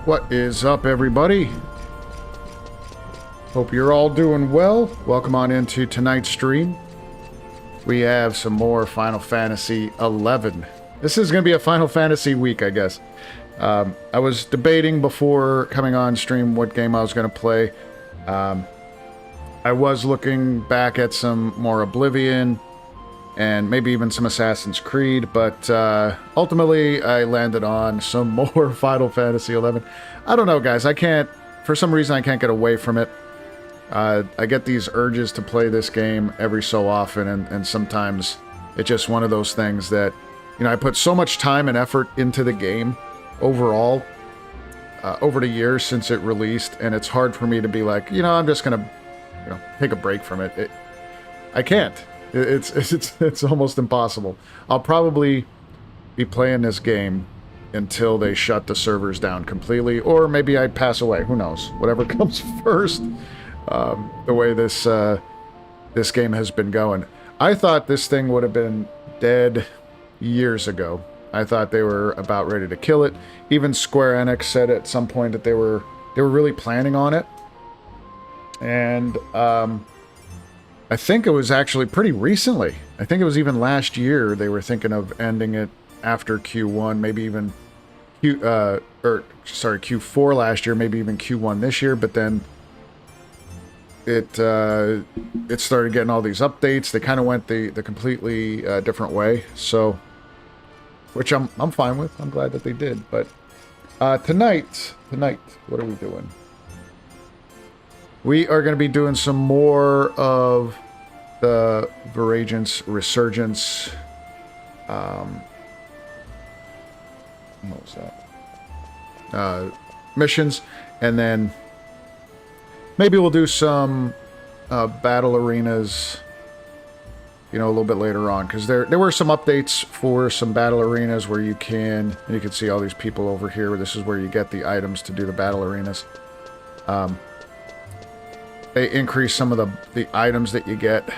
What is up, everybody? Hope you're all doing well. Welcome on into tonight's stream. We have some more Final Fantasy XI. This is going to be a Final Fantasy week, I guess. I was debating before coming on stream what game I was going to play. I was looking back at some more Oblivion and maybe even some Assassin's Creed, but ultimately I landed on some more Final Fantasy XI. I don't know, guys. For some reason, I can't get away from it. I get these urges to play this game every so often, and sometimes it's just one of those things that, you know, I put so much time and effort into the game overall over the years since it released, and it's hard for me to be like, you know, I'm just gonna, you know, take a break from it. I can't. It's almost impossible. I'll probably be playing this game until they shut the servers down completely, or maybe I pass away. Who knows? Whatever comes first. The way this game has been going, I thought this thing would have been dead years ago. I thought they were about ready to kill it. Even Square Enix said at some point that they were really planning on it, and I think it was actually pretty recently. I think it was even last year they were thinking of ending it after Q1, maybe even Q4 last year, maybe even Q1 this year. But then it started getting all these updates. They kind of went the completely different way. So, which I'm fine with. I'm glad that they did. But tonight, what are we doing? We are going to be doing some more of the Voracious Resurgence. What was that? Missions, and then maybe we'll do some battle arenas, you know, a little bit later on, because there were some updates for some battle arenas where you can see all these people over here. This is where you get the items to do the battle arenas. They increase some of the items that you get,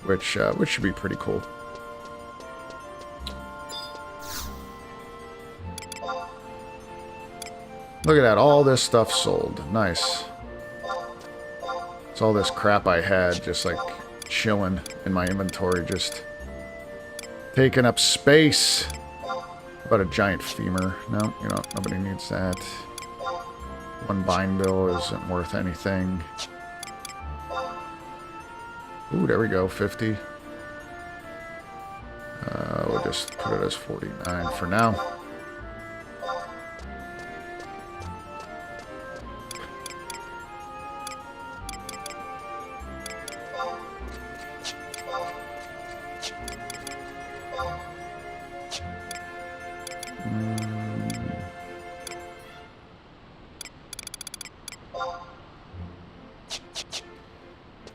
which should be pretty cool. Look at that, all this stuff sold. Nice. It's all this crap I had just like chilling in my inventory, just taking up space. How about a giant femur? No, you know, nobody needs that. One bind bill isn't worth anything. Ooh, there we go, 50. We'll just put it as 49 for now.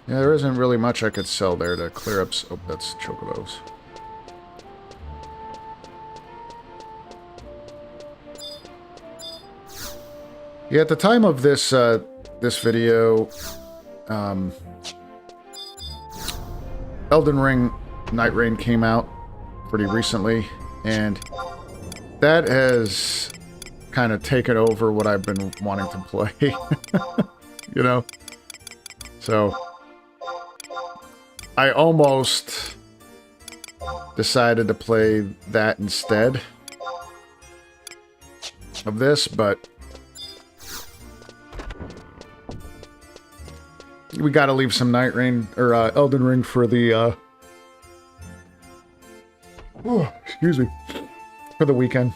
Yeah, there isn't really much I could sell there to clear up. Oh, that's chocobos. Yeah, at the time of this this video, Elden Ring Night Rain came out pretty recently, and that has kind of taken over what I've been wanting to play. You know, so I almost decided to play that instead of this, but we gotta leave some Night Rain, or Elden Ring for the, excuse me, for the weekend.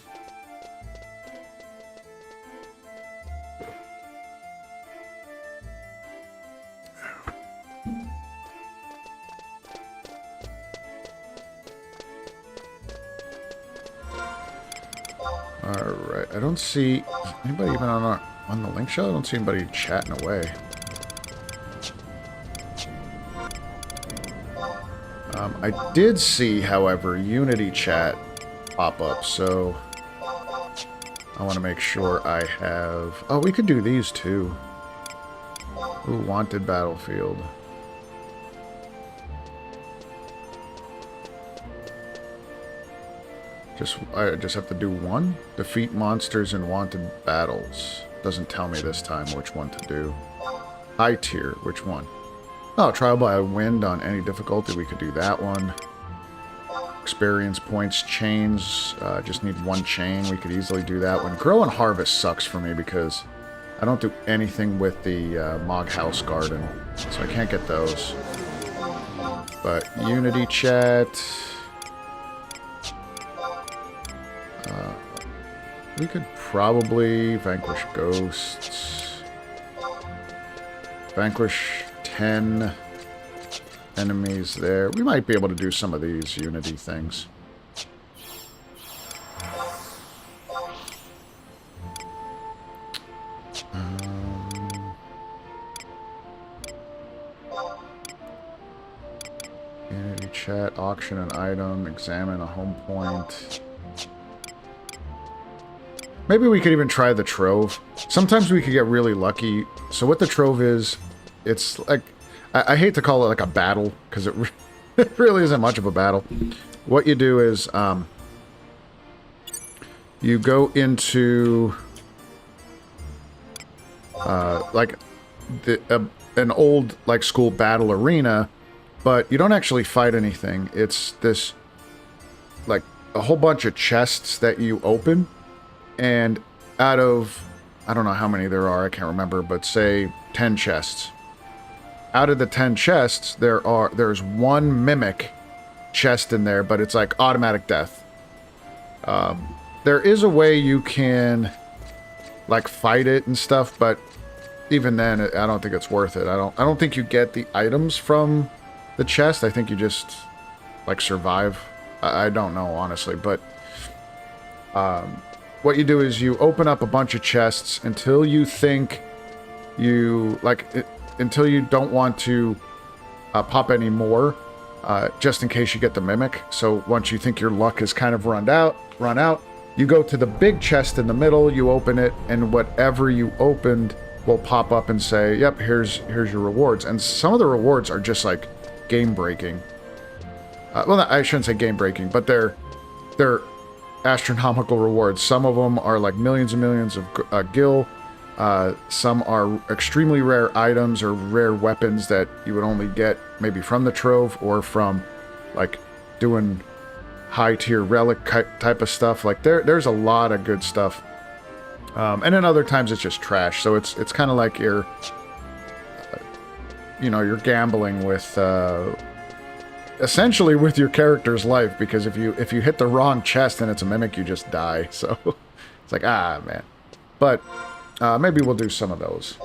Alright, I don't see anybody even on the link show. I don't see anybody chatting away. I did see, however, Unity chat pop up, so I want to make sure I have... Oh, we could do these too. Ooh, Wanted Battlefield. I just have to do one. Defeat monsters in wanted battles. Doesn't tell me this time which one to do. High tier, which one? Oh, trial by wind on any difficulty. We could do that one. Experience points, chains. Just need one chain. We could easily do that one. Grow and harvest sucks for me because I don't do anything with the Mog House Garden, so I can't get those. But Unity chat. We could probably vanquish ghosts. Vanquish 10 enemies there. We might be able to do some of these Unity things. Unity chat, auction an item, examine a home point. Maybe we could even try the Trove. Sometimes we could get really lucky. So what the Trove is, it's like, I hate to call it like a battle, because it really isn't much of a battle. What you do is, you go into, like, an old, like, school battle arena, but you don't actually fight anything. It's this, like, a whole bunch of chests that you open. And out of, I don't know how many there are, I can't remember, but say 10 chests. Out of the 10 chests, there's one mimic chest in there, but it's like automatic death. There is a way you can like fight it and stuff, but even then, I don't think it's worth it. I don't think you get the items from the chest. I think you just like survive. I don't know honestly, but what you do is you open up a bunch of chests until you think you, until you don't want to pop any more, just in case you get the mimic. So once you think your luck is kind of run out, you go to the big chest in the middle, you open it, and whatever you opened will pop up and say, yep, here's your rewards. And some of the rewards are just like game-breaking. Well, I shouldn't say game-breaking, but they're astronomical rewards. Some of them are like millions and millions of gil. Some are extremely rare items or rare weapons that you would only get maybe from the Trove or from like doing high tier relic type of stuff. Like there's a lot of good stuff. And then other times it's just trash. So it's kind of like you're gambling with essentially with your character's life, because if you hit the wrong chest and it's a mimic, you just die. So it's like, man. But maybe we'll do some of those.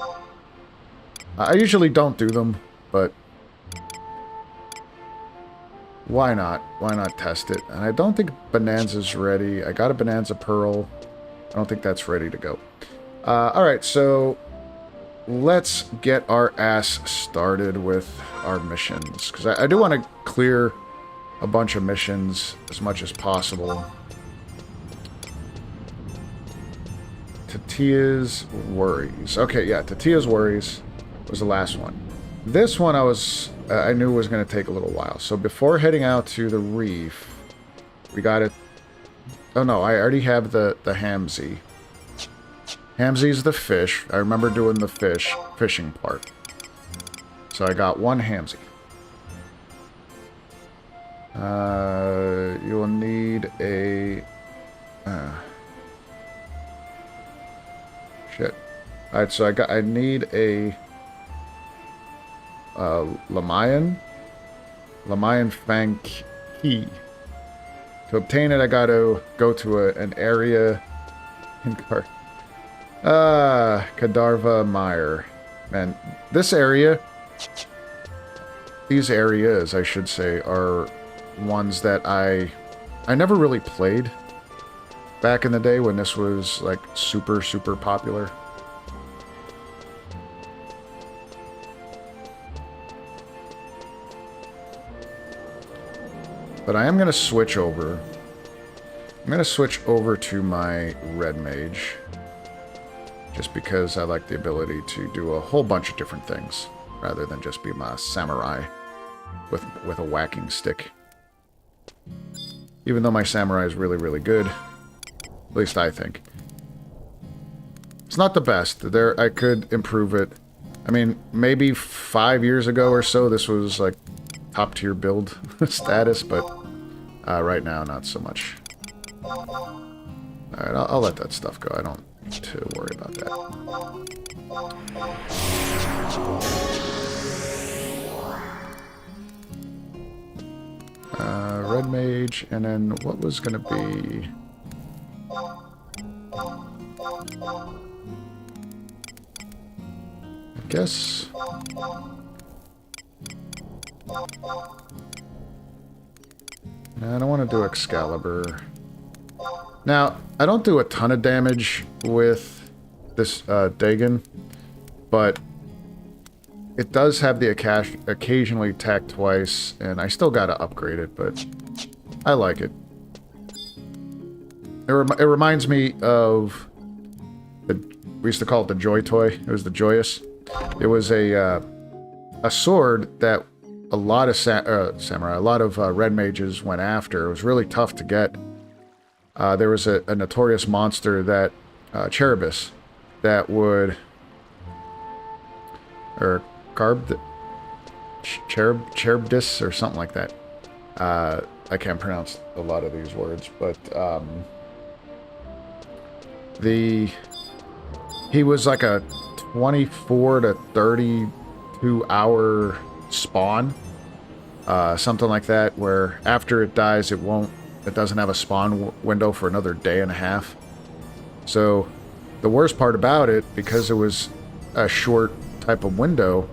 I usually don't do them, but why not? Why not test it? And I don't think Bonanza's ready. I got a Bonanza Pearl. I don't think that's ready to go. Alright, so let's get our ass started with our missions, because I do want to clear a bunch of missions as much as possible. Tatia's Worries. Okay, yeah, Tatia's Worries was the last one. This one I knew was going to take a little while. So before heading out to the reef, we got it. Oh no, I already have the Hamzy. Hamzy's the fish. I remember doing the fishing part. So I got one Hamzy. You will need a... shit. Alright, so I need a... Lamayan Fang Key. To obtain it, I gotta go to an area in Kadarva Mire. Man, this area, these areas, I should say, are ones that I never really played back in the day when this was, like, super, super popular. But I am going to switch over. I'm going to switch over to my Red Mage. Just because I like the ability to do a whole bunch of different things, rather than just be my samurai with a whacking stick. Even though my samurai is really, really good. At least I think. It's not the best. There, I could improve it. I mean, maybe 5 years ago or so, this was like top tier build status, but right now, not so much. Alright, I'll let that stuff go. I don't need to worry about that. Red Mage, and then what was going to be... I guess... No, I don't want to do Excalibur. Now, I don't do a ton of damage with this Dagon, but it does have the occasionally attack twice, and I still gotta upgrade it, but I like it. It reminds me of we used to call it the Joy Toy. It was the Joyous. It was a sword that a lot of samurai, a lot of red mages went after. It was really tough to get. There was a notorious monster that Cherubis that would Cherubdis or something like that. I can't pronounce a lot of these words, but he was like a 24 to 32 hour spawn, something like that, where after it dies it doesn't have a spawn window for another day and a half. So the worst part about it, because it was a short type of window,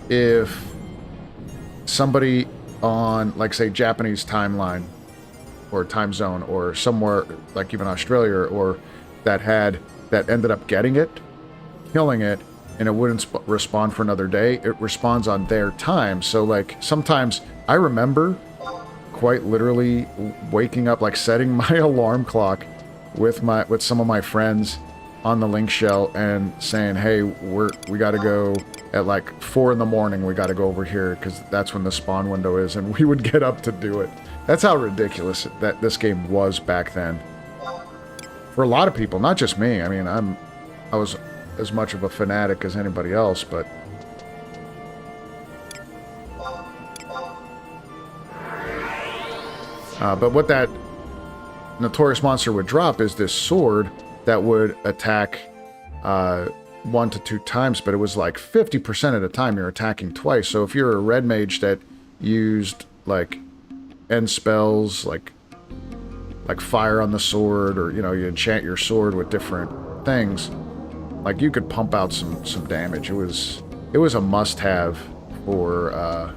if somebody on, like, say, Japanese timeline or time zone or somewhere like even Australia or that ended up getting it, killing it, and it wouldn't respawn for another day, it respawns on their time. So, like, sometimes I remember quite literally waking up, like setting my alarm clock with some of my friends on the link shell and saying, hey, we got to go at like 4 in the morning, we got to go over here because that's when the spawn window is, and we would get up to do it. That's how ridiculous that this game was back then. For a lot of people, not just me. I mean, I was as much of a fanatic as anybody else, but what that notorious monster would drop is this sword that would attack 1 to 2 times, but it was like 50% of the time you're attacking twice. So if you're a red mage that used like end spells, like fire on the sword, or, you know, you enchant your sword with different things, like, you could pump out some damage. It was a must-have for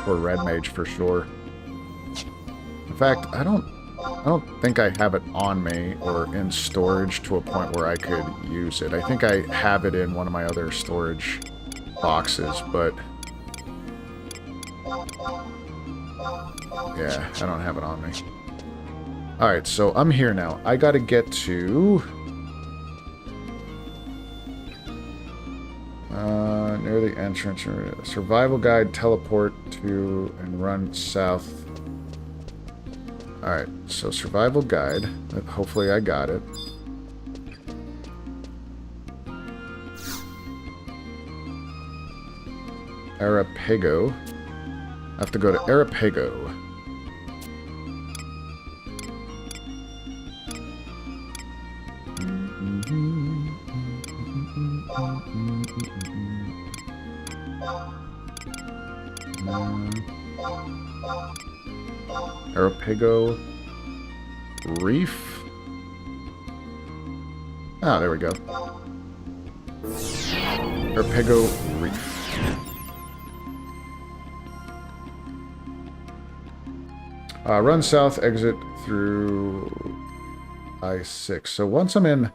red mage for sure. In fact, I don't think I have it on me or in storage to a point where I could use it. I think I have it in one of my other storage boxes, but yeah, I don't have it on me. Alright, so I'm here now. I gotta get to near the entrance. Survival guide, teleport to and run south. Alright, so survival guide. Hopefully I got it. Arapago. I have to go to Arapago. Arapago Reef. Ah, there we go. Arapago Reef. Run south, exit through I-6. So once I'm in...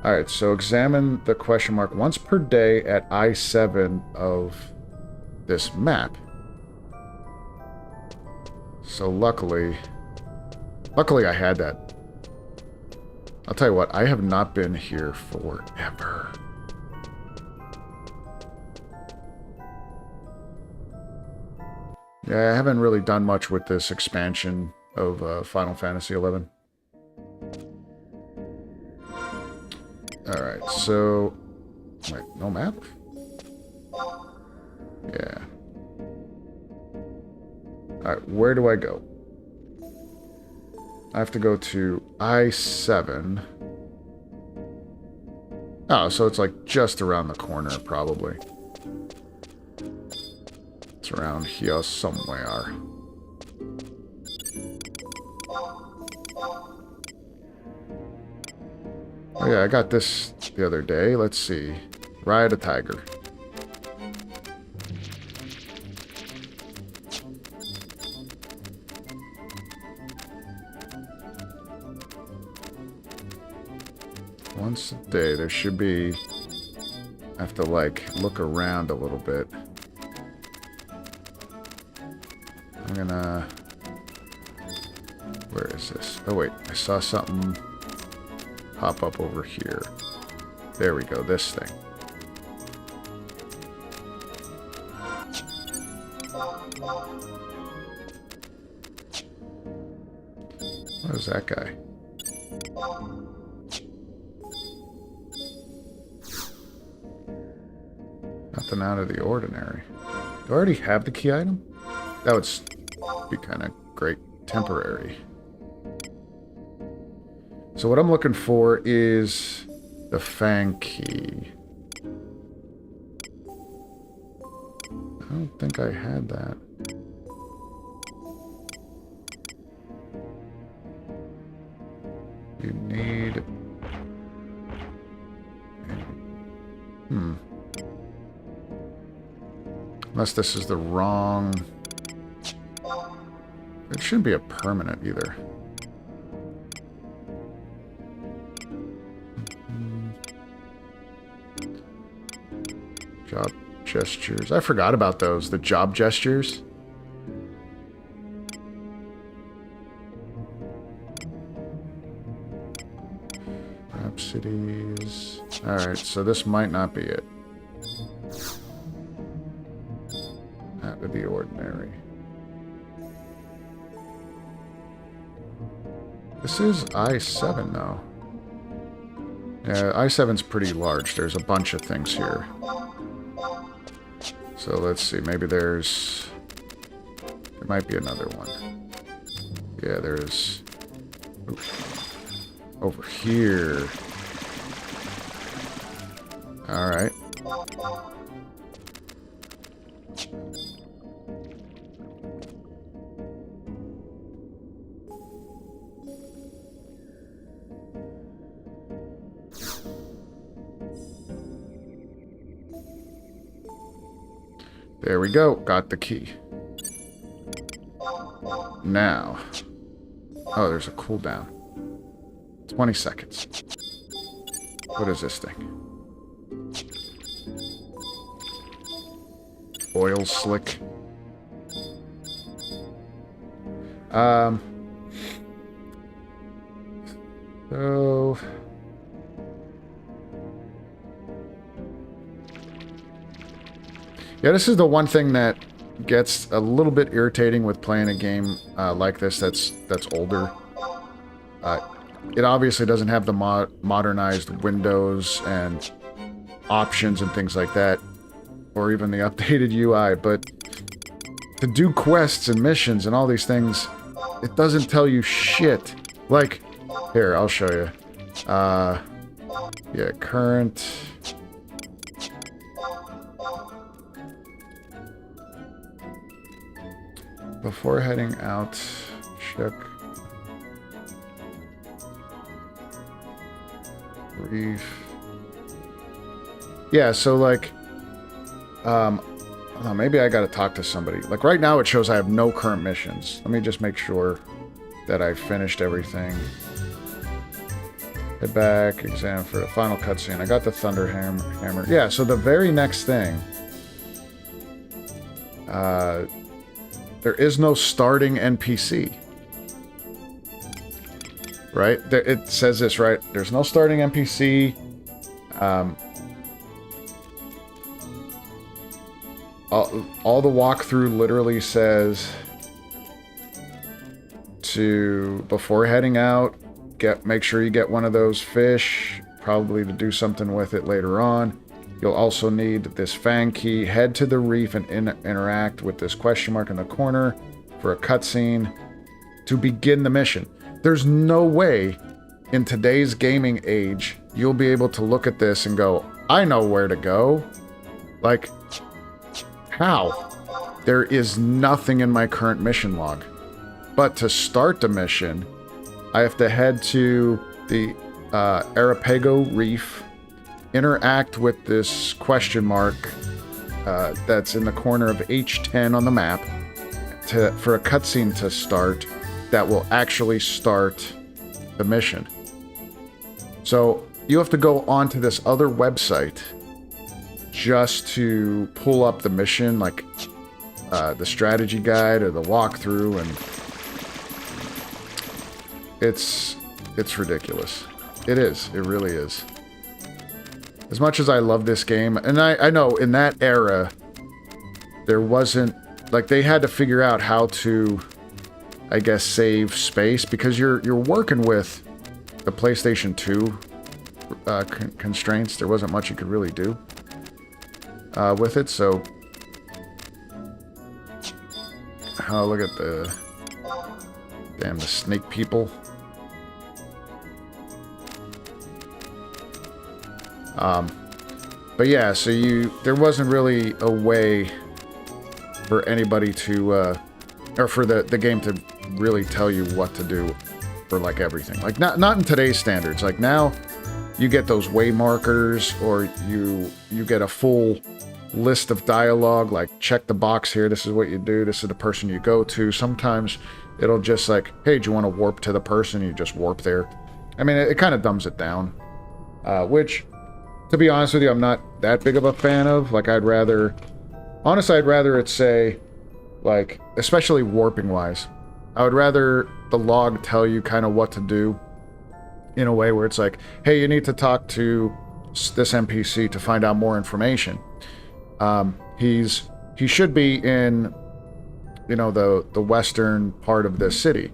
Alright, so examine the question mark once per day at I-7 of this map. So luckily I had that. I'll tell you what, I have not been here forever. Yeah, I haven't really done much with this expansion of Final Fantasy XI. Alright, so... Wait, no map? Yeah. Alright, where do I go? I have to go to I-7. Oh, so it's like just around the corner, probably. It's around here somewhere. Oh yeah, I got this the other day. Let's see. Ride a tiger. Once a day, there should be... I have to, like, look around a little bit. I'm gonna... Where is this? Oh, wait. I saw something pop up over here. There we go. This thing. What is that guy? Nothing out of the ordinary. Do I already have the key item? That would be kind of great. Temporary. So what I'm looking for is the Fang key. I don't think I had that. You need... Unless this is the wrong... It shouldn't be a permanent either. Job gestures. I forgot about those. The job gestures. Rhapsodies. Alright, so this might not be it. Out of the ordinary. This is I-7, though. Yeah, I-7's pretty large. There's a bunch of things here. So let's see. Maybe there's... There might be another one. Yeah, there's... Oops. Over here. Alright. There we go. Got the key. Now. Oh, there's a cooldown. 20 seconds. What is this thing? Oil slick. So... Yeah, this is the one thing that gets a little bit irritating with playing a game like this that's older. It obviously doesn't have the modernized windows and options and things like that, or even the updated UI, but to do quests and missions and all these things, it doesn't tell you shit. Like, here, I'll show you. Yeah, current... Before heading out, check brief. Yeah, so like, maybe I gotta talk to somebody. Like right now it shows I have no current missions. Let me just make sure that I finished everything. Head back, exam for the final cutscene. I got the Thunder Hammer. Yeah, so the very next thing, there is no starting NPC. Right? It says this, right? There's no starting NPC. all the walkthrough literally says to, before heading out, make sure you get one of those fish, probably to do something with it later on. You'll also need this fang key. Head to the reef and interact with this question mark in the corner for a cutscene to begin the mission. There's no way in today's gaming age you'll be able to look at this and go, I know where to go. Like, how? There is nothing in my current mission log. But to start the mission, I have to head to the Arapago Reef, interact with this question mark that's in the corner of H10 on the map for a cutscene to start that will actually start the mission. So you have to go onto this other website just to pull up the mission, like the strategy guide or the walkthrough, and it's ridiculous. It is. It really is. As much as I love this game, and I know in that era, there wasn't, like, they had to figure out how to, I guess, save space, because you're working with the PlayStation 2 constraints. There wasn't much you could really do with it, so... Oh, look at the... Damn, the snake people. But yeah, so there wasn't really a way for anybody to, or for the game to really tell you what to do for, like, everything. Like, not in today's standards. Like, now, you get those way markers, or you get a full list of dialogue, like, check the box here, this is what you do, this is the person you go to. Sometimes it'll just like, hey, do you want to warp to the person? You just warp there. I mean, it kind of dumbs it down, which... To be honest with you, I'm not that big of a fan of. Like, honestly, I'd rather it say, like, especially warping-wise, I would rather the log tell you kind of what to do in a way where it's like, hey, you need to talk to this NPC to find out more information. He should be in, you know, the western part of this city.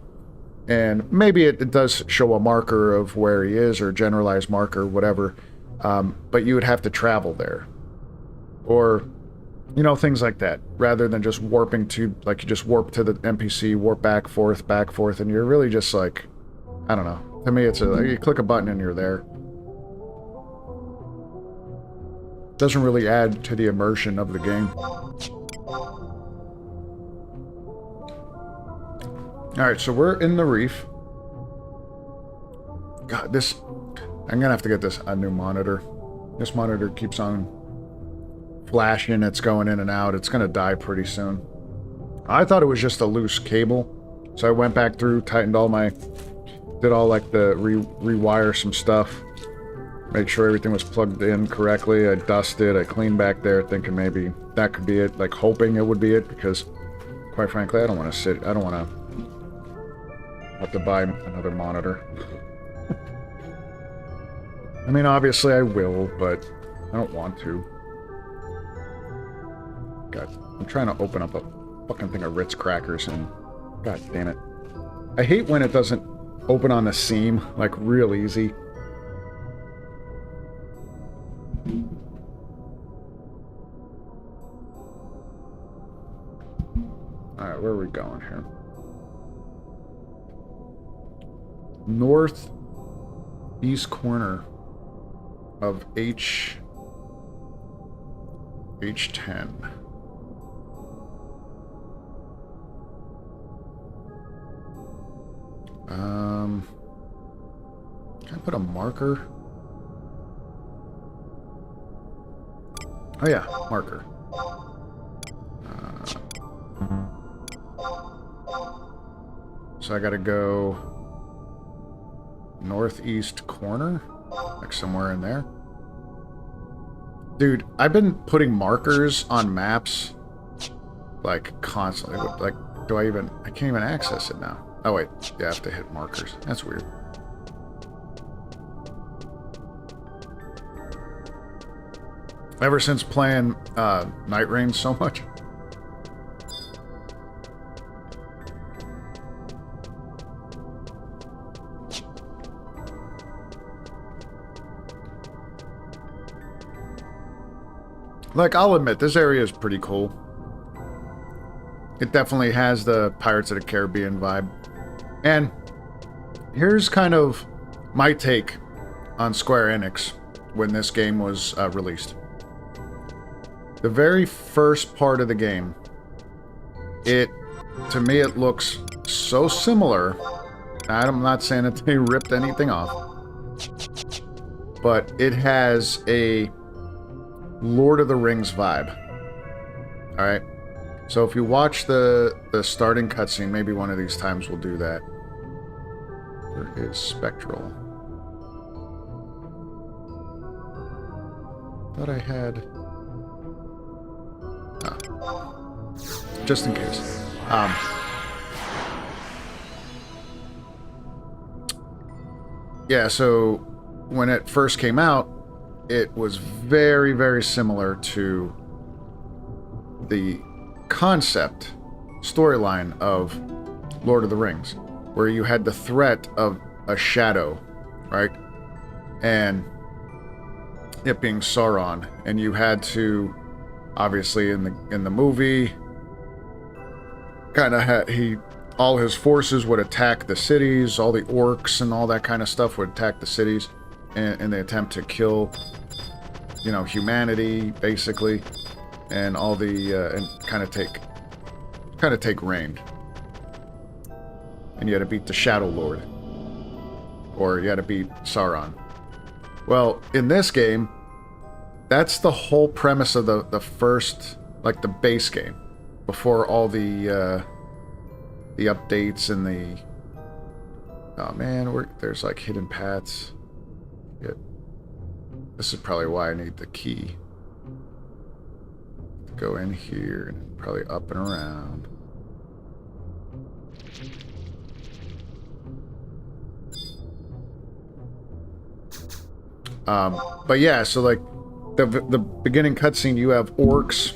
And maybe it does show a marker of where he is, or a generalized marker, whatever. But you would have to travel there. Or, you know, things like that. Rather than just warping to, like, you just warp to the NPC, warp back, forth, and you're really just like, I don't know. To me, it's you click a button and you're there. Doesn't really add to the immersion of the game. Alright, so we're in the reef. God, I'm gonna have to get a new monitor. This monitor keeps on flashing, it's going in and out. It's gonna die pretty soon. I thought it was just a loose cable, so I went back through, did all like the rewire some stuff, make sure everything was plugged in correctly. I dusted, I cleaned back there, thinking maybe that could be it, like hoping it would be it, because quite frankly, I don't want to have to buy another monitor. I mean, obviously I will, but I don't want to. God, I'm trying to open up a fucking thing of Ritz crackers and... God damn it. I hate when it doesn't open on the seam, like, real easy. Alright, where are we going here? Northeast corner of H10. Can I put a marker? Oh yeah, marker. So I gotta go northeast corner? Like somewhere in there? Dude, I've been putting markers on maps, like, constantly. Like, I can't even access it now. Oh wait, you have to hit markers. That's weird. Ever since playing Night Rain so much. Like, I'll admit, this area is pretty cool. It definitely has the Pirates of the Caribbean vibe. And here's kind of my take on Square Enix when this game was released. The very first part of the game, to me, it looks so similar. I'm not saying that they ripped anything off, but it has a Lord of the Rings vibe. Alright? So if you watch the starting cutscene, maybe one of these times we'll do that. Where is Spectral? Thought I had... Oh. Just in case. Yeah, so when it first came out, it was very, very similar to the concept, storyline of Lord of the Rings, where you had the threat of a shadow, right? And it being Sauron, and you had to, obviously in the movie, kind of had all his forces would attack the cities, all the orcs and all that kind of stuff would attack the cities in the attempt to kill, you know, humanity, basically, and all the and kind of take reign. And you had to beat the Shadow Lord, or you had to beat Sauron. Well, in this game, that's the whole premise of the first, like, the base game, before all the updates and the... Oh man, there's like hidden paths. This is probably why I need the key. Go in here and probably up and around. But yeah, so like the beginning cutscene, you have orcs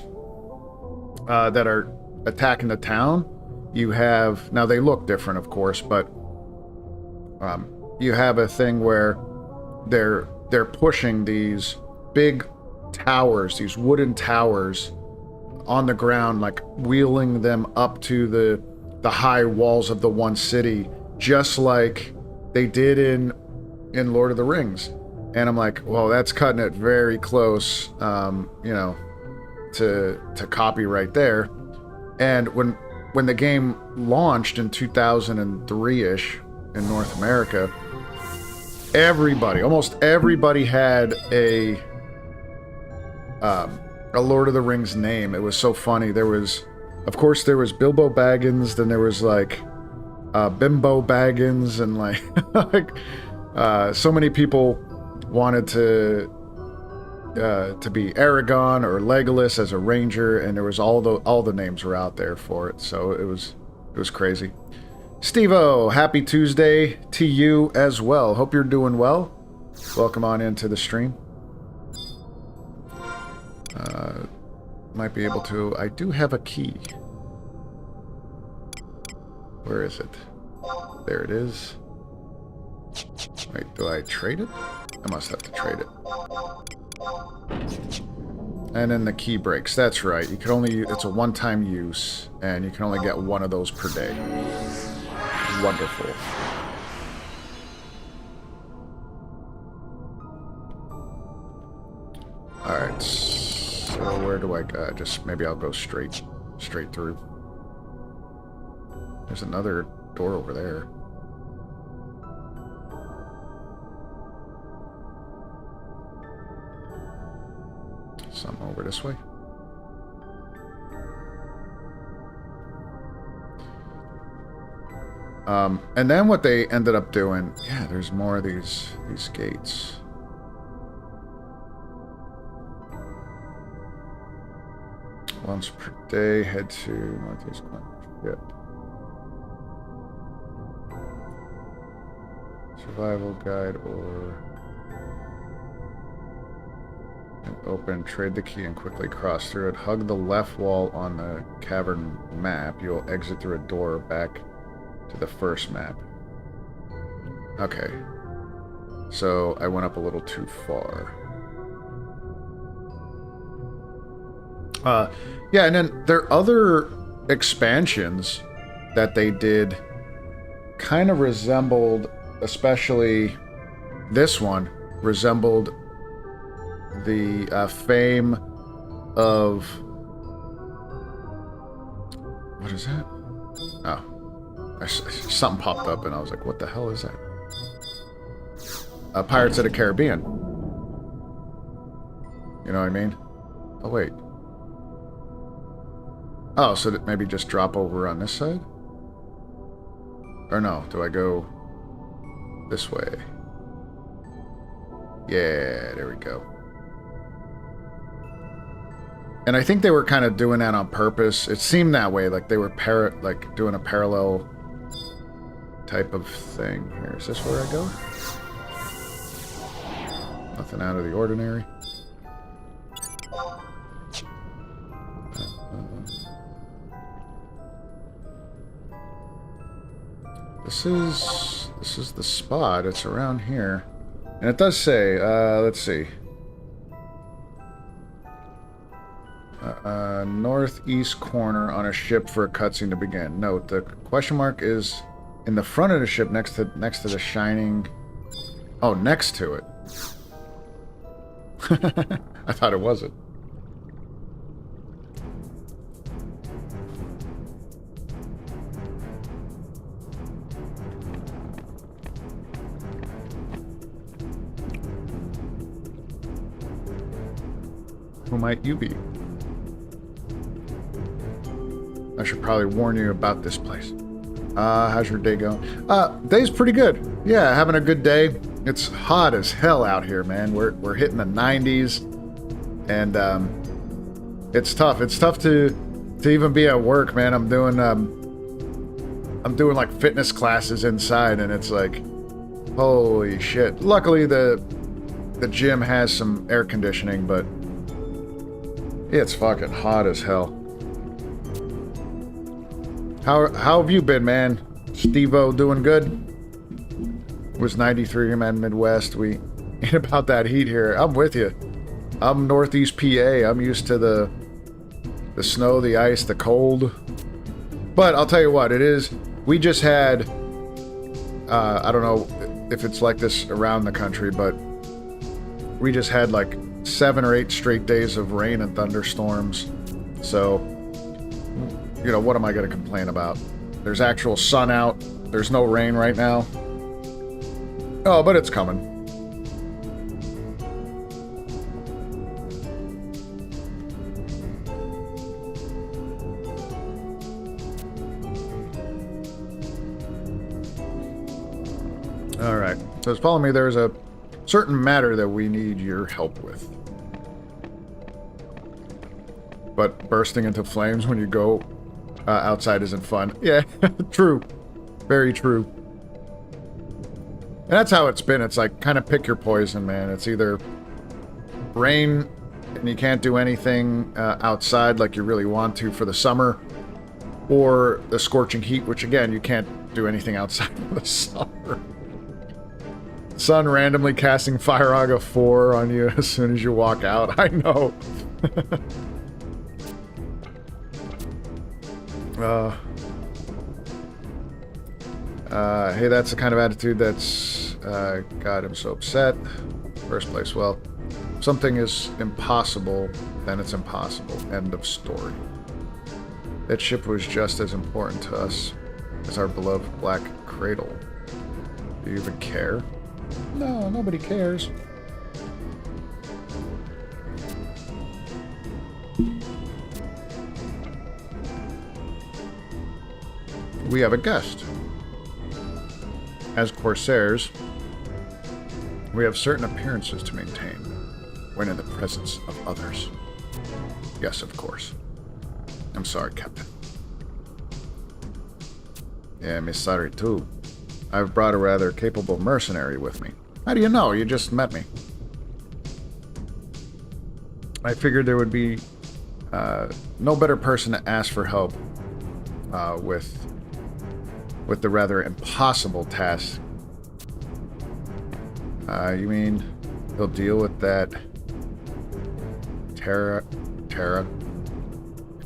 that are attacking the town. You have, now they look different, of course, but you have a thing where they're pushing these big towers, these wooden towers on the ground, like wheeling them up to the high walls of the one city, just like they did in Lord of the Rings. And I'm like, well, that's cutting it very close, you know, to copy right there. And when the game launched in 2003-ish in North America, almost everybody had a Lord of the Rings name. It was so funny. Of course, there was Bilbo Baggins, then there was like Bimbo Baggins, and like so many people wanted to be Aragorn or Legolas as a ranger, and there was all the names were out there for it. So it was crazy. Steve-O, happy Tuesday to you as well. Hope you're doing well. Welcome on into the stream. Might be able to... I do have a key. Where is it? There it is. Wait, do I trade it? I must have to trade it. And then the key breaks. That's right. You can only... It's a one-time use, and you can only get one of those per day. Wonderful. Alright, so where do I go? Maybe I'll go straight through. There's another door over there. Something over this way. And then what they ended up doing, yeah, there's more of these gates. Once per day, head to Northeast Corner. Yep. Survival guide or... Open, trade the key, and quickly cross through it. Hug the left wall on the cavern map. You'll exit through a door back to the first map. Okay. So I went up a little too far. Yeah, and then there are other expansions that they did kind of resembled, especially this one, resembled the fame of... What is that? Oh. Something popped up and I was like, what the hell is that? Pirates of the Caribbean. You know what I mean? Oh, wait. Oh, so that maybe just drop over on this side? Or no, do I go this way? Yeah, there we go. And I think they were kind of doing that on purpose. It seemed that way, like they were doing a parallel type of thing. Here, is this where I go? Nothing out of the ordinary. This is the spot. It's around here. And it does say, let's see. Northeast corner on a ship for a cutscene to begin. Note, the question mark is in the front of the ship next to the shining... Oh, next to it. I thought it wasn't. Who might you be? I should probably warn you about this place. How's your day going? Day's pretty good. Yeah, having a good day. It's hot as hell out here, man. We're hitting the 90s, and it's tough. It's tough to even be at work, man. I'm doing like fitness classes inside, and it's like, holy shit. Luckily, the gym has some air conditioning, but it's fucking hot as hell. How have you been, man? Steve-O doing good? It was 93 man Midwest. We ain't about that heat here. I'm with you. I'm Northeast PA. I'm used to the snow, the ice, the cold. But I'll tell you what, it is. We just had, I don't know if it's like this around the country, but we just had like 7 or 8 straight days of rain and thunderstorms. So, you know, what am I going to complain about? There's actual sun out. There's no rain right now. Oh, but it's coming. All right. So follow me. There's a certain matter that we need your help with. But bursting into flames when you go outside isn't fun. Yeah, true. Very true. And that's how it's been. It's like, kind of pick your poison, man. It's either rain and you can't do anything outside like you really want to for the summer, or the scorching heat, which again, you can't do anything outside for the summer. Sun randomly casting Fire 4 on you as soon as you walk out. I know. Hey, that's the kind of attitude that's got him so upset. First place, well, if something is impossible, then it's impossible. End of story. That ship was just as important to us as our beloved Black Cradle. Do you even care? No, nobody cares. We have a guest. As Corsairs, we have certain appearances to maintain when in the presence of others. Yes, of course. I'm sorry, Captain. Yeah, me sorry too. I've brought a rather capable mercenary with me. How do you know? You just met me. I figured there would be no better person to ask for help with the rather impossible task. You mean he'll deal with that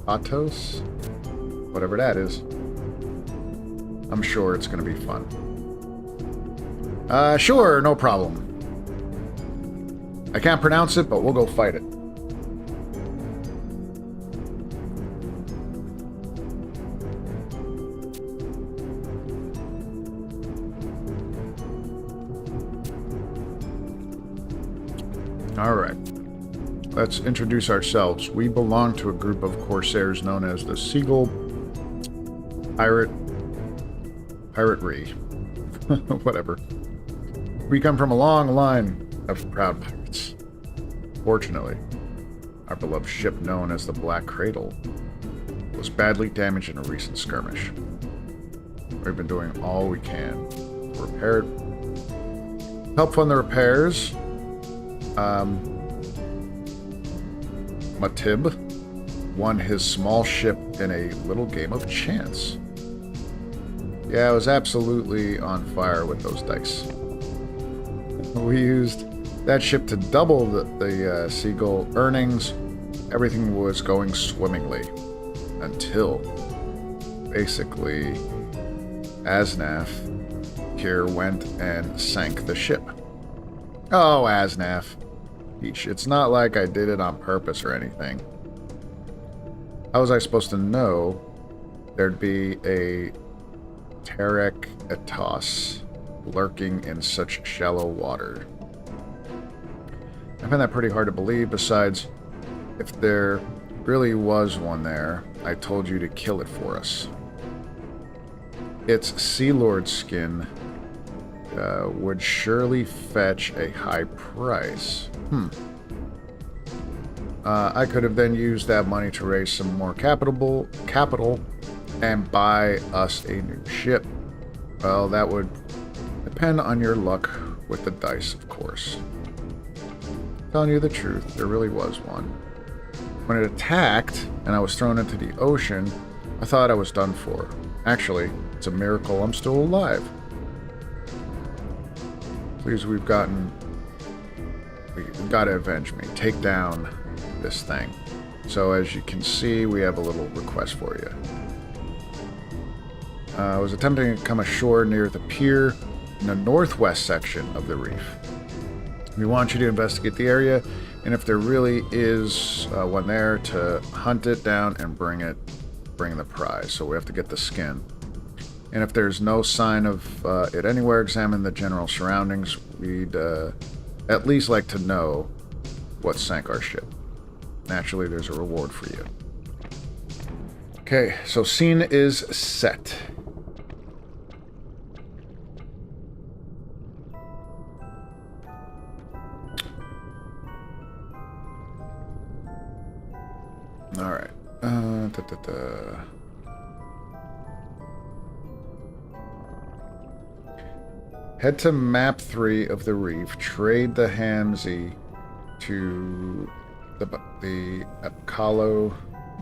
Atos? Whatever that is. I'm sure it's going to be fun. Sure, no problem. I can't pronounce it, but we'll go fight it. Alright. Let's introduce ourselves. We belong to a group of corsairs known as the Seagull Piratery. Whatever. We come from a long line of proud pirates. Fortunately, our beloved ship known as the Black Cradle was badly damaged in a recent skirmish. We've been doing all we can to repair it. Help fund the repairs. Matib won his small ship in a little game of chance. Yeah, I was absolutely on fire with those dice. We used that ship to double the Seagull earnings. Everything was going swimmingly until basically Asnaf here went and sank the ship. Oh, Asnaf. It's not like I did it on purpose or anything. How was I supposed to know there'd be a Terek Atos lurking in such shallow water? I find that pretty hard to believe. Besides, if there really was one there, I told you to kill it for us. Its Sea Lord skin would surely fetch a high price. I could have then used that money to raise some more capital and buy us a new ship. Well, that would depend on your luck with the dice, of course. Telling you the truth, there really was one. When it attacked and I was thrown into the ocean, I thought I was done for. Actually, it's a miracle I'm still alive. Please, we've got to avenge me. Take down this thing. So as you can see, we have a little request for you. I was attempting to come ashore near the pier in the northwest section of the reef. We want you to investigate the area, and if there really is one there, to hunt it down and bring the prize. So we have to get the skin. And if there's no sign of it anywhere, examine the general surroundings. We'd at least like to know what sank our ship. Naturally, there's a reward for you. Okay, so scene is set. Alright. Head to map 3 of the reef. Trade the Hamzy to the Apollo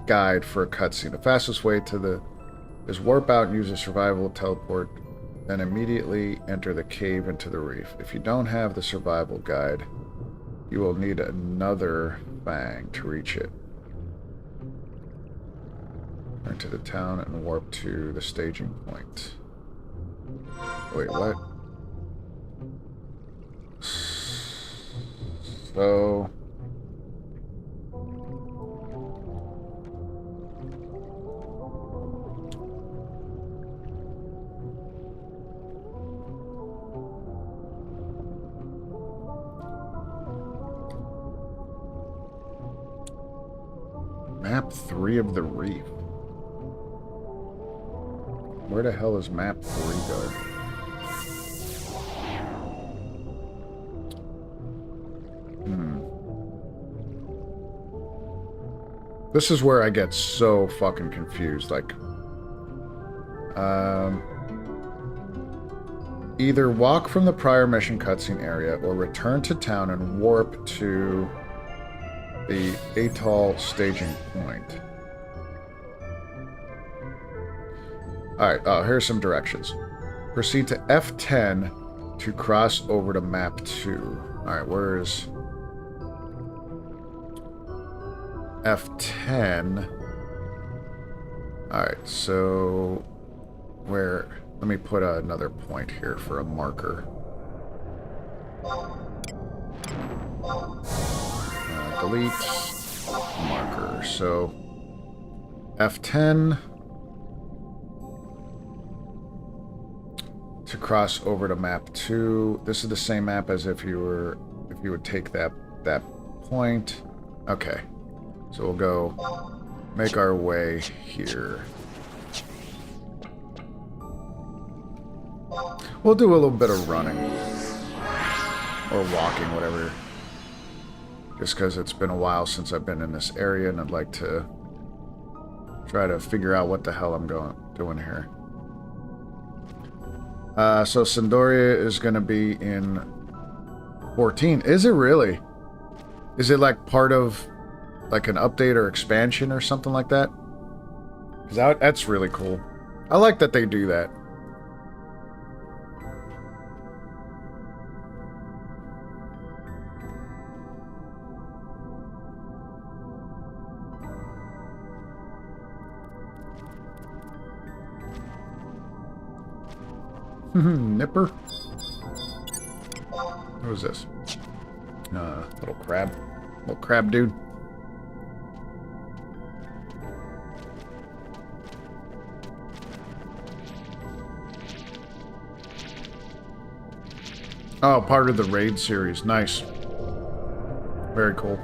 guide for a cutscene. The fastest way to is warp out and use a survival teleport, then immediately enter the cave into the reef. If you don't have the survival guide, you will need another fang to reach it. Turn to the town and warp to the staging point. Wait, what? So... Map 3 of the reef. Where the hell is map 3 going? This is where I get so fucking confused. Like, either walk from the prior mission cutscene area or return to town and warp to the atoll staging point. Alright, here's some directions. Proceed to F10 to cross over to map 2. Alright, where's F10? Alright, so where... Let me put another point here for a marker. Delete marker. So F10 to cross over to map 2. This is the same map as if you would take that point. Okay. So we'll go make our way here. We'll do a little bit of running. Or walking, whatever. Just because it's been a while since I've been in this area and I'd like to try to figure out what the hell I'm doing here. So Sandoria is going to be in 14. Is it really? Is it like part of like an update or expansion or something like that? Because that's really cool. I like that they do that. Nipper? What is this? Little crab. Little crab dude. Oh, part of the raid series. Nice. Very cool.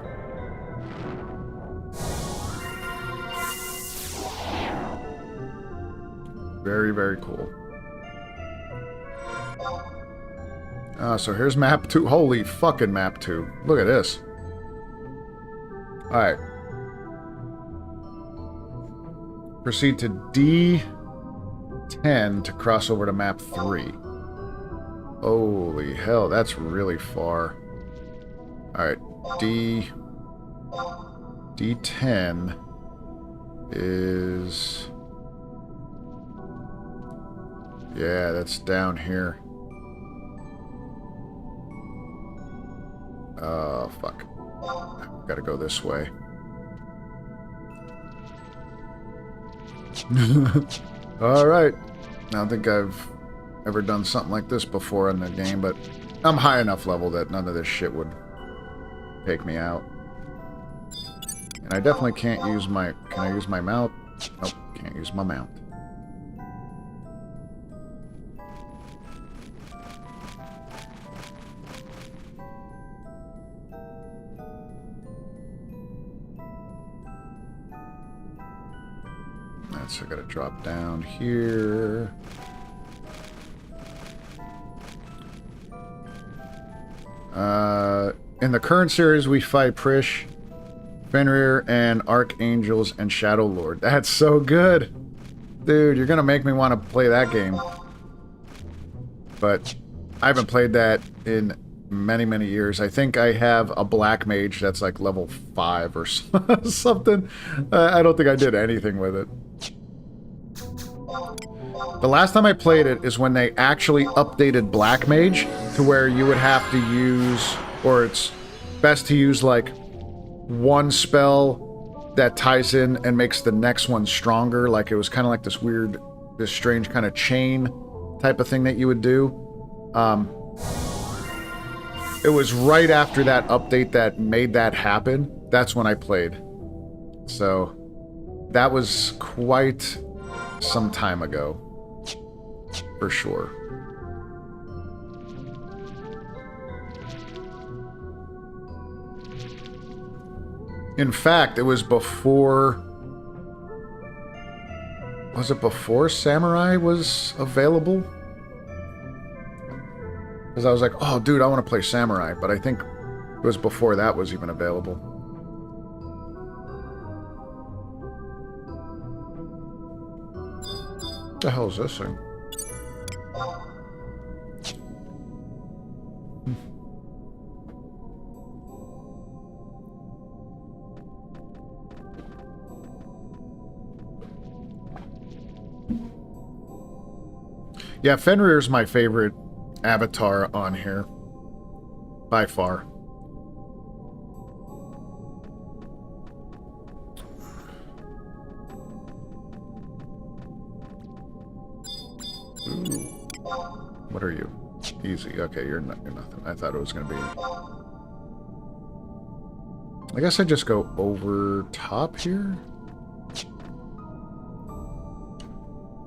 Very, very cool. So here's map 2. Holy fucking map 2. Look at this. Alright. Proceed to D10 to cross over to map 3. Holy hell, that's really far. Alright, D10 is... Yeah, that's down here. Oh, fuck. Gotta go this way. Alright. I don't think I've ever done something like this before in the game, but I'm high enough level that none of this shit would take me out. And I definitely can't use my... Can I use my mount? Nope, can't use my mount. So I gotta drop down here. In the current series, we fight Prish, Fenrir, and Archangels and Shadow Lord. That's so good! Dude, you're gonna make me want to play that game. But I haven't played that in many, many years. I think I have a Black Mage that's like level 5 or something. I don't think I did anything with it. The last time I played it is when they actually updated Black Mage to where you would have to use, or it's best to use like one spell that ties in and makes the next one stronger. Like it was kind of like this weird, this strange kind of chain type of thing that you would do. It was right after that update that made that happen. That's when I played. So that was quite some time ago. For sure. In fact, it was before... Was it before Samurai was available? Because I was like, oh, dude, I want to play Samurai. But I think it was before that was even available. What the hell is this thing? Yeah, Fenrir's my favorite avatar on here. By far. Ooh. What are you? Easy. Okay, you're nothing. I thought it was going to be... I guess I just go over top here?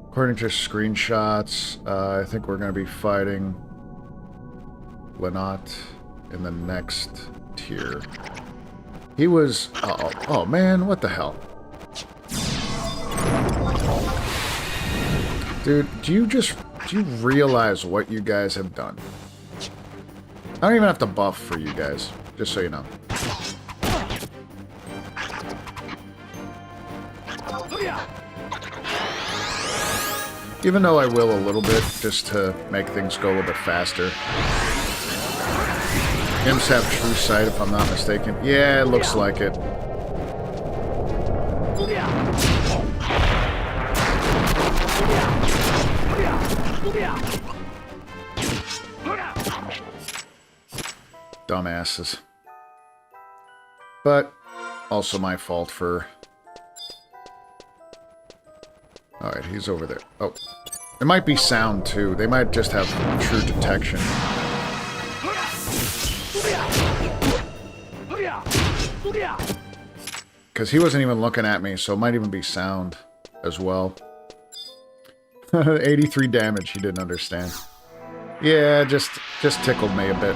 According to screenshots, I think we're going to be fighting Vana'diel in the next tier. He was... oh man, what the hell? Dude, do you realize what you guys have done? I don't even have to buff for you guys, just so you know. Even though I will a little bit, just to make things go a little bit faster. Imps have true sight, if I'm not mistaken. Yeah, it looks like it. Dumbasses. But also my fault for... Alright, he's over there. Oh. It might be sound, too. They might just have true detection. Because he wasn't even looking at me, so it might even be sound as well. 83 damage, he didn't understand. Yeah, just tickled me a bit.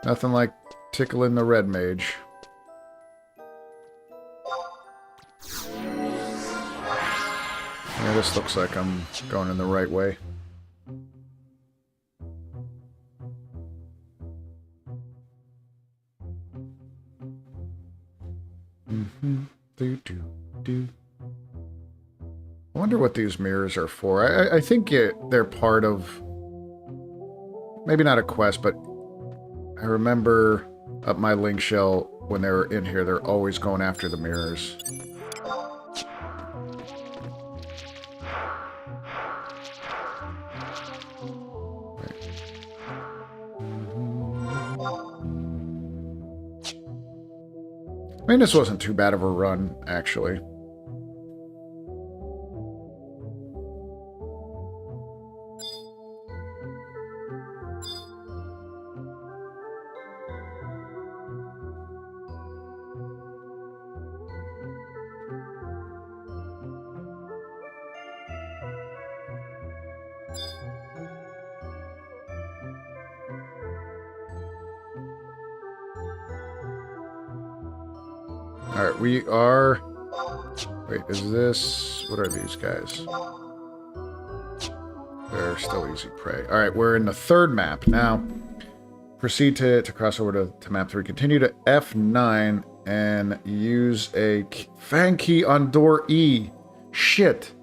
Nothing like tickling the red mage. Yeah, this looks like I'm going in the right way. I wonder what these mirrors are for. I think they're part of... Maybe not a quest, but... I remember up my link shell, when they were in here, they're always going after the mirrors. I mean, this wasn't too bad of a run, actually. Alright, we are... Wait, is this... What are these guys? They're still easy prey. Alright, we're in the third map. Now, proceed to cross over to map 3. Continue to F9 and use a fang key on door E. Shit.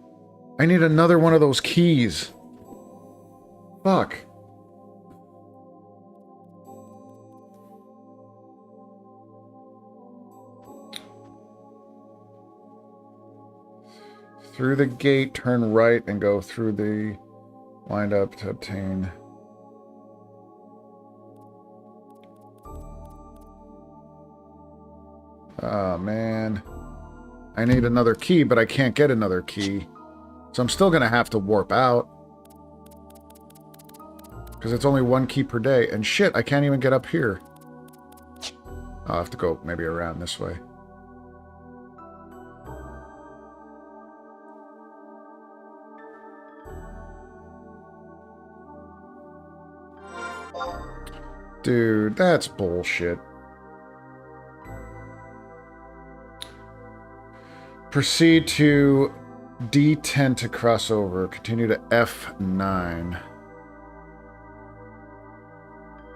I need another one of those keys. Fuck. Through the gate, turn right, and go through the wind up to obtain. Oh, man. I need another key, but I can't get another key. So I'm still going to have to warp out. Because it's only one key per day. And shit, I can't even get up here. I'll have to go maybe around this way. Dude, that's bullshit. Proceed to D10 to cross over. Continue to F9.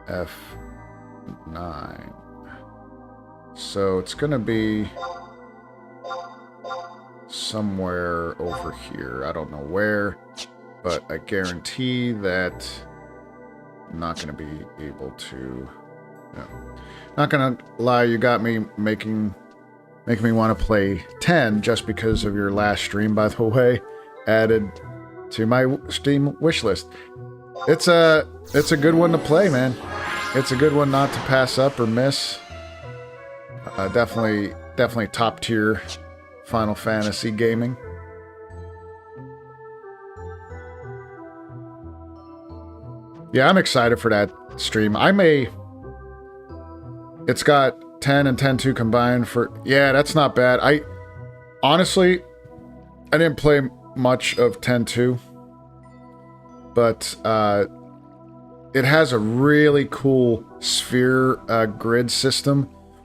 F9. So it's going to be somewhere over here. I don't know where, but I guarantee that I'm not going to be able to... No. Not going to lie, you got me making making me want to play 10 just because of your last stream, by the way, added to my Steam wishlist. It's a good one to play, man. It's a good one not to pass up or miss. Definitely top tier Final Fantasy gaming. Yeah, I'm excited for that stream. It's got 10 and 10.2 combined for... Yeah, that's not bad. Honestly, I didn't play much of 10.2. But, it has a really cool sphere grid system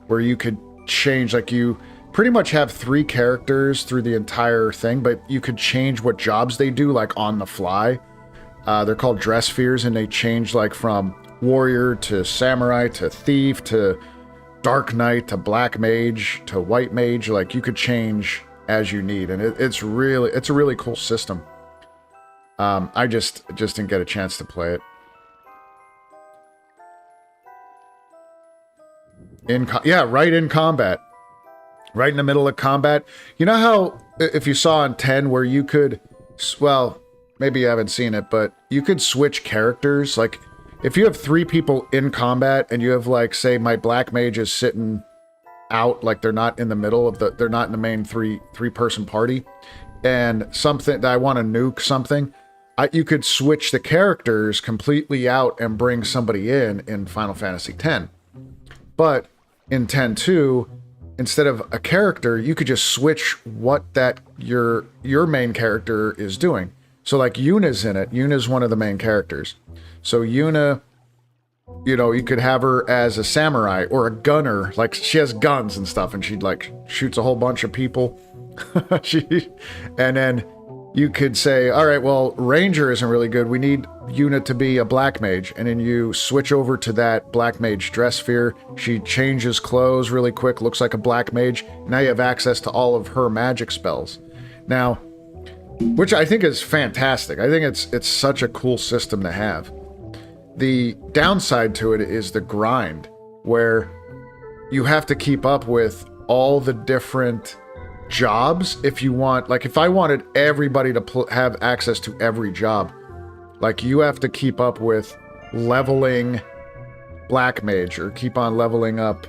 where you could change, like you pretty much have 3 characters through the entire thing, but you could change what jobs they do, like on the fly. They're called dress spheres, and they change like from warrior to samurai to thief to dark knight to black mage to white mage. Like you could change as you need, and it's a really cool system. I just didn't get a chance to play it. Right in combat. Right in the middle of combat. You know how, if you saw in 10 where you could, well, maybe you haven't seen it, but you could switch characters. Like, if you have 3 people in combat and you have, like, say, my black mage is sitting out, like they're not in the middle of they're not in the main three-person party, and something that I want to nuke something, you could switch the characters completely out and bring somebody in Final Fantasy X. But in 10.2, instead of a character, you could just switch what your main character is doing. So like Yuna's in it. Yuna's one of the main characters. So Yuna, you could have her as a samurai or a gunner. Like she has guns and stuff, and she like shoots a whole bunch of people. And then you could say, all right, well, Ranger isn't really good. We need Yuna to be a black mage. And then you switch over to that black mage dress sphere. She changes clothes really quick, looks like a black mage. Now you have access to all of her magic spells. Now, which I think is fantastic. I think it's such a cool system to have. The downside to it is the grind, where you have to keep up with all the different jobs. If you want, like if I wanted everybody to have access to every job, like you have to keep up with leveling black mage or keep on leveling up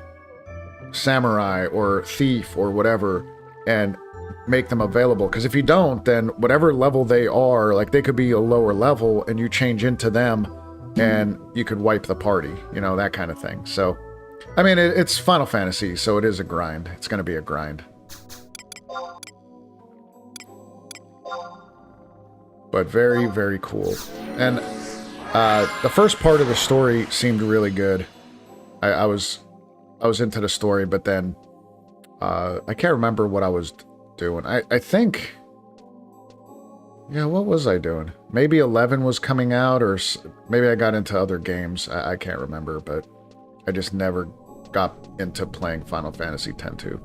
samurai or thief or whatever and make them available. Because if you don't, then whatever level they are, like they could be a lower level and you change into them and you could wipe the party, that kind of thing. So I mean, it's Final Fantasy, so it is a grind. It's going to be a grind. But very, very cool. And the first part of the story seemed really good. I was into the story, but then I can't remember what I was doing. I think, what was I doing? Maybe 11 was coming out, or maybe I got into other games. I can't remember, but I just never got into playing Final Fantasy X-2.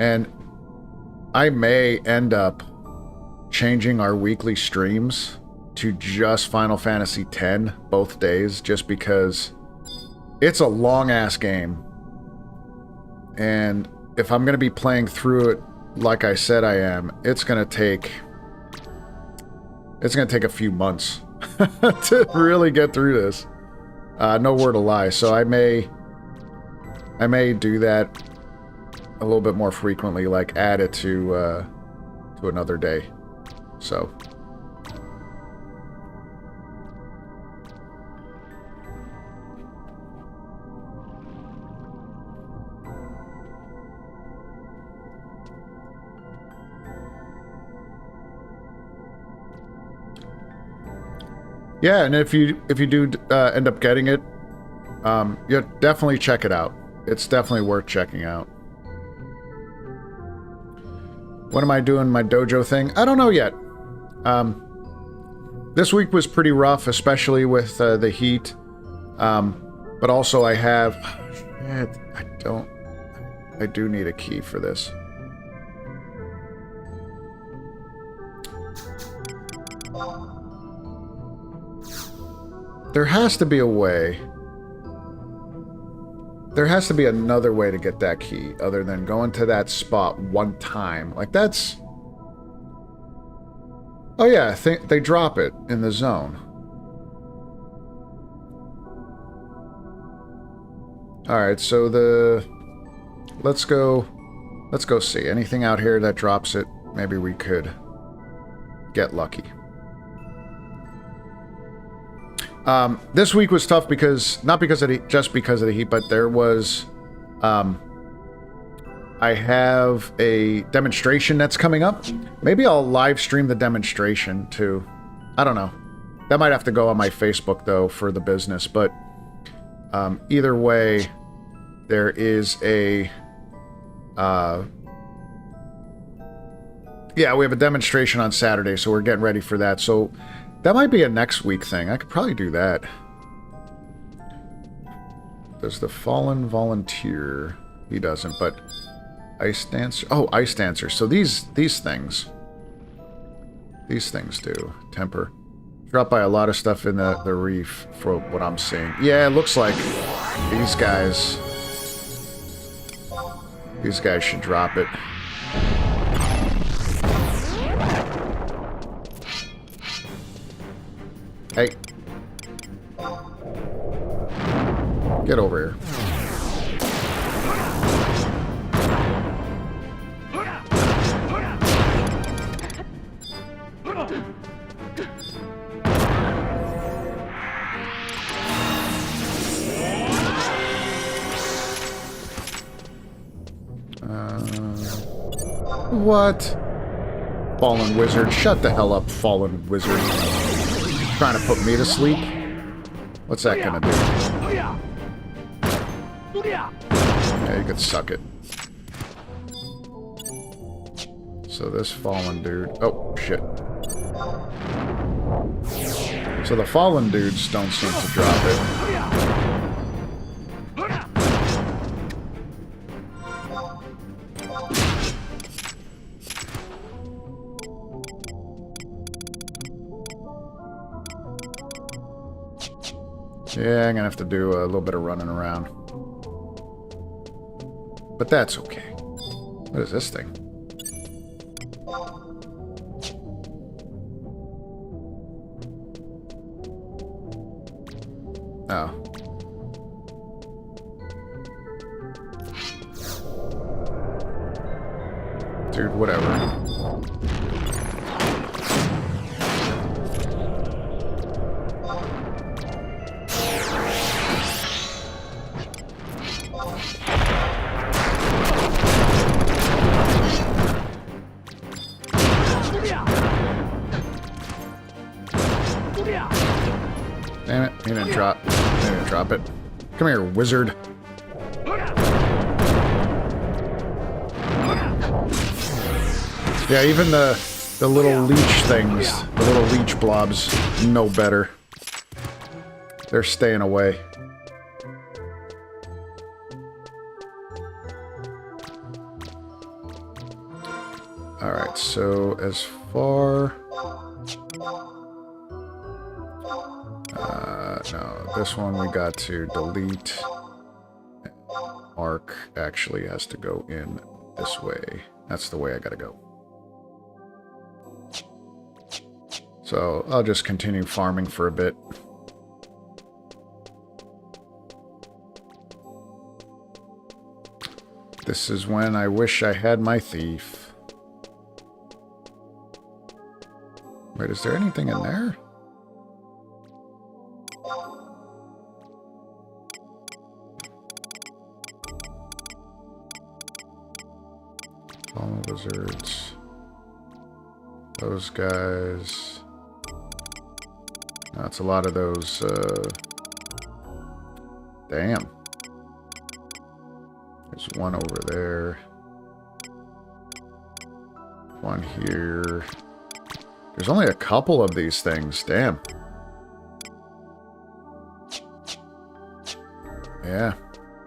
And I may end up changing our weekly streams to just Final Fantasy X both days, just because it's a long-ass game. And if I'm going to be playing through it like I said I am, it's going to take a few months to really get through this. No word of lie. So I may do that a little bit more frequently, like add it to another day. So yeah, and if you do end up getting it, definitely check it out. It's definitely worth checking out. When am I doing my dojo thing? I don't know yet. This week was pretty rough, especially with the heat. But also I have... I do need a key for this. There has to be a way. There has to be another way to get that key other than going to that spot one time. Like, that's... Oh, yeah, I think they drop it in the zone. Alright, so the... Let's go see. Anything out here that drops it, maybe we could get lucky. This week was tough because, not because of the, just because of the heat, but there was, I have a demonstration that's coming up. Maybe I'll live stream the demonstration too. I don't know. That might have to go on my Facebook though for the business, but either way, there is a, yeah, we have a demonstration on Saturday, so we're getting ready for that. So that might be a next week thing. I could probably do that. Does the Fallen volunteer? He doesn't, but Ice Dancer. Oh, Ice Dancer. So these things do. Temper. Dropped by a lot of stuff in the reef for what I'm seeing. Yeah, it looks like these guys should drop it. Hey. Get over here. What? Fallen Wizard. Shut the hell up, Fallen Wizard. Trying to put me to sleep? What's that gonna do? Yeah, you could suck it. So this Fallen dude... Oh, shit. So the Fallen dudes don't seem to drop it. Yeah, I'm gonna have to do a little bit of running around. But that's okay. What is this thing? Oh. Dude, whatever. Damn it, he didn't drop. He didn't drop it. Come here, wizard. Yeah, even the little leech things, the little leech blobs, know better. They're staying away. Alright, so as far... no, this one we got to delete. Mark actually has to go in this way. That's the way I gotta go. So I'll just continue farming for a bit. This is when I wish I had my thief. Wait, is there anything in there? Fallen Wizards. Those guys. That's a lot of those, damn. There's one over there. One here. There's only a couple of these things, damn. Yeah.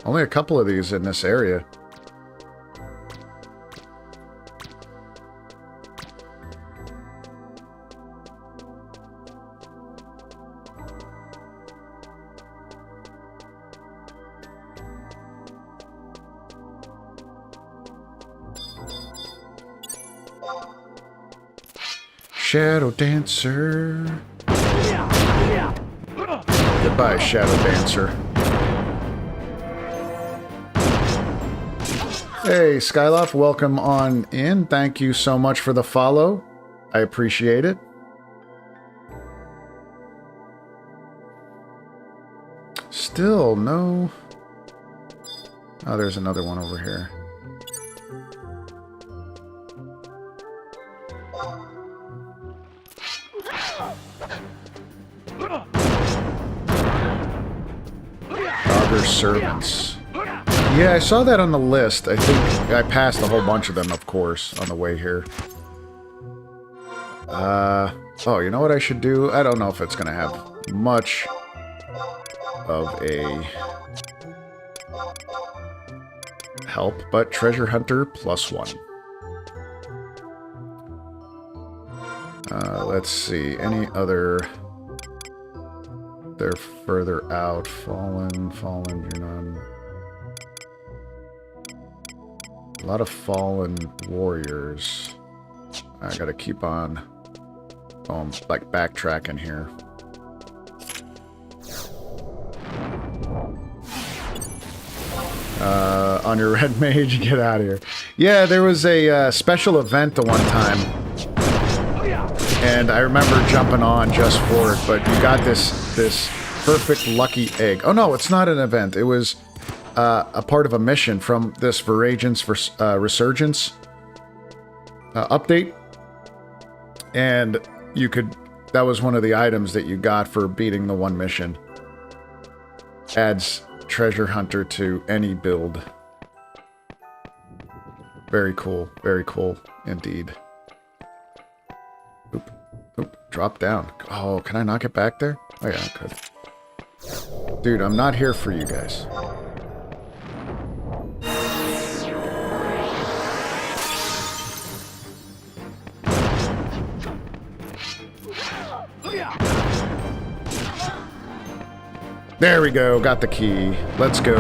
Only a couple of these in this area. Shadow Dancer. Goodbye, Shadow Dancer. Hey, Skyloft, welcome on in. Thank you so much for the follow. I appreciate it. Still no... Oh, there's another one over here. Other servants. Yeah, I saw that on the list. I think I passed a whole bunch of them, of course, on the way here. Oh, you know what I should do? I don't know if it's going to have much of a help, but Treasure Hunter +1. Let's see. Any other... They're further out. Fallen, you're none. A lot of fallen warriors. I gotta keep on like backtracking here. On your red mage, get out of here. Yeah, there was a special event the one time. And I remember jumping on just for it, but you got this perfect lucky egg. Oh no, it's not an event. It was a part of a mission from this Voracious Resurgence update. And you could... That was one of the items that you got for beating the one mission. Adds Treasure Hunter to any build. Very cool indeed. Oop, drop down. Oh, can I not get back there? Oh yeah, I could. Dude, I'm not here for you guys. There we go, got the key. Let's go.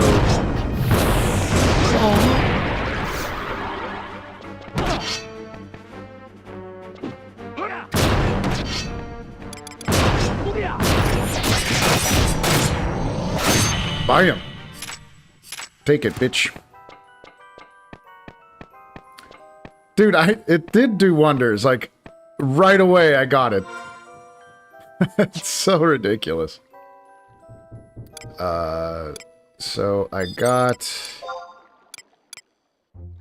Buy him. Take it, bitch. Dude, it did do wonders. Like, right away I got it. It's so ridiculous. So I got...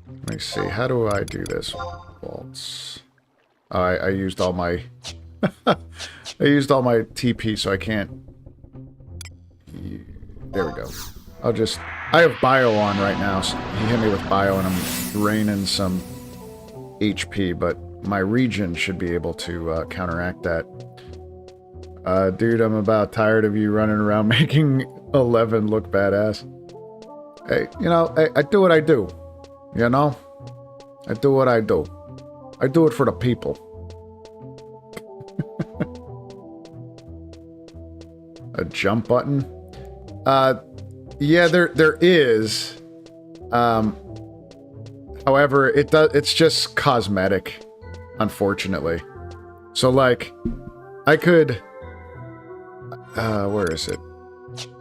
Let me see, how do I do this? Waltz. I used all my... I used all my TP, so I can't... There we go. I'll just... I have bio on right now, so he hit me with bio and I'm draining some HP, but my regen should be able to counteract that. Dude, I'm about tired of you running around making 11 look badass. Hey, you know, I do what I do. You know? I do what I do. I do it for the people. A jump button? Yeah, there is. However, it's just cosmetic, unfortunately. So, like, I could... where is it?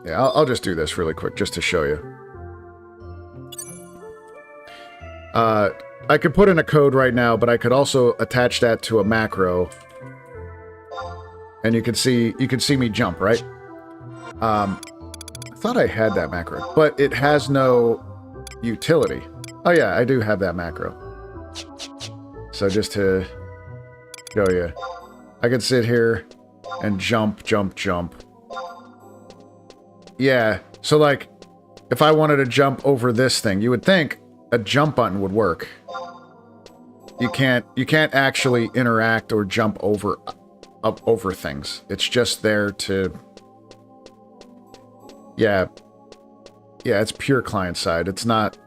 Yeah, I'll just do this really quick, just to show you. I could put in a code right now, but I could also attach that to a macro. And you can see me jump, right? I thought I had that macro, but it has no utility. Oh yeah, I do have that macro. So just to show you, I could sit here and jump. Yeah, so like, if I wanted to jump over this thing, you would think a jump button would work. You can't actually interact or jump over things. It's just there to... Yeah, it's pure client side. It's not...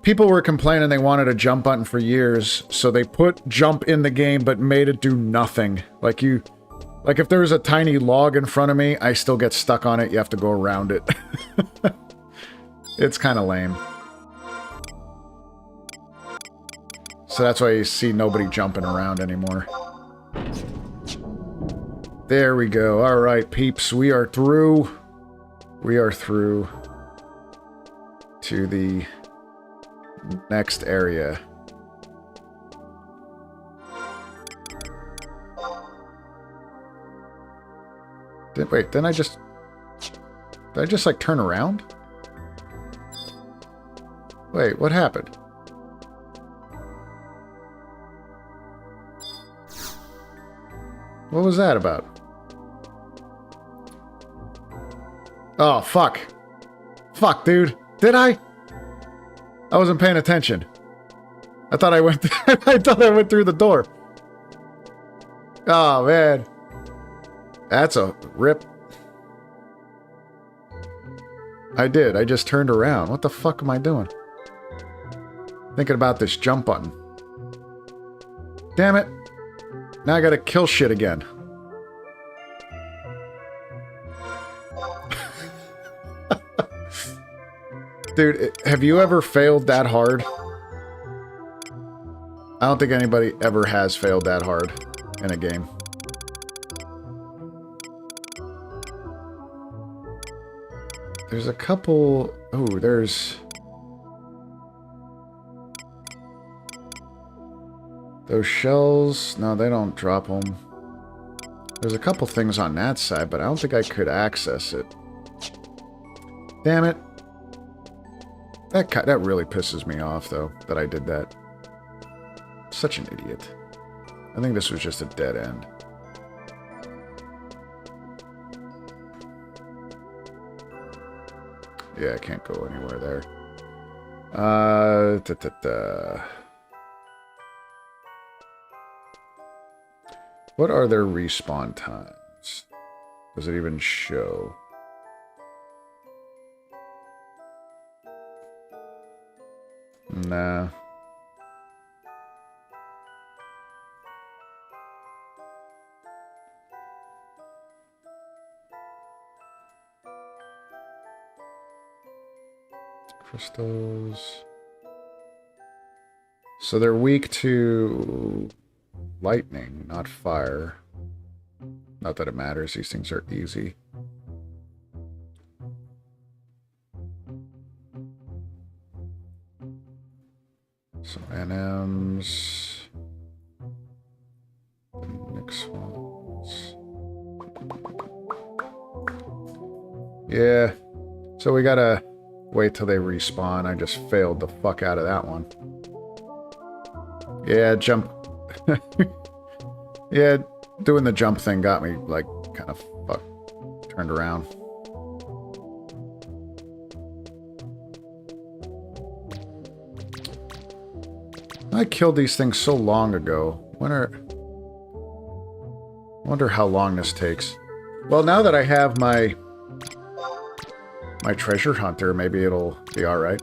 People were complaining they wanted a jump button for years, so they put jump in the game but made it do nothing. Like if there was a tiny log in front of me, I still get stuck on it. You have to go around it. It's kind of lame. So that's why you see nobody jumping around anymore. There we go. Alright, peeps. We are through. We are through to the next area. Wait, didn't I just... Did I just, like, turn around? Wait, what happened? What was that about? Oh, fuck. Fuck, dude. Did I? I wasn't paying attention. I thought I went I thought I went through the door. Oh, man. That's a rip. I did. I just turned around. What the fuck am I doing? Thinking about this jump button. Damn it. Now I gotta kill shit again. Dude, have you ever failed that hard? I don't think anybody ever has failed that hard in a game. There's a couple... Oh, there's... Those shells... No, they don't drop them. There's a couple things on that side, but I don't think I could access it. Damn it. That really pisses me off, though, that I did that. Such an idiot. I think this was just a dead end. Yeah, I can't go anywhere there. What are their respawn times? Does it even show? Nah. Crystals. So they're weak to lightning, not fire. Not that it matters, these things are easy. So NMs. The next ones. Yeah. So we gotta wait till they respawn. I just failed the fuck out of that one. Yeah, jump. Yeah, doing the jump thing got me, like, kind of turned around. I killed these things so long ago. Wonder how long this takes. Well, now that I have my treasure hunter, maybe it'll be alright.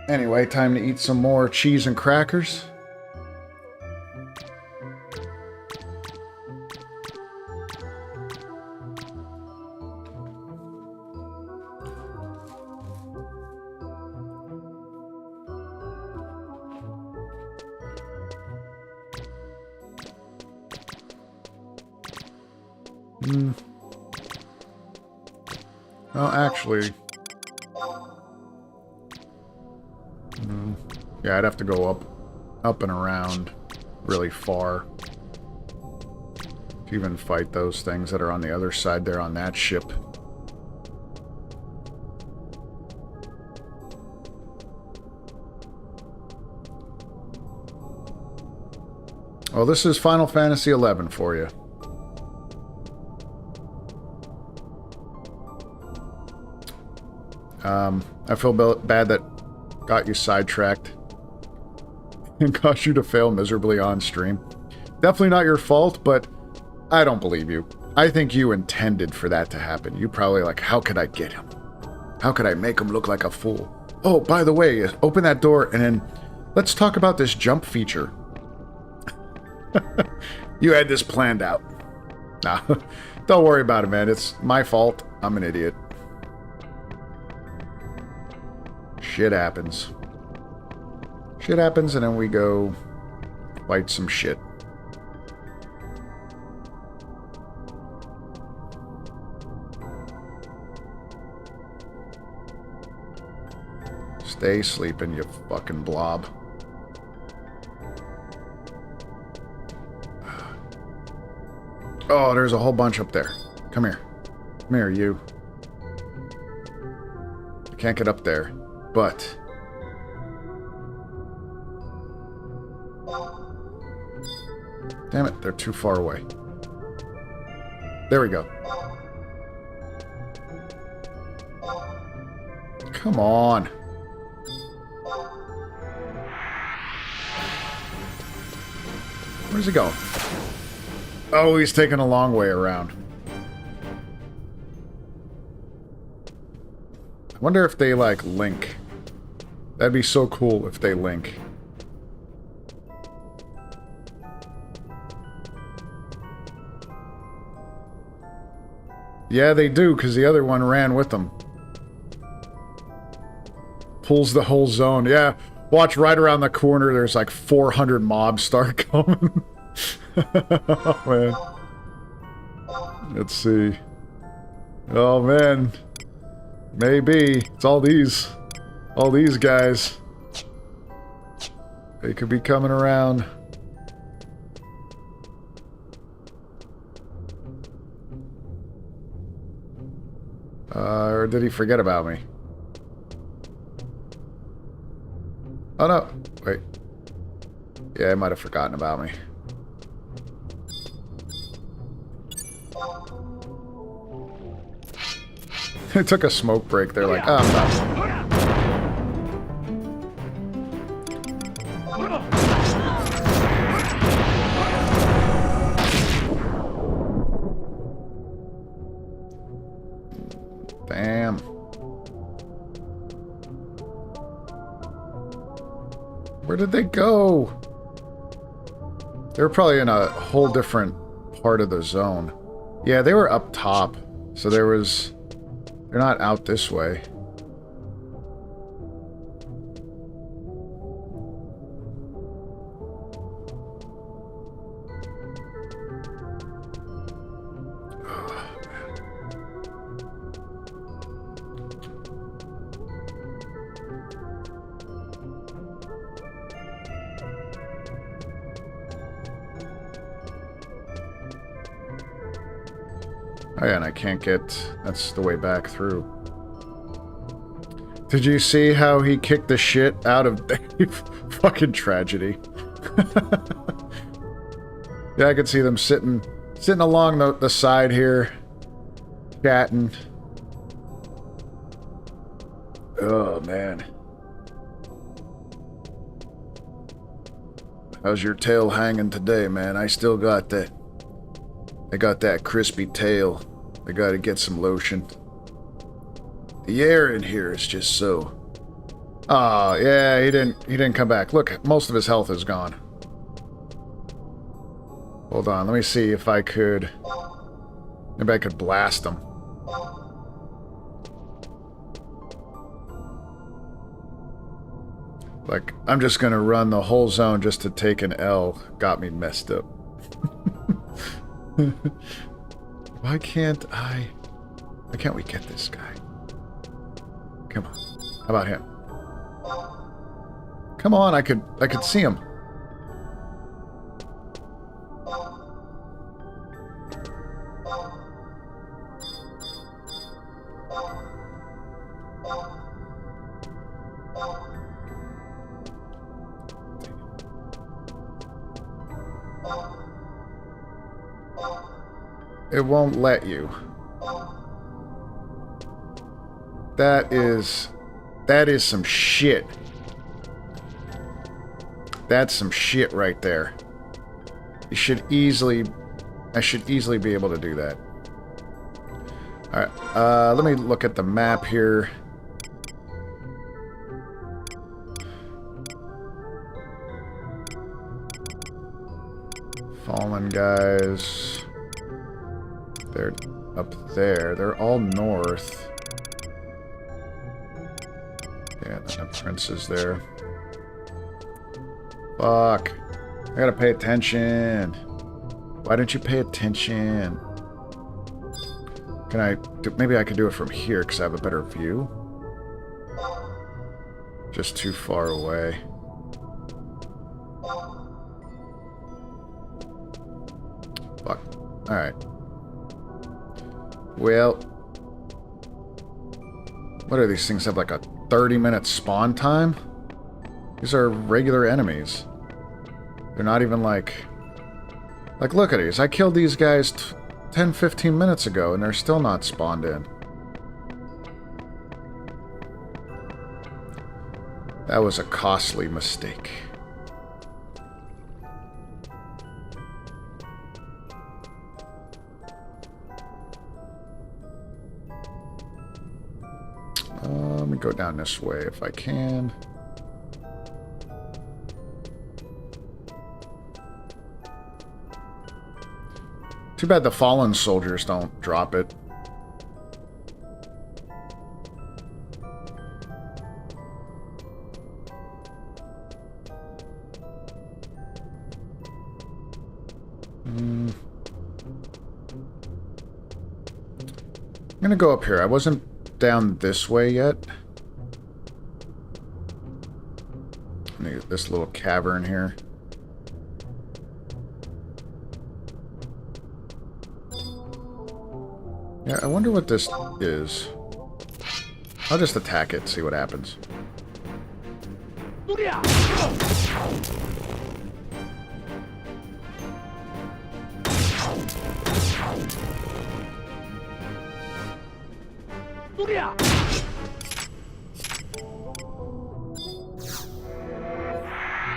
Anyway, time to eat some more cheese and crackers. Well, actually... yeah, I'd have to go up and around really far to even fight those things that are on the other side there on that ship. Well, this is Final Fantasy XI for you. I feel bad that got you sidetracked and caused you to fail miserably on stream. Definitely not your fault, but I don't believe you. I think you intended for that to happen. You probably like, how could I get him? How could I make him look like a fool? Oh, by the way, open that door and then let's talk about this jump feature. You had this planned out. Nah, don't worry about it, man. It's my fault. I'm an idiot. Shit happens. Shit happens, and then we go fight some shit. Stay sleeping, you fucking blob. Oh, there's a whole bunch up there. Come here. Come here, you. I can't get up there, but... Damn it, they're too far away. There we go. Come on. Where's he going? Oh, he's taking a long way around. I wonder if they, like, link. That'd be so cool if they link. Yeah, they do, because the other one ran with them. Pulls the whole zone. Yeah, watch right around the corner, there's like 400 mobs start coming. Oh, man. Let's see. Oh, man. Maybe. It's all these guys. They could be coming around. Or did he forget about me? Oh, no. Wait. Yeah, he might have forgotten about me. It took a smoke break. They're like, oh, I'm done. Damn. Where did they go? They were probably in a whole different part of the zone. Yeah, they were up top. So there was... They're not out this way. Oh yeah, and I can't get... That's the way back through. Did you see how he kicked the shit out of Dave? Fucking tragedy. Yeah, I could see them sitting along the side here, chatting. Oh, man. How's your tail hanging today, man? I still got that... I got that crispy tail. I gotta get some lotion. The air in here is just so... Oh, yeah, he didn't come back. Look, most of his health is gone. Hold on, let me see if I could... Maybe I could blast him. Like, I'm just gonna run the whole zone just to take an L. Got me messed up. Why can't we get this guy? Come on. How about him? Come on, I could see him. It won't let you. That is some shit. That's some shit right there. I should easily be able to do that. Alright, let me look at the map here. Fallen guys. They're up there. They're all north. Yeah, and then the prince is there. Fuck. I gotta pay attention. Why don't you pay attention? Can I... maybe I could do it from here because I have a better view. Just too far away. Fuck. Alright. Well... what are these things? Have like a 30-minute spawn time? These are regular enemies. They're not even like... look at these. I killed these guys 10, 15 minutes ago, and they're still not spawned in. That was a costly mistake. Let me go down this way if I can. Too bad the fallen soldiers don't drop it. I'm gonna go up here. I wasn't down this way yet. This little cavern here. Yeah, I wonder what this is. I'll just attack it, see what happens.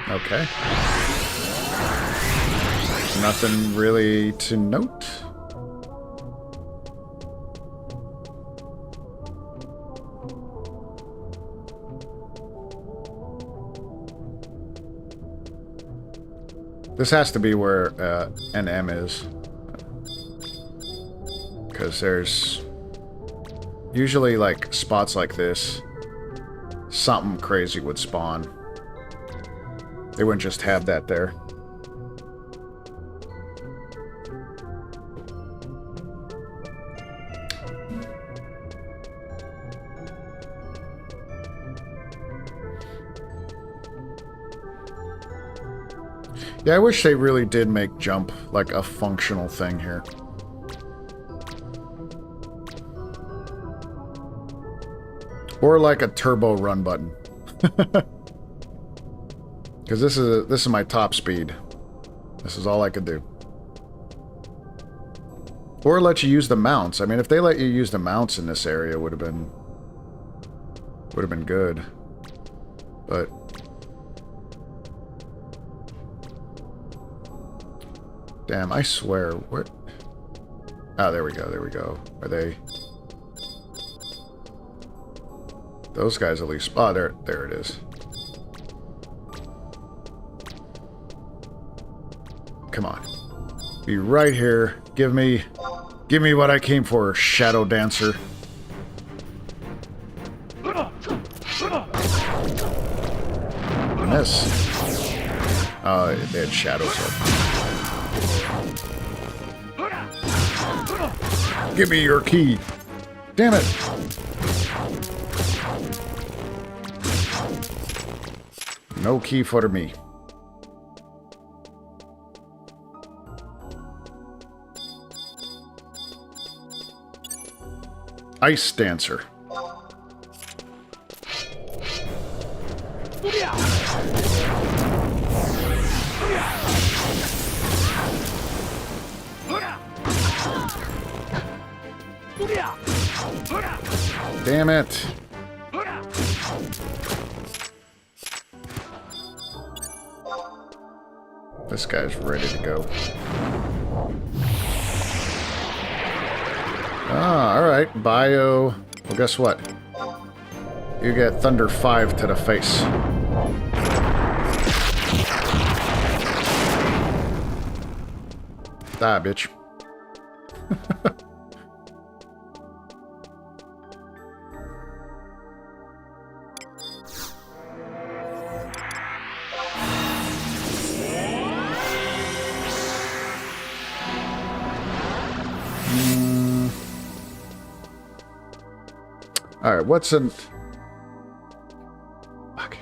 Okay. Nothing really to note. This has to be where an M is. Because there's usually like spots like this, something crazy would spawn. They wouldn't just have that there. Yeah, I wish they really did make jump like a functional thing here. Or like a turbo run button. Because this is my top speed. This is all I could do. Or let you use the mounts. I mean, if they let you use the mounts in this area, would have been good. But damn, I swear, what? Oh, there we go, there we go. Are they? Those guys at least. Oh, there it is. Come on. Be right here. Give me what I came for, Shadow Dancer. Miss. Oh, they had shadows up. Give me your key. Damn it. No key for me. Ice Dancer. Damn it. This guy's ready to go. Ah, alright. Bio. Well, guess what? You get Thunder 5 to the face. Die, bitch. Alright, what's an... Fuck.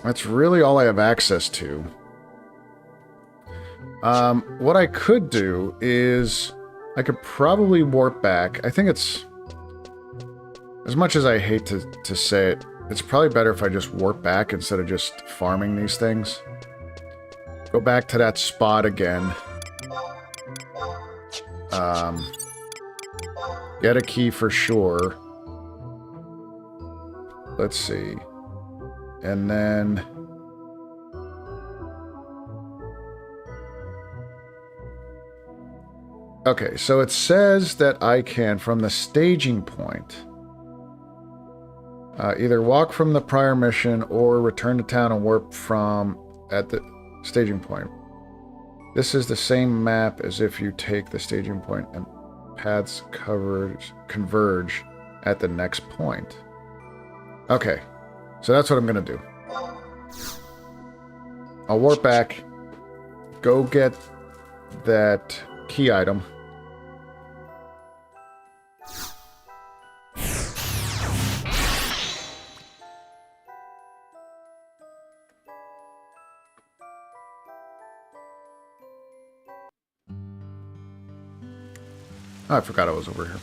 That's really all I have access to. What I could do is... I could probably warp back. I think it's... As much as I hate to say it, it's probably better if I just warp back instead of just farming these things. Go back to that spot again. Get a key for sure. Let's see. And then... Okay, so it says that I can, from the staging point, either walk from the prior mission or return to town and warp from at the staging point. This is the same map as if you take the staging point and paths converge at the next point. Okay, so that's what I'm going to do. I'll warp back, go get that key item. Oh, I forgot I was over here.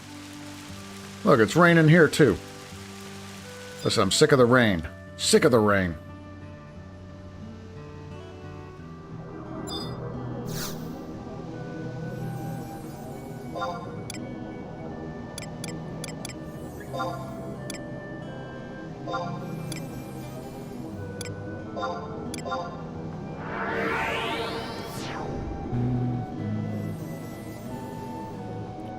Look, it's raining here too. Listen, I'm sick of the rain. Sick of the rain.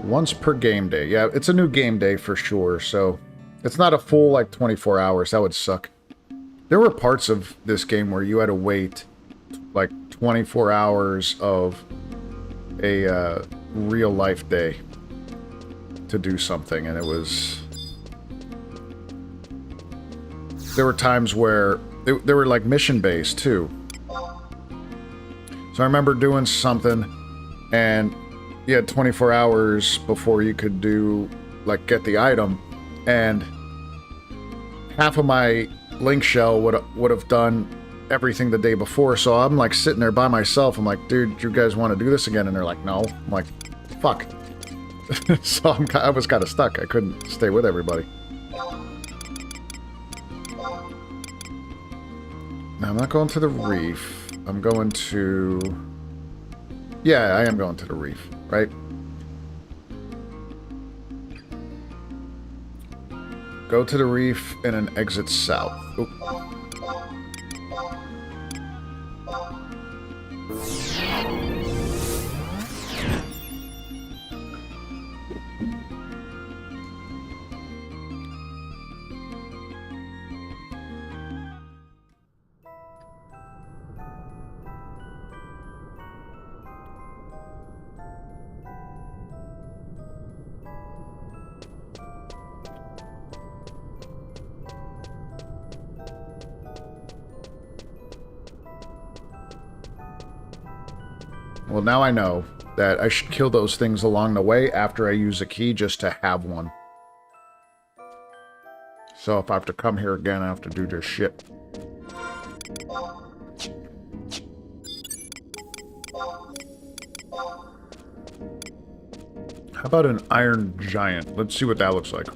Once per game day. Yeah, it's a new game day for sure, so it's not a full, like, 24 hours. That would suck. There were parts of this game where you had to wait, like, 24 hours of a real-life day to do something, and it was... There were times where... They were, like, mission-based, too. So I remember doing something, and... You had 24 hours before you could do, like, get the item, and half of my link shell would have done everything the day before, so I'm, like, sitting there by myself. I'm like, dude, you guys want to do this again? And they're like, no. I'm like, fuck. So I was kind of stuck. I couldn't stay with everybody. Now, I'm not going to the reef. I'm going to... Yeah, I am going to the reef, right? Go to the reef and then exit south. Oop. Well, now I know that I should kill those things along the way after I use a key just to have one. So if I have to come here again, I have to do this shit. How about an iron giant? Let's see what that looks like.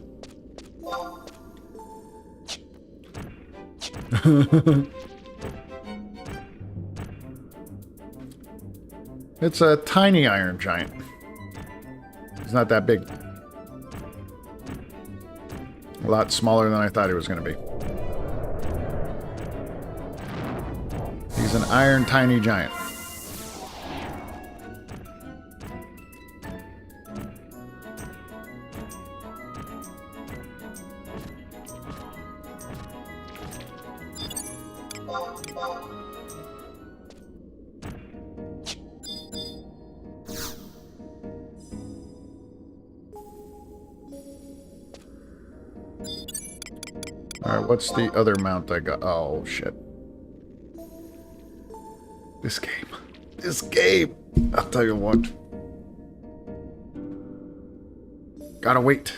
It's a tiny iron giant. It's not that big. A lot smaller than I thought he was going to be. He's an iron tiny giant. Alright, what's the other mount I got? Oh, shit. This game. This game! I'll tell you what. Gotta wait.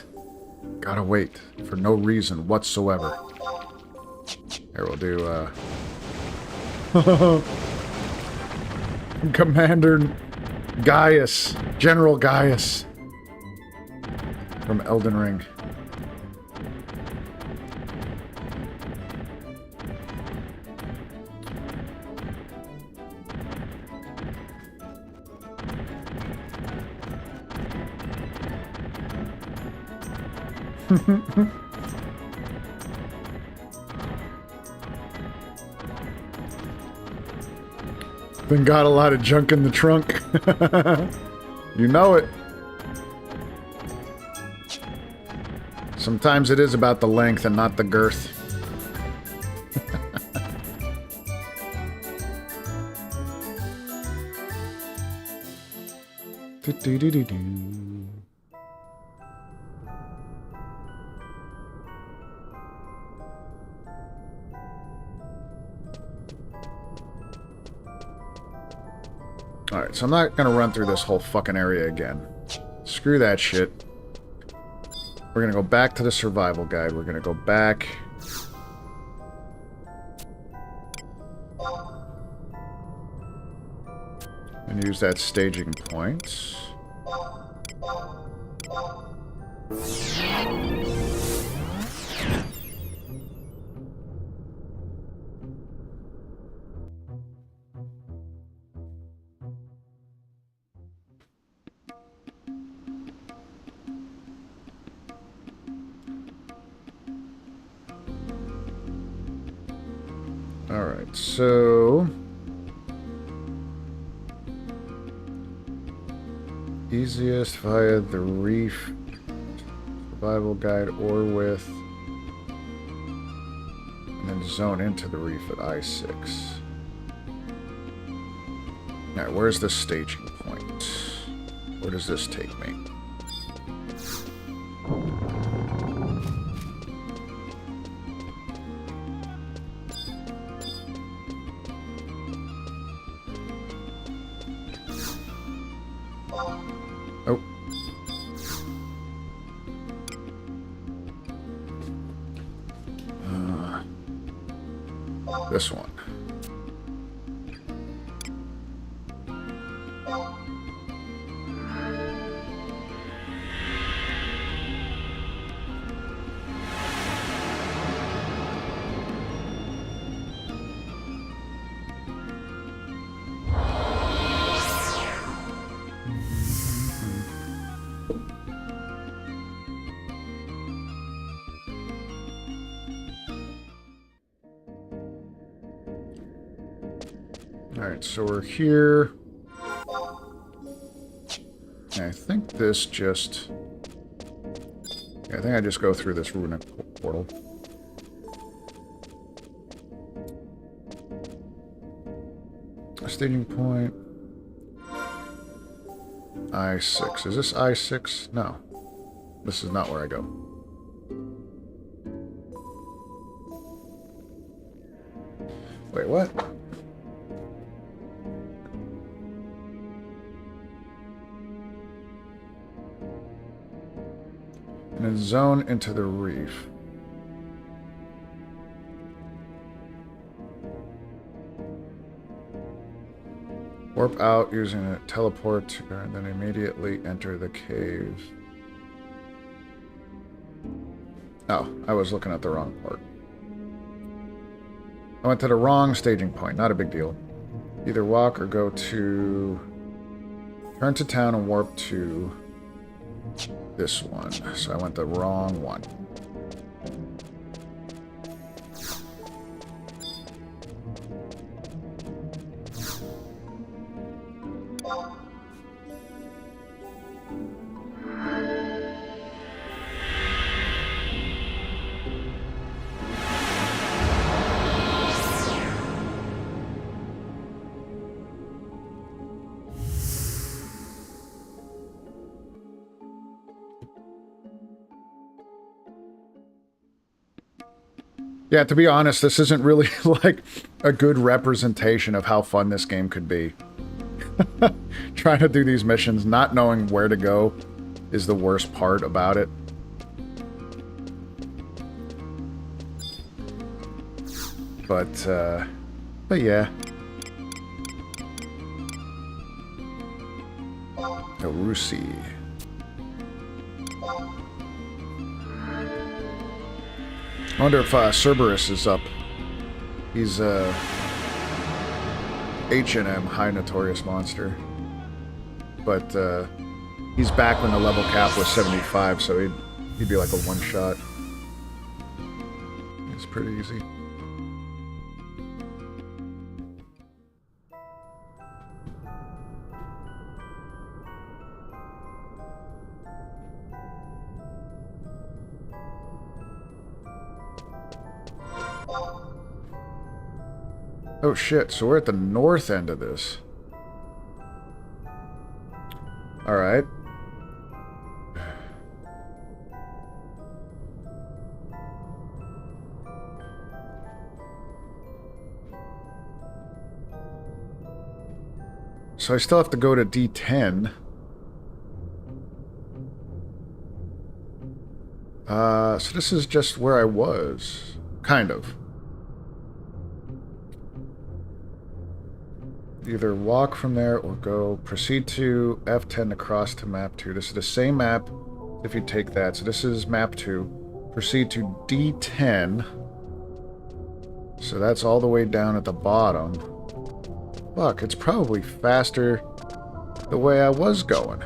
Gotta wait. For no reason whatsoever. Here, we'll do, Commander Gaius. General Gaius. From Elden Ring. Then got a lot of junk in the trunk. You know it. Sometimes it is about the length and not the girth. Alright, so I'm not gonna run through this whole fucking area again. Screw that shit. We're gonna go back to the survival guide. We're gonna go back. And use that staging point. Alright, so... easiest via the reef survival guide or with... and then zone into the reef at I-6. Alright, where's the staging point? Where does this take me? Oh. This one. Alright, so we're here. And I think this just... yeah, I think I just go through this runic portal. A staging point. I-6. Is this I-6? No. This is not where I go. Wait, what? And then zone into the reef. Warp out using a teleport and then immediately enter the cave. Oh, I was looking at the wrong part. I went to the wrong staging point. Not a big deal. Either walk or go to... turn to town and warp to this one. So I went the wrong one. Yeah, to be honest, this isn't really like a good representation of how fun this game could be. Trying to do these missions, not knowing where to go is the worst part about it. But yeah. Rusi. I wonder if Cerberus is up. He's H&M, High Notorious Monster. But he's back when the level cap was 75, so he'd be like a one-shot. It's pretty easy. Oh shit, so we're at the north end of this. Alright. So I still have to go to D10. So this is just where I was. Kind of. Either walk from there or go. Proceed to F10 to cross to map 2. This is the same map if you take that. So this is map 2. Proceed to D10. So that's all the way down at the bottom. Fuck, it's probably faster the way I was going.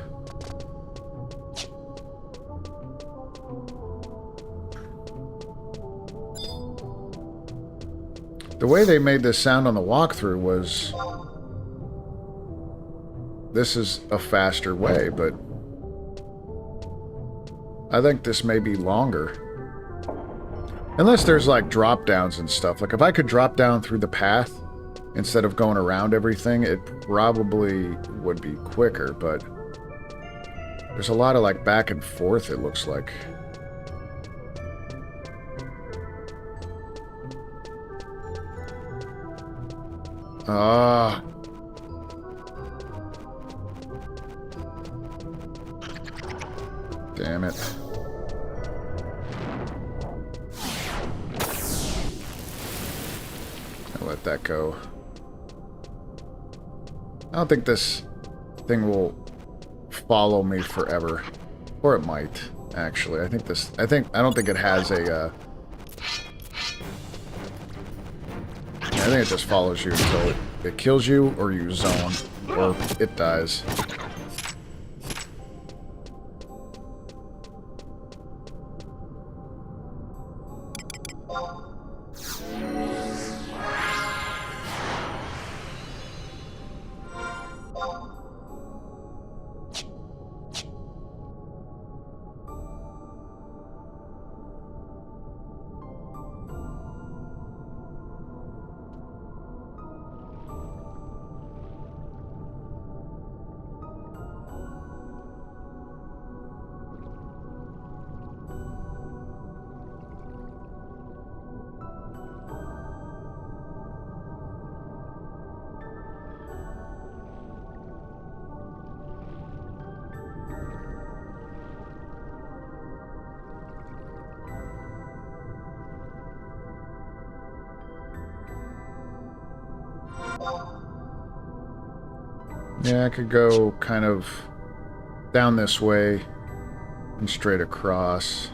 The way they made this sound on the walkthrough was... This is a faster way, but... I think this may be longer. Unless there's, like, drop-downs and stuff. Like, if I could drop down through the path instead of going around everything, it probably would be quicker, but... There's a lot of, like, back and forth, it looks like. Ah. Damn it. I'll let that go. I don't think this thing will follow me forever. Or it might, actually. I don't think it has a, I think it just follows you until it kills you, or you zone, or it dies. Yeah, I could go kind of down this way and straight across.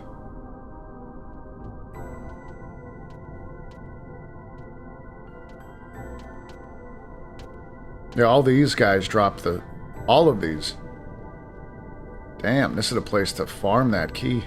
Yeah, all these guys drop all of these. Damn, this is a place to farm that key.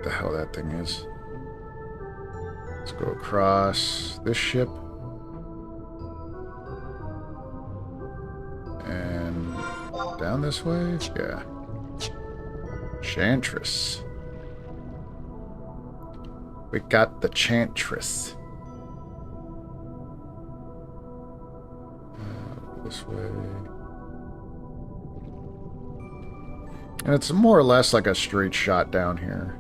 The hell that thing is. Let's go across this ship. And down this way? Yeah. Shit. Chantress. We got the Chantress. This way. And it's more or less like a straight shot down here.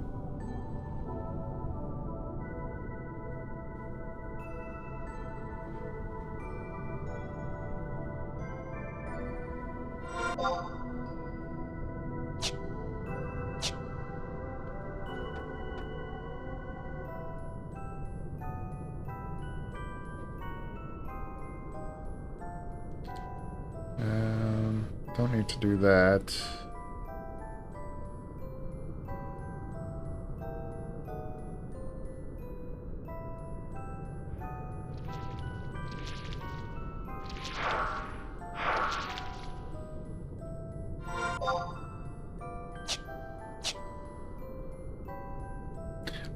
Don't need to do that.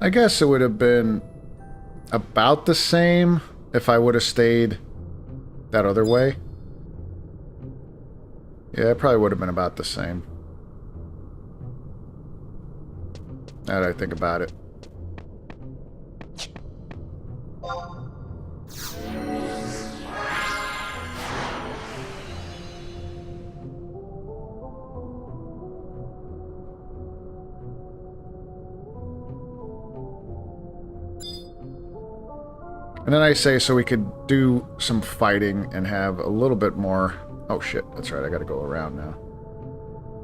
I guess it would have been about the same if I would have stayed that other way. Yeah, it probably would have been about the same. Now that I think about it. And then I say so we could do some fighting and have a little bit more... Oh shit, that's right, I gotta go around now.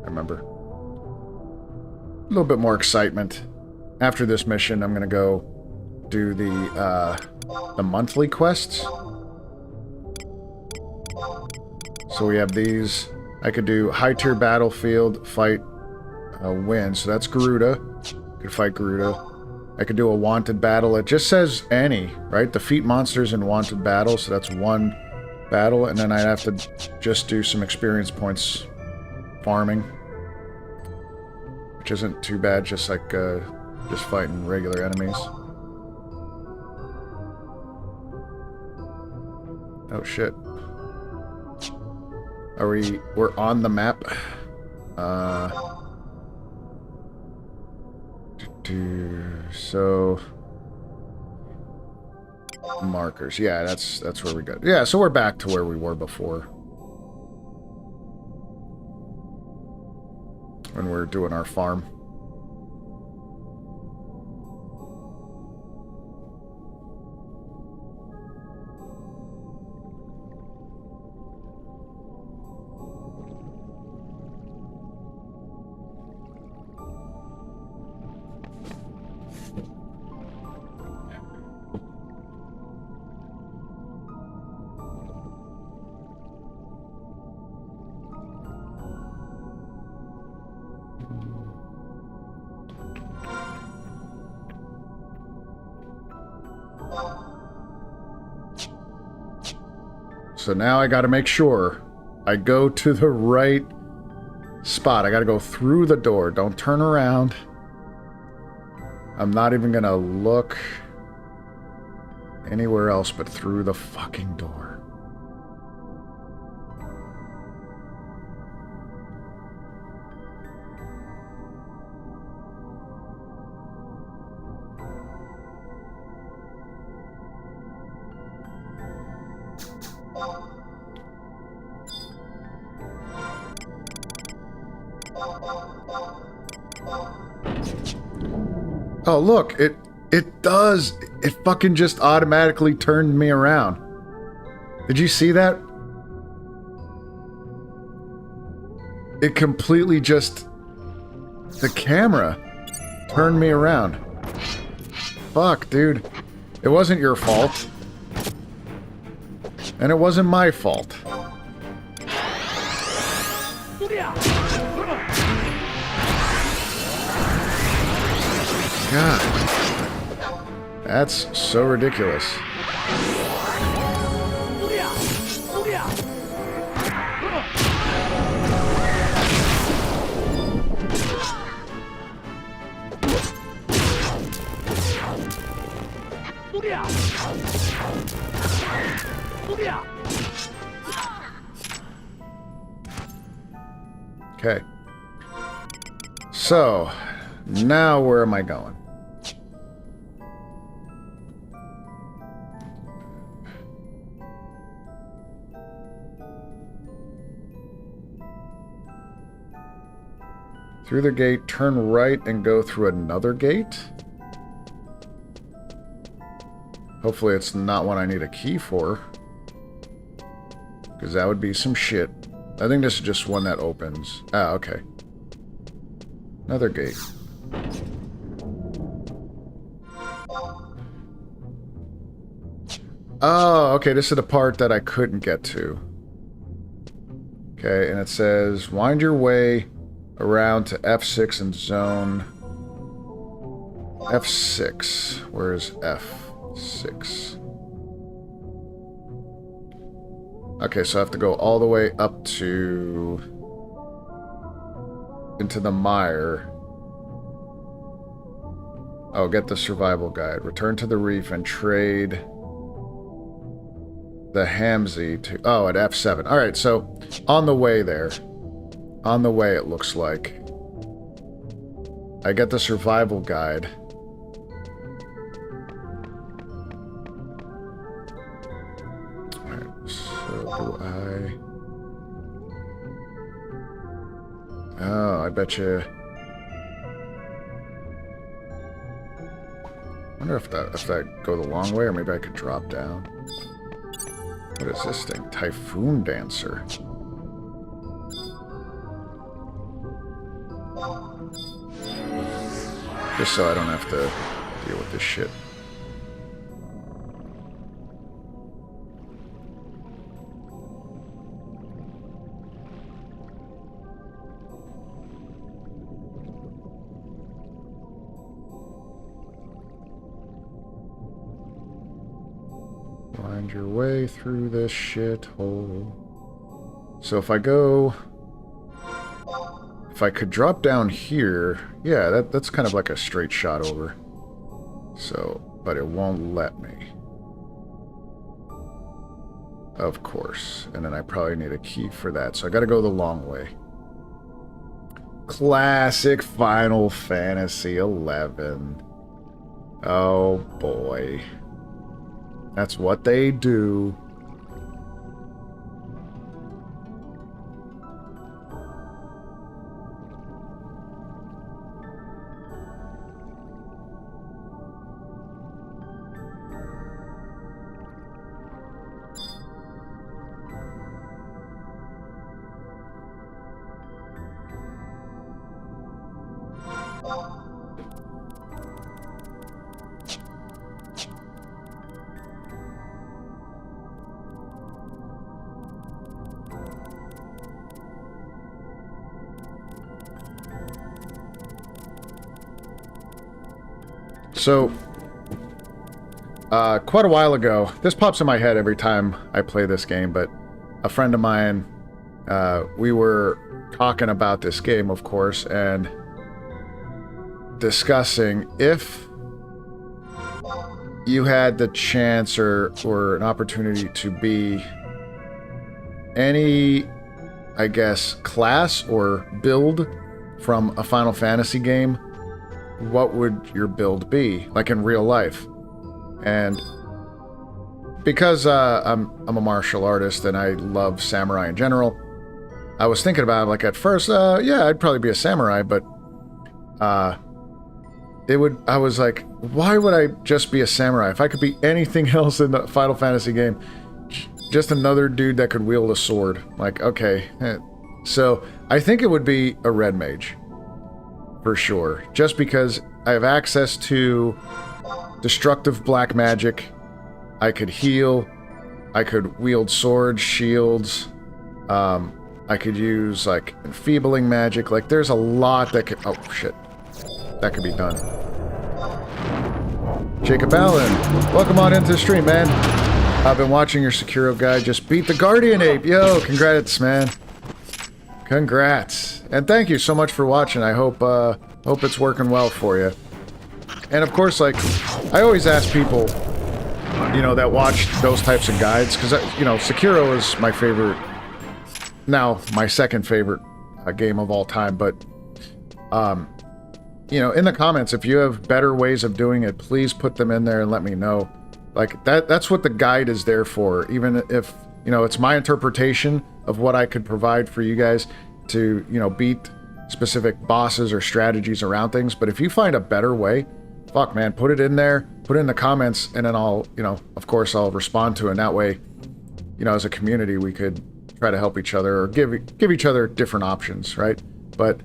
I remember. A little bit more excitement. After this mission, I'm gonna go do the monthly quests. So we have these. I could do high tier battlefield, fight, win. So that's Garuda. Could fight Garuda. I could do a wanted battle. It just says any, right? Defeat monsters in wanted battle, so that's one battle, and then I'd have to just do some experience points farming, which isn't too bad, just like just fighting regular enemies. Oh shit. We're on the map. So markers. Yeah, that's where we go. Yeah, so we're back to where we were before. When we were doing our farm. So now I gotta make sure I go to the right spot. I gotta go through the door. Don't turn around. I'm not even gonna look anywhere else but through the fucking door. Oh, look, it does. It fucking just automatically turned me around. Did you see that? It completely just... The camera turned me around. Fuck, dude. It wasn't your fault. And it wasn't my fault. God. That's so ridiculous. Okay. So, now where am I going? Through the gate, turn right and go through another gate. Hopefully it's not one I need a key for. Because that would be some shit. I think this is just one that opens. Ah, okay. Another gate. Oh, okay, this is the part that I couldn't get to. Okay, and it says, wind your way around to F6 and zone F6. Where's F6? Okay, so I have to go all the way up to... into the mire. Oh, get the survival guide. Return to the reef and trade the Hamzy to... Oh, at F7. Alright, so on the way there. On the way, it looks like. I get the survival guide. Alright, so do I... Oh, I bet you... I wonder if that go the long way, or maybe I could drop down. What is this thing? Typhoon Dancer. Just so I don't have to deal with this shit. Find your way through this shithole. So if I go... If I could drop down here, yeah, that's kind of like a straight shot over. So, but it won't let me. Of course. And then I probably need a key for that, so I gotta go the long way. Classic Final Fantasy XI. Oh boy. That's what they do. So, quite a while ago, this pops in my head every time I play this game, but a friend of mine, we were talking about this game, of course, and discussing if you had the chance or an opportunity to be any, I guess, class or build from a Final Fantasy game, what would your build be, like in real life? And because I'm a martial artist and I love samurai in general, I was thinking about it, like at first, yeah, I'd probably be a samurai, but I was like, why would I just be a samurai? If I could be anything else in the Final Fantasy game, just another dude that could wield a sword. Like, okay. So I think it would be a red mage. For sure. Just because I have access to destructive black magic. I could heal. I could wield swords, shields. I could use, like, enfeebling magic. Like, there's a lot that could... Oh, shit. That could be done. Jacob Allen, welcome on into the stream, man. I've been watching your Sekiro guide. Just beat the Guardian Ape. Yo, congrats, man. Congrats. And thank you so much for watching. I hope it's working well for you. And of course, like, I always ask people, you know, that watch those types of guides, because, you know, Sekiro is my favorite, now my second favorite game of all time, but you know, in the comments, if you have better ways of doing it, please put them in there and let me know. Like, that's what the guide is there for. Even if, you know, it's my interpretation of what I could provide for you guys to, you know, beat specific bosses or strategies around things. But if you find a better way, fuck, man, put it in there, put it in the comments, and then I'll, you know, of course, I'll respond to it. And that way, you know, as a community, we could try to help each other or give each other different options, right? But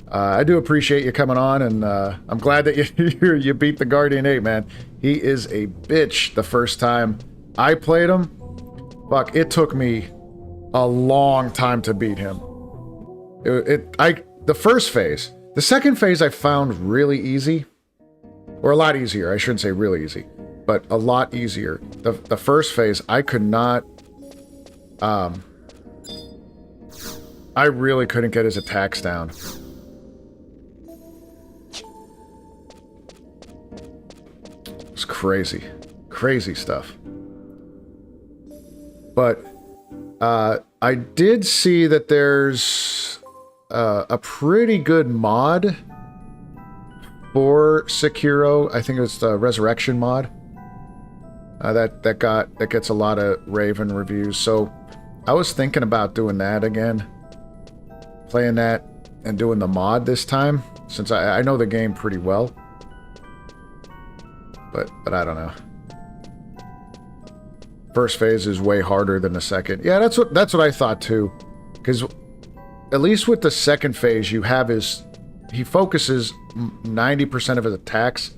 I do appreciate you coming on, and I'm glad that you beat the Guardian 8, man. He is a bitch the first time I played him. Fuck, it took me a long time to beat him. The first phase. The second phase I found really easy. Or a lot easier. I shouldn't say really easy, but a lot easier. The first phase, I could not... I really couldn't get his attacks down. It's crazy. Crazy stuff. But I did see that there's a pretty good mod for Sekiro. I think it was the Resurrection mod. That gets a lot of Raven reviews. So I was thinking about doing that again. Playing that and doing the mod this time, since I know the game pretty well. But I don't know. First phase is way harder than the second. Yeah, that's what I thought too. Because at least with the second phase, you have he focuses 90% of his attacks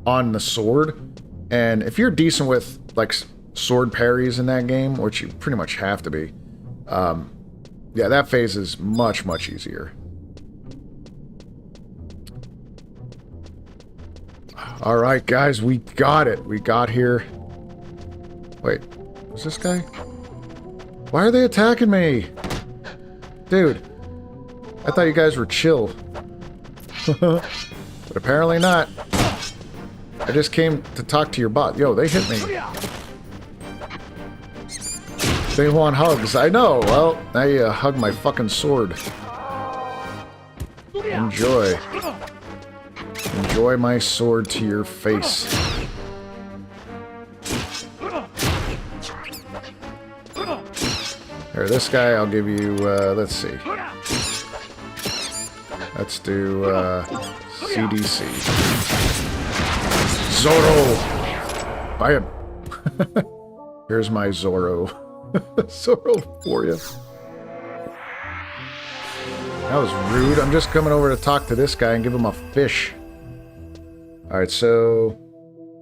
on the sword. And if you're decent with like sword parries in that game, which you pretty much have to be, yeah, that phase is much, much easier. All right, guys, we got it. We got here. Wait, was this guy? Why are they attacking me? Dude, I thought you guys were chill. But apparently not. I just came to talk to your bot. Yo, they hit me. They want hugs. I know. Well, now you hug my fucking sword. Enjoy. Enjoy my sword to your face. Here, this guy, I'll give you, let's see. Let's do, CDC. Zoro! Buy him. Here's my Zoro. Zoro for you. That was rude. I'm just coming over to talk to this guy and give him a fish. Alright, so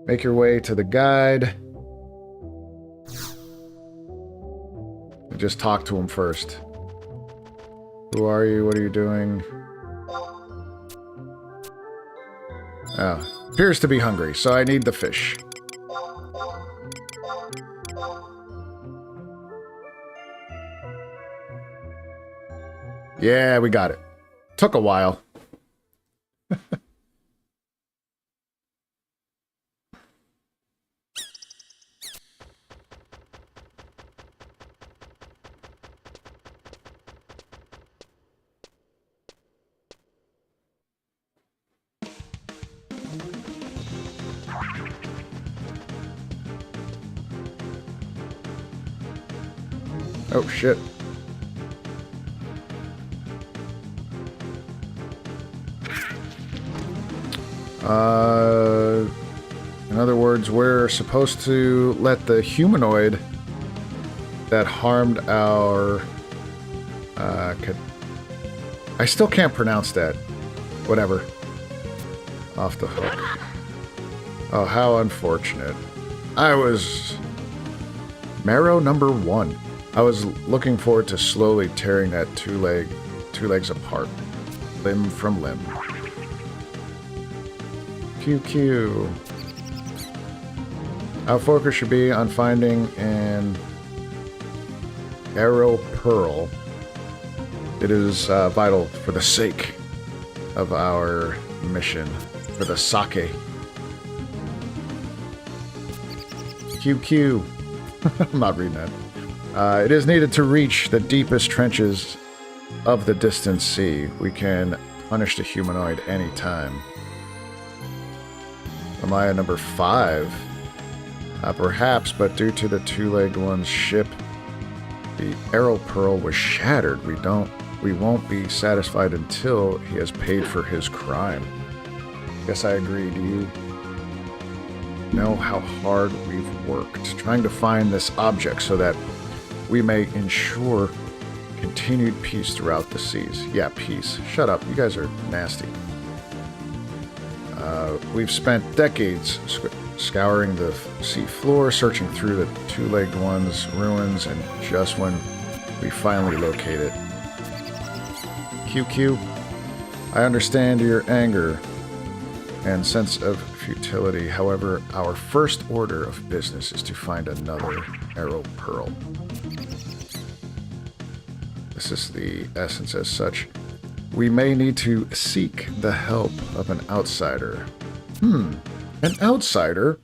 make your way to the guide. And just talk to him first. Who are you? What are you doing? Oh, appears to be hungry, so I need the fish. Yeah, we got it. Took a while. Oh, shit. In other words, we're supposed to let the humanoid that harmed our... I still can't pronounce that. Whatever. Off the hook. Oh, how unfortunate. I was... Marrow number 1. I was looking forward to slowly tearing that two legs apart. Limb from limb. QQ. Our focus should be on finding an arrow pearl. It is vital for the sake of our mission, for the sake. QQ. I'm not reading that. It is needed to reach the deepest trenches of the distant sea. We can punish the humanoid anytime. Am I at number 5? Perhaps, but due to the two-legged one's ship, the arrow pearl was shattered. We won't be satisfied until he has paid for his crime. Guess I agree. Do you know how hard we've worked trying to find this object so that we may ensure continued peace throughout the seas? Yeah, peace. Shut up. You guys are nasty. We've spent decades scouring the sea floor, searching through the two-legged one's ruins, and just when we finally locate it. QQ, I understand your anger and sense of futility. However, our first order of business is to find another arrow pearl. This is the essence as such. We may need to seek the help of an outsider. An outsider?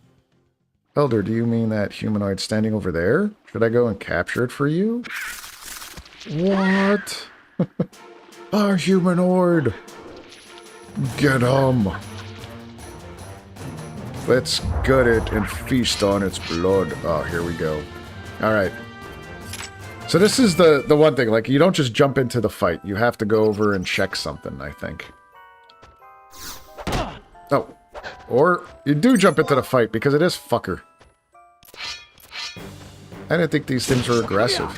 Elder, do you mean that humanoid standing over there? Should I go and capture it for you? What? Our humanoid! Get him! Let's gut it and feast on its blood. Oh, here we go. Alright. So this is the one thing, like, you don't just jump into the fight. You have to go over and check something, I think. Oh. Or you do jump into the fight, because it is fucker. I didn't think these things were aggressive.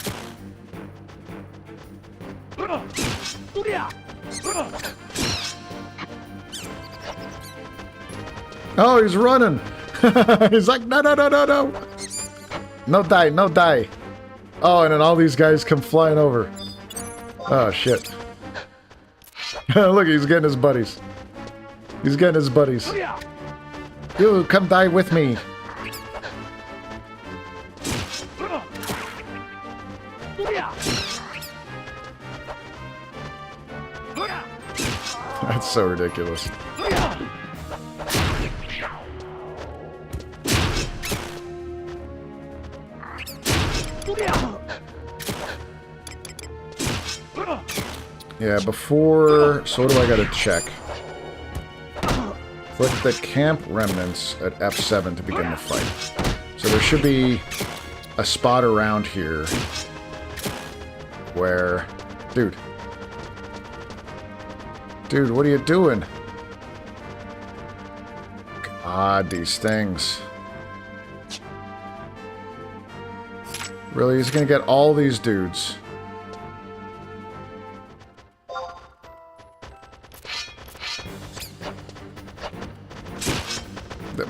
Oh, he's running! He's like, no, no, no, no, no! No die, no die! Oh, and then all these guys come flying over. Oh, shit. Look, he's getting his buddies. He's getting his buddies. You, come die with me. That's so ridiculous. Yeah, before... So what do I gotta check? Click the camp remnants at F7 to begin the fight. So there should be a spot around here where... Dude. Dude, what are you doing? God, these things. Really? He's gonna get all these dudes.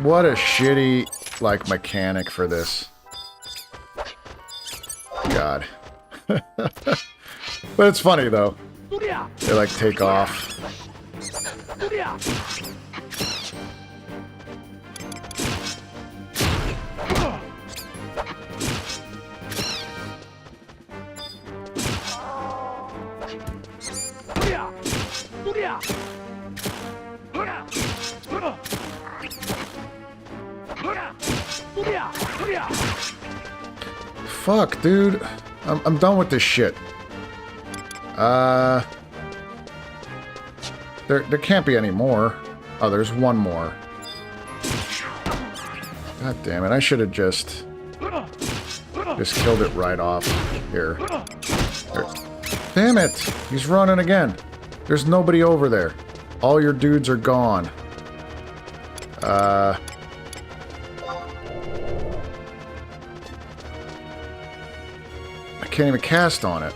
What a shitty, like, mechanic for this. God. But it's funny, though. They, like, take off. Fuck, dude. I'm done with this shit. There can't be any more. Oh, there's one more. God damn it, I should have just killed it right off. Here. Damn it! He's running again. There's nobody over there. All your dudes are gone. I can't even cast on it.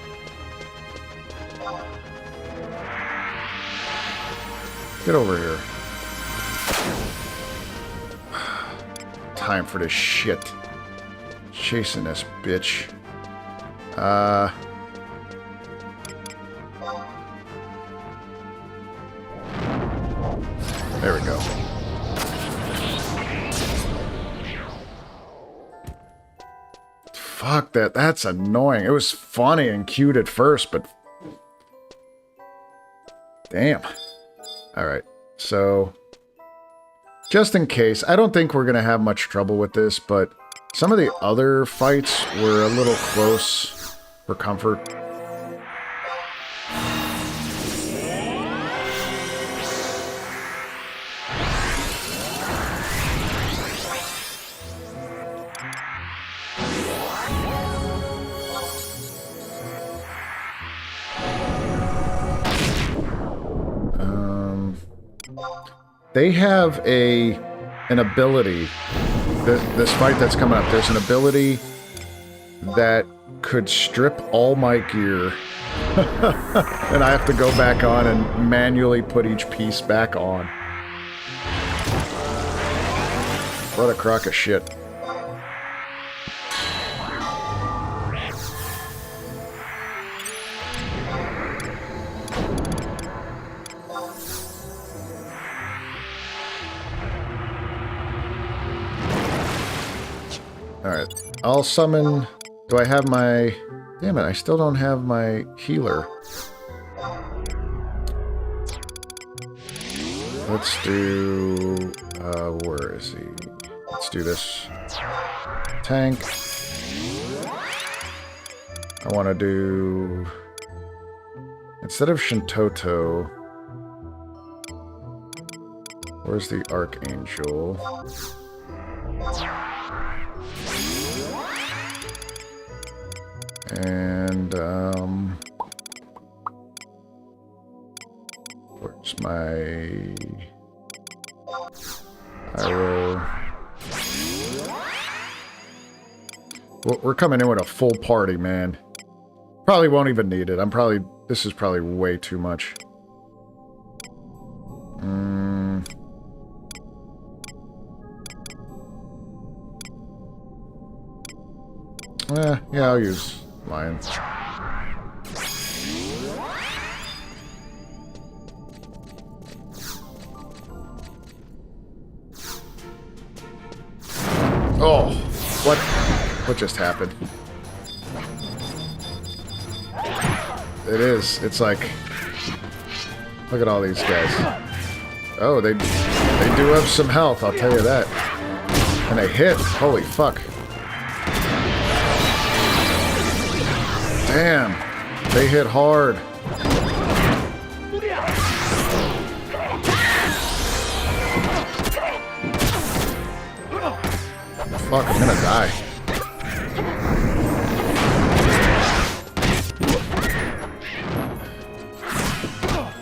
Get over here. Time for this shit. Chasing this bitch. There we go. Fuck that. That's annoying. It was funny and cute at first, but... Damn. Alright, so... Just in case, I don't think we're going to have much trouble with this, but some of the other fights were a little close for comfort. They have an ability. This fight that's coming up, there's an ability that could strip all my gear. And I have to go back on and manually put each piece back on. What a crock of shit. Alright, I'll summon... Do I have my... Damn it, I still don't have my healer. Let's do... where is he? Let's do this. Tank. I want to do... Instead of Shintoto... Where's the Archangel? And, where's my arrow? Well, we're coming in with a full party, man. Probably won't even need it. This is probably way too much. Yeah, I'll use mine. Oh, what just happened? It is. It's like, look at all these guys. Oh, they do have some health, I'll tell you that. And they hit. Holy fuck. Damn, they hit hard. Fuck, I'm gonna die.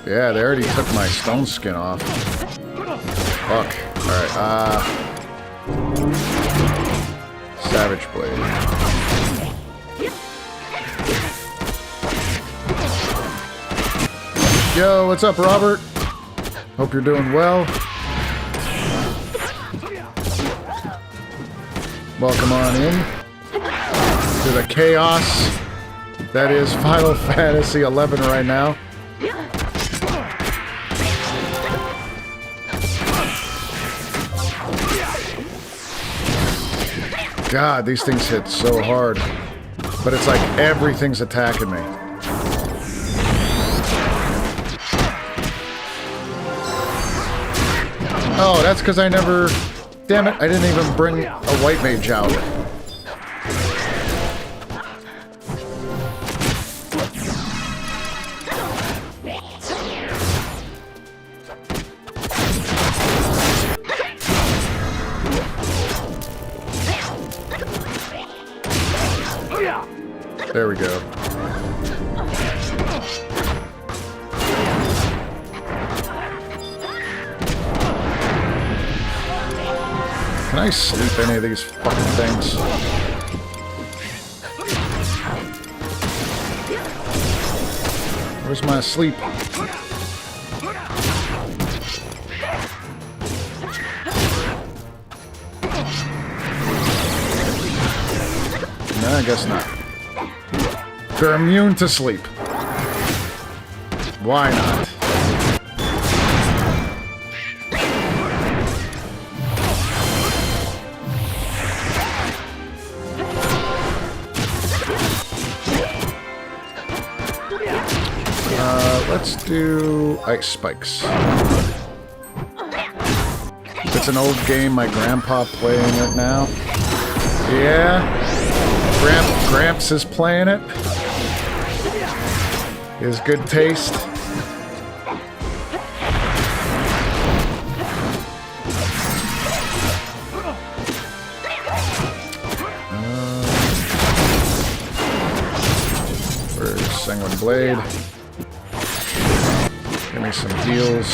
Yeah, they already took my stone skin off. Fuck. Alright, Savage Blade. Yo, what's up, Robert? Hope you're doing well. Welcome on in to the chaos that is Final Fantasy XI right now. God, these things hit so hard. But it's like everything's attacking me. Oh, that's because I never... Damn it, I didn't even bring a white mage out. There we go. Can I sleep any of these fucking things? Where's my sleep? No, I guess not. They're immune to sleep. Why not? Let's do ice spikes. It's an old game, my grandpa playing it now. Yeah, Gramps is playing it. He has good taste. Where's Sanguine Blade? Give me some heals.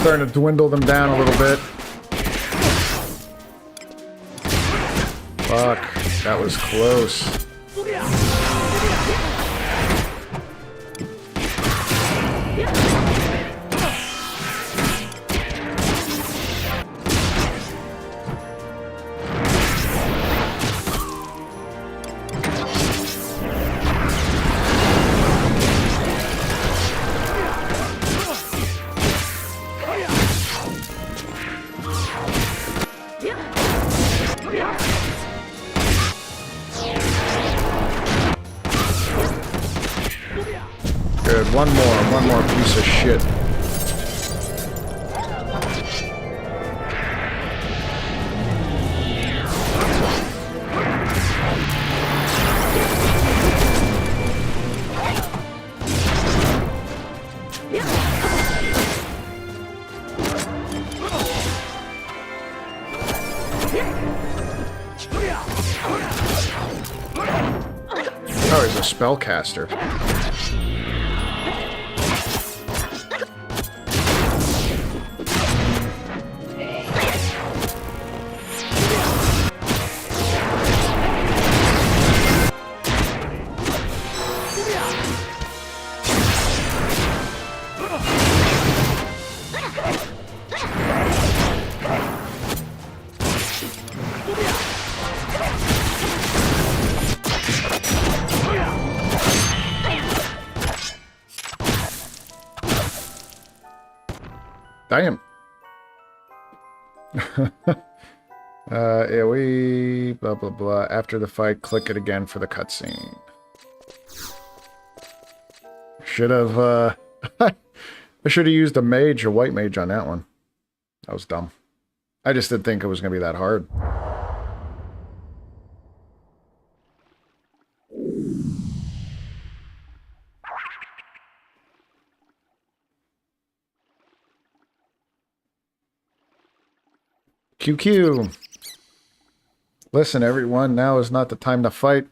starting to dwindle them down a little bit. Fuck, that was close. Good, one more piece of shit. Oh, he's a spellcaster. Damn. AoE, blah, blah, blah. After the fight, click it again for the cutscene. Should have, I should have used a mage, a white mage on that one. That was dumb. I just didn't think it was going to be that hard. QQ. Listen, everyone, now is not the time to fight.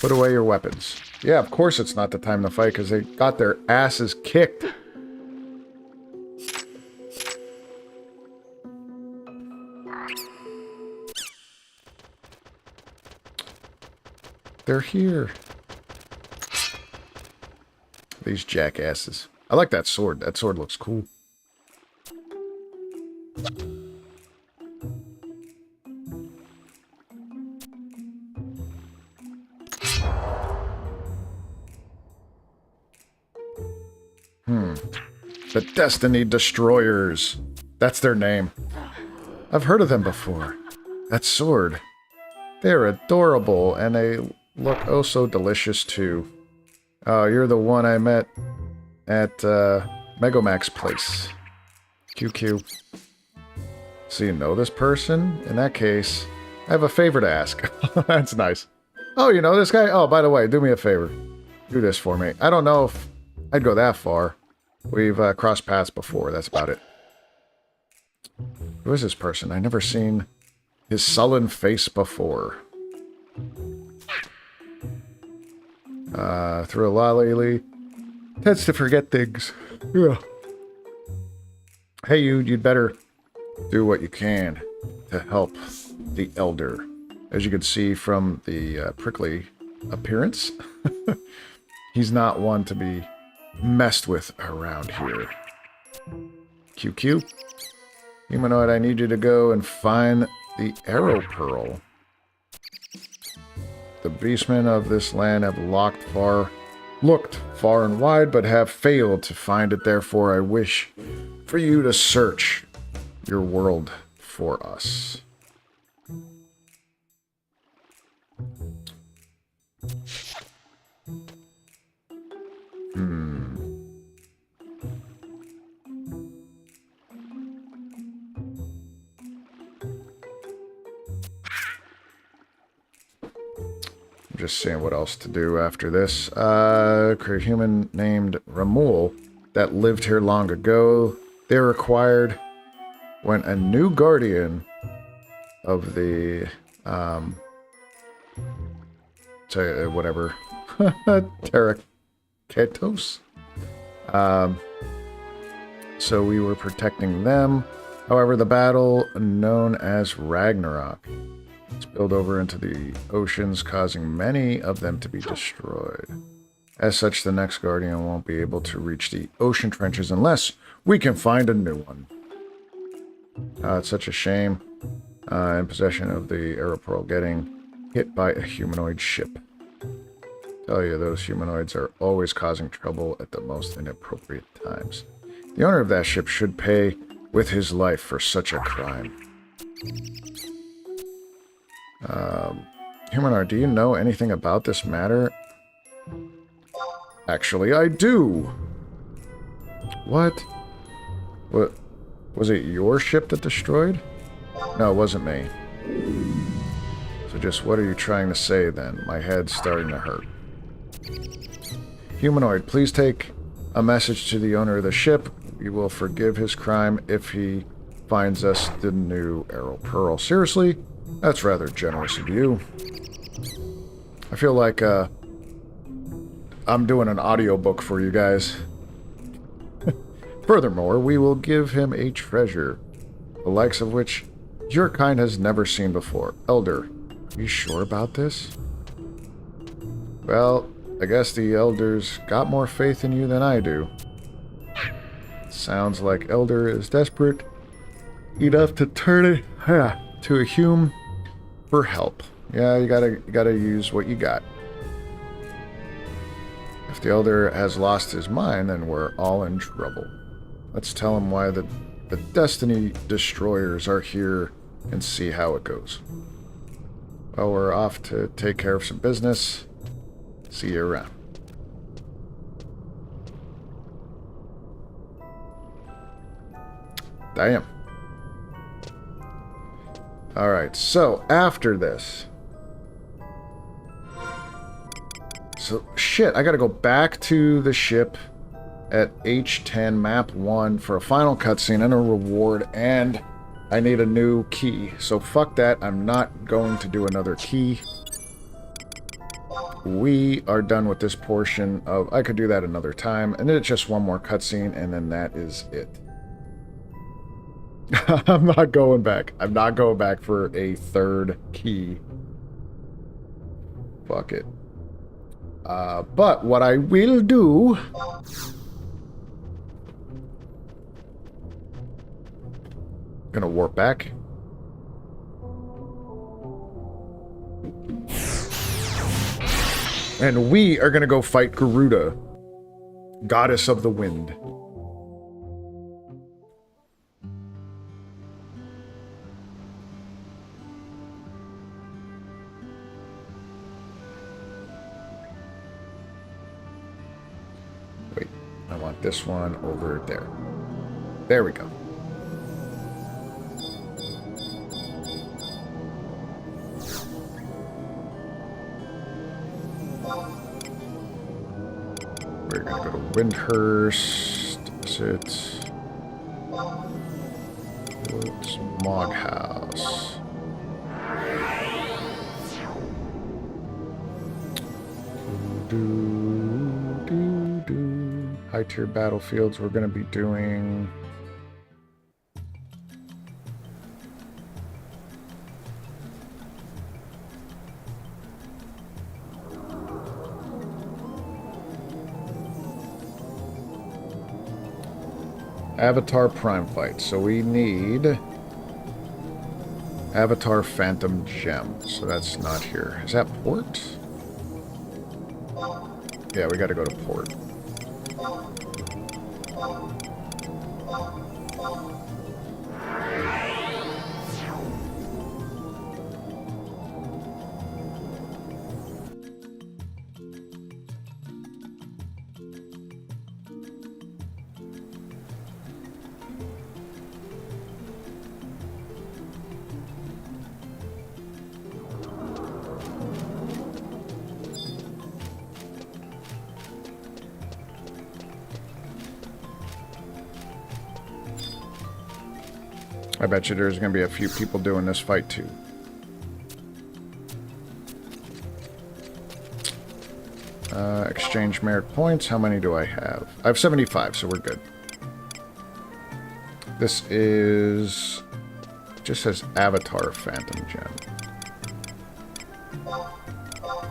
Put away your weapons. Yeah, of course it's not the time to fight, because they got their asses kicked. They're here. These jackasses. I like that sword. That sword looks cool. The Destiny Destroyers. That's their name. I've heard of them before. That sword. They're adorable, and they look oh so delicious, too. Oh, you're the one I met at Megomac's place. QQ. So you know this person? In that case, I have a favor to ask. That's nice. Oh, you know this guy? Oh, by the way, do me a favor. Do this for me. I don't know if I'd go that far. We've crossed paths before, that's about it. Who is this person? I've never seen his sullen face before. Through a lolly tends to forget things. Yeah. Hey, you'd better do what you can to help the elder. As you can see from the prickly appearance, he's not one to be messed with around here. QQ. Humanoid, I need you to go and find the arrow pearl. The beastmen of this land have looked far and wide, but have failed to find it. Therefore, I wish for you to search your world for us. Just seeing what else to do after this. Create a human named Ramul that lived here long ago. They were acquired when a new guardian of the whatever Terraketos so we were protecting them. However, the battle, known as Ragnarok, spilled over into the oceans, causing many of them to be destroyed. As such, the next Guardian won't be able to reach the ocean trenches unless we can find a new one. It's such a shame. In possession of the Arrow Pearl, getting hit by a humanoid ship. Tell you, those humanoids are always causing trouble at the most inappropriate times. The owner of that ship should pay with his life for such a crime. Humanoid, do you know anything about this matter? Actually, I do! What? What? Was it your ship that destroyed? No, it wasn't me. So just what are you trying to say then? My head's starting to hurt. Humanoid, please take a message to the owner of the ship. We will forgive his crime if he finds us the new Arrow Pearl. Seriously? That's rather generous of you. I feel like I'm doing an audiobook for you guys. Furthermore, we will give him a treasure, the likes of which your kind has never seen before. Elder, are you sure about this? Well, I guess the Elder's got more faith in you than I do. Sounds like Elder is desperate enough to turn it to a hume for help. Yeah, you gotta use what you got. If the Elder has lost his mind, then we're all in trouble. Let's tell him why the Destiny Destroyers are here and see how it goes. Well, we're off to take care of some business. See you around. Damn. Alright, so after this... So, shit, I gotta go back to the ship at H10 map 1 for a final cutscene and a reward, and I need a new key. So fuck that, I'm not going to do another key. We are done with this portion of... I could do that another time, and then it's just one more cutscene, and then that is it. I'm not going back. I'm not going back for a third key. Fuck it. But what I will do... Gonna warp back. And we are gonna go fight Garuda, goddess of the wind. Wait, I want this one over there. There we go. We're gonna go to Windhurst. Is it? It's Moghouse. High tier battlefields. We're gonna be doing. Avatar Prime Fight. So we need Avatar Phantom Gem. So that's not here. Is that Port? Yeah, we gotta go to Port. I bet you there's going to be a few people doing this fight too. Exchange merit points. How many do I have? I have 75, so we're good. This is... just says Avatar Phantom Gem.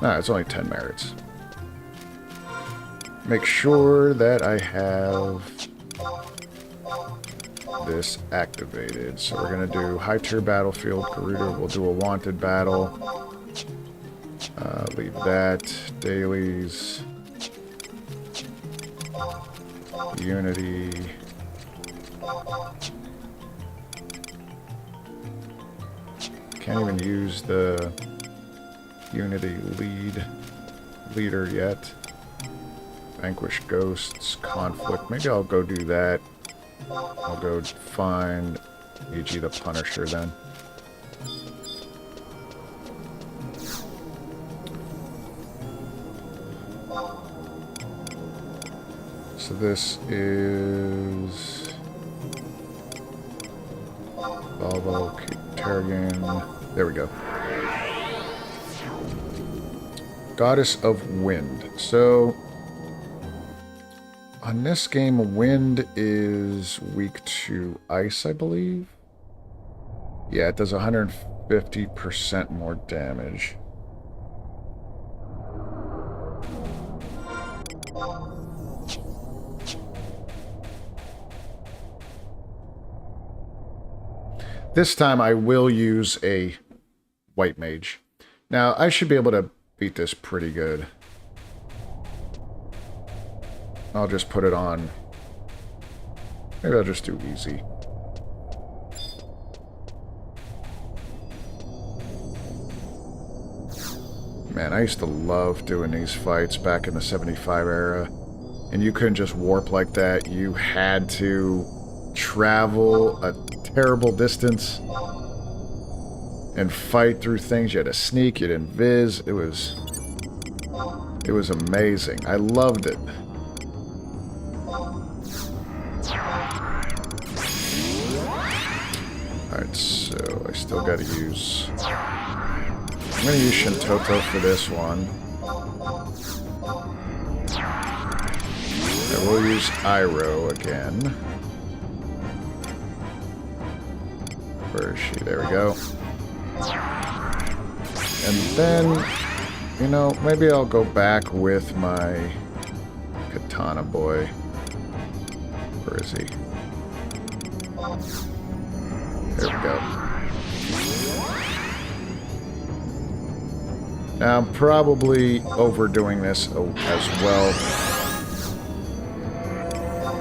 Nah, it's only 10 merits. Make sure that I have this activated. So we're going to do high tier battlefield. Garuda will do a wanted battle. Leave that. Dailies. Unity. Can't even use the Unity leader yet. Vanquish ghosts, conflict. Maybe I'll go do that. I'll go find E.G. the Punisher then. So this is Volvo, Tarragon. There we go. Goddess of Wind. So on this game, wind is weak to ice, I believe. Yeah, it does 150% more damage. This time I will use a white mage. Now, I should be able to beat this pretty good. I'll just put it on. Maybe I'll just do easy. Man, I used to love doing these fights back in the 75 era. And you couldn't just warp like that. You had to travel a terrible distance and fight through things. You had to sneak, you had to invis. It was amazing. I loved it. Alright, so I still gotta use... I'm gonna use Shintoto for this one. I will use Iroh again. Where is she? There we go. And then, you know, maybe I'll go back with my Katana boy. Where is he? There we go. Now, I'm probably overdoing this as well.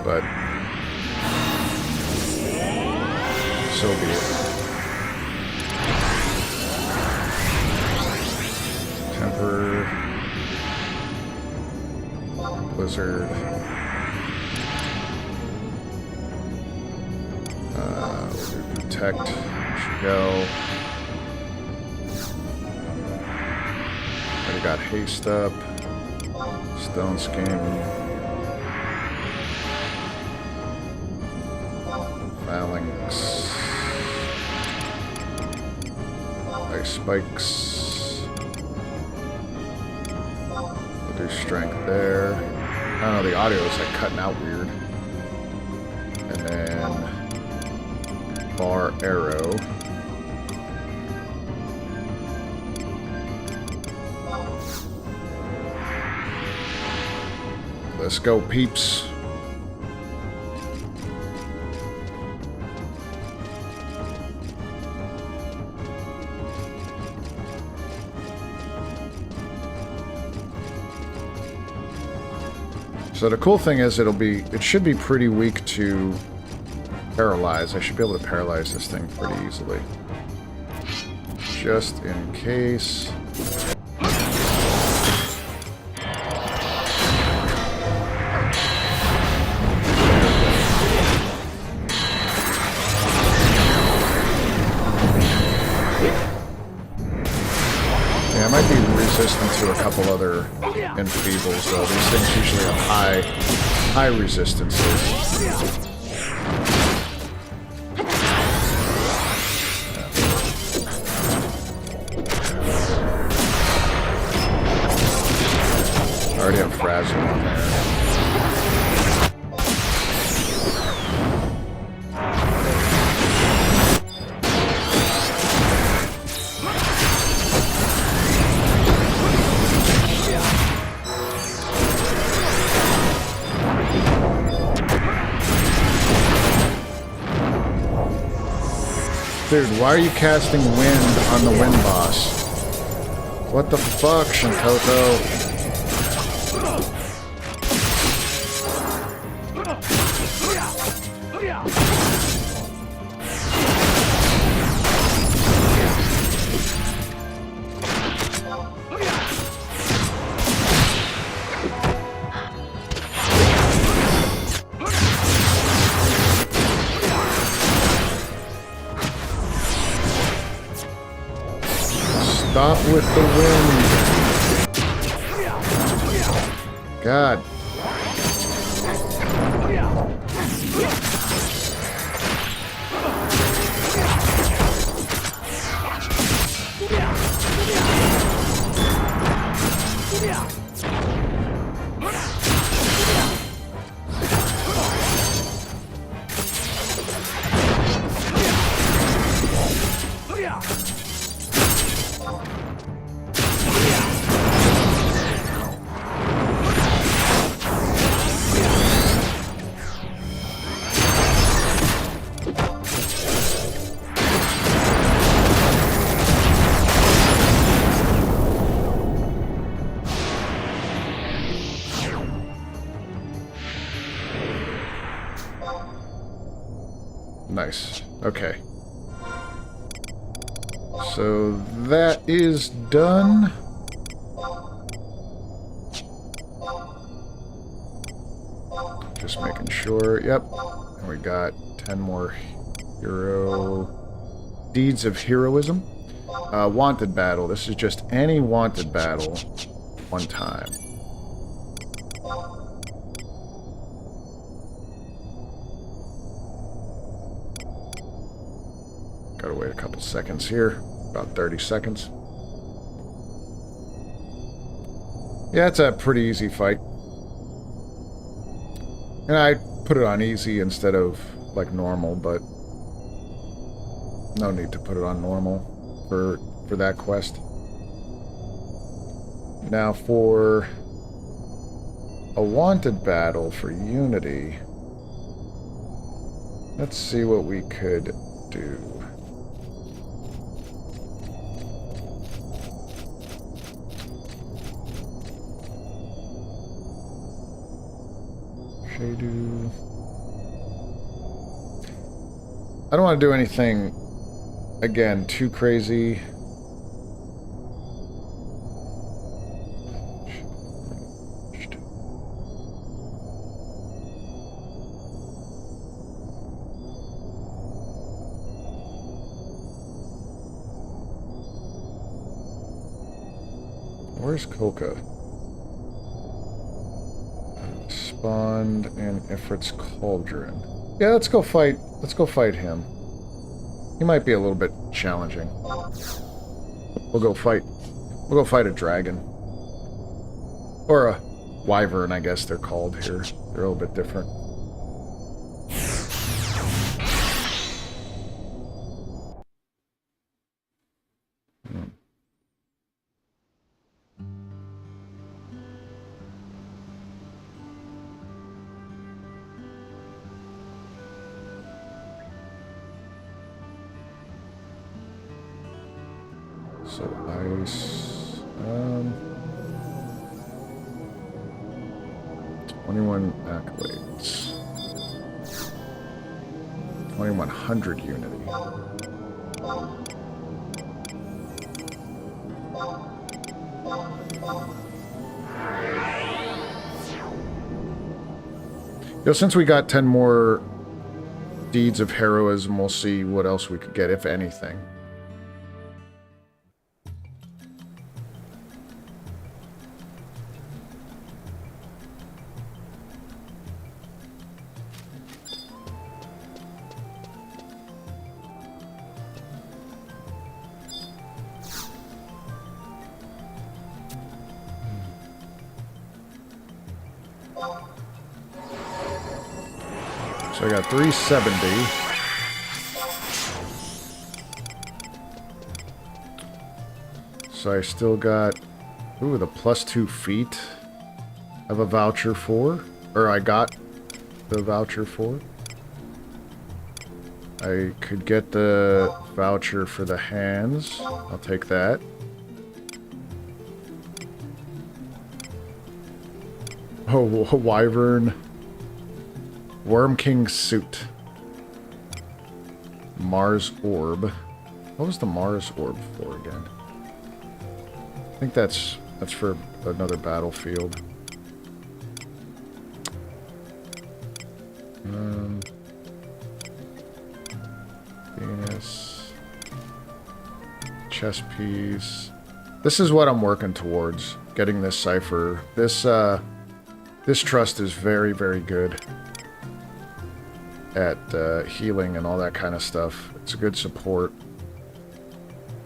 But so be it. Temper. Blizzard. We'll do Protect. Should go. Already got Haste up. Stone Skin. Phalanx. Ice Spikes. We'll do Strength there. I don't know, the audio is like cutting out weird. And then Bar Arrow. Let's go, peeps. So the cool thing is it should be pretty weak to paralyze. I should be able to paralyze this thing pretty easily. Just in case. Yeah, I might be resistant to a couple other enfeebles, though. These things usually have high resistances. I already have Frazzle on there. Dude, why are you casting wind on the wind boss? What the fuck, Shinkoto? Stop with the wind. God. Nice. Okay. So that is done. Just making sure. Yep. And we got 10 more hero deeds of heroism. Wanted battle. This is just any wanted battle one time. Gotta wait a couple seconds here. About 30 seconds. Yeah, it's a pretty easy fight. And I put it on easy instead of, like, normal, but no need to put it on normal for that quest. Now, for a wanted battle for Unity, let's see what we could do. I don't want to do anything, again, too crazy. Where's Kolka? Spawned in Ifrit's Cauldron. Yeah, let's go fight him. He might be a little bit challenging. We'll go fight a dragon. Or a wyvern, I guess they're called here. They're a little bit different. So ice, 21 accolades, 2100 Unity. Yo, since we got 10 more deeds of heroism, we'll see what else we could get, if anything. So I got 370. So I still got, ooh, the +2 feet of a voucher for, or I got the voucher for. I could get the voucher for the hands. I'll take that. Oh, Wyvern. Worm King suit. Mars orb. What was the Mars orb for again? I think that's for another battlefield. Venus. Chess piece. This is what I'm working towards. Getting this cipher. This trust is very, very good at healing and all that kind of stuff. It's a good support.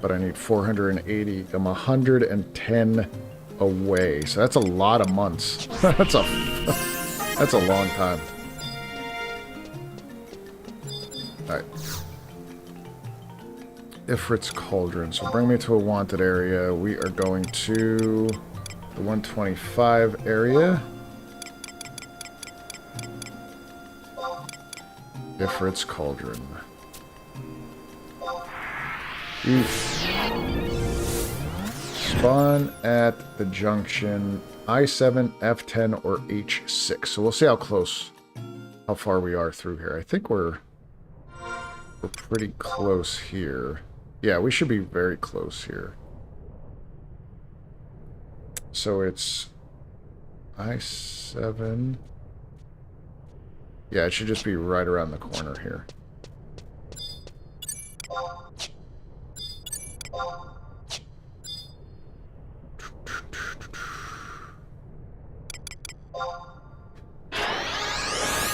But I need 480. I'm 110 away. So that's a lot of months. that's a long time. Alright. Ifrit's Cauldron. So bring me to a wanted area. We are going to the 125 area. Ifrit's Cauldron. Spawn at the junction I-7, F10, or H6. So we'll see how far we are through here. I think we're pretty close here. Yeah, we should be very close here. So it's I-7. Yeah, it should just be right around the corner here.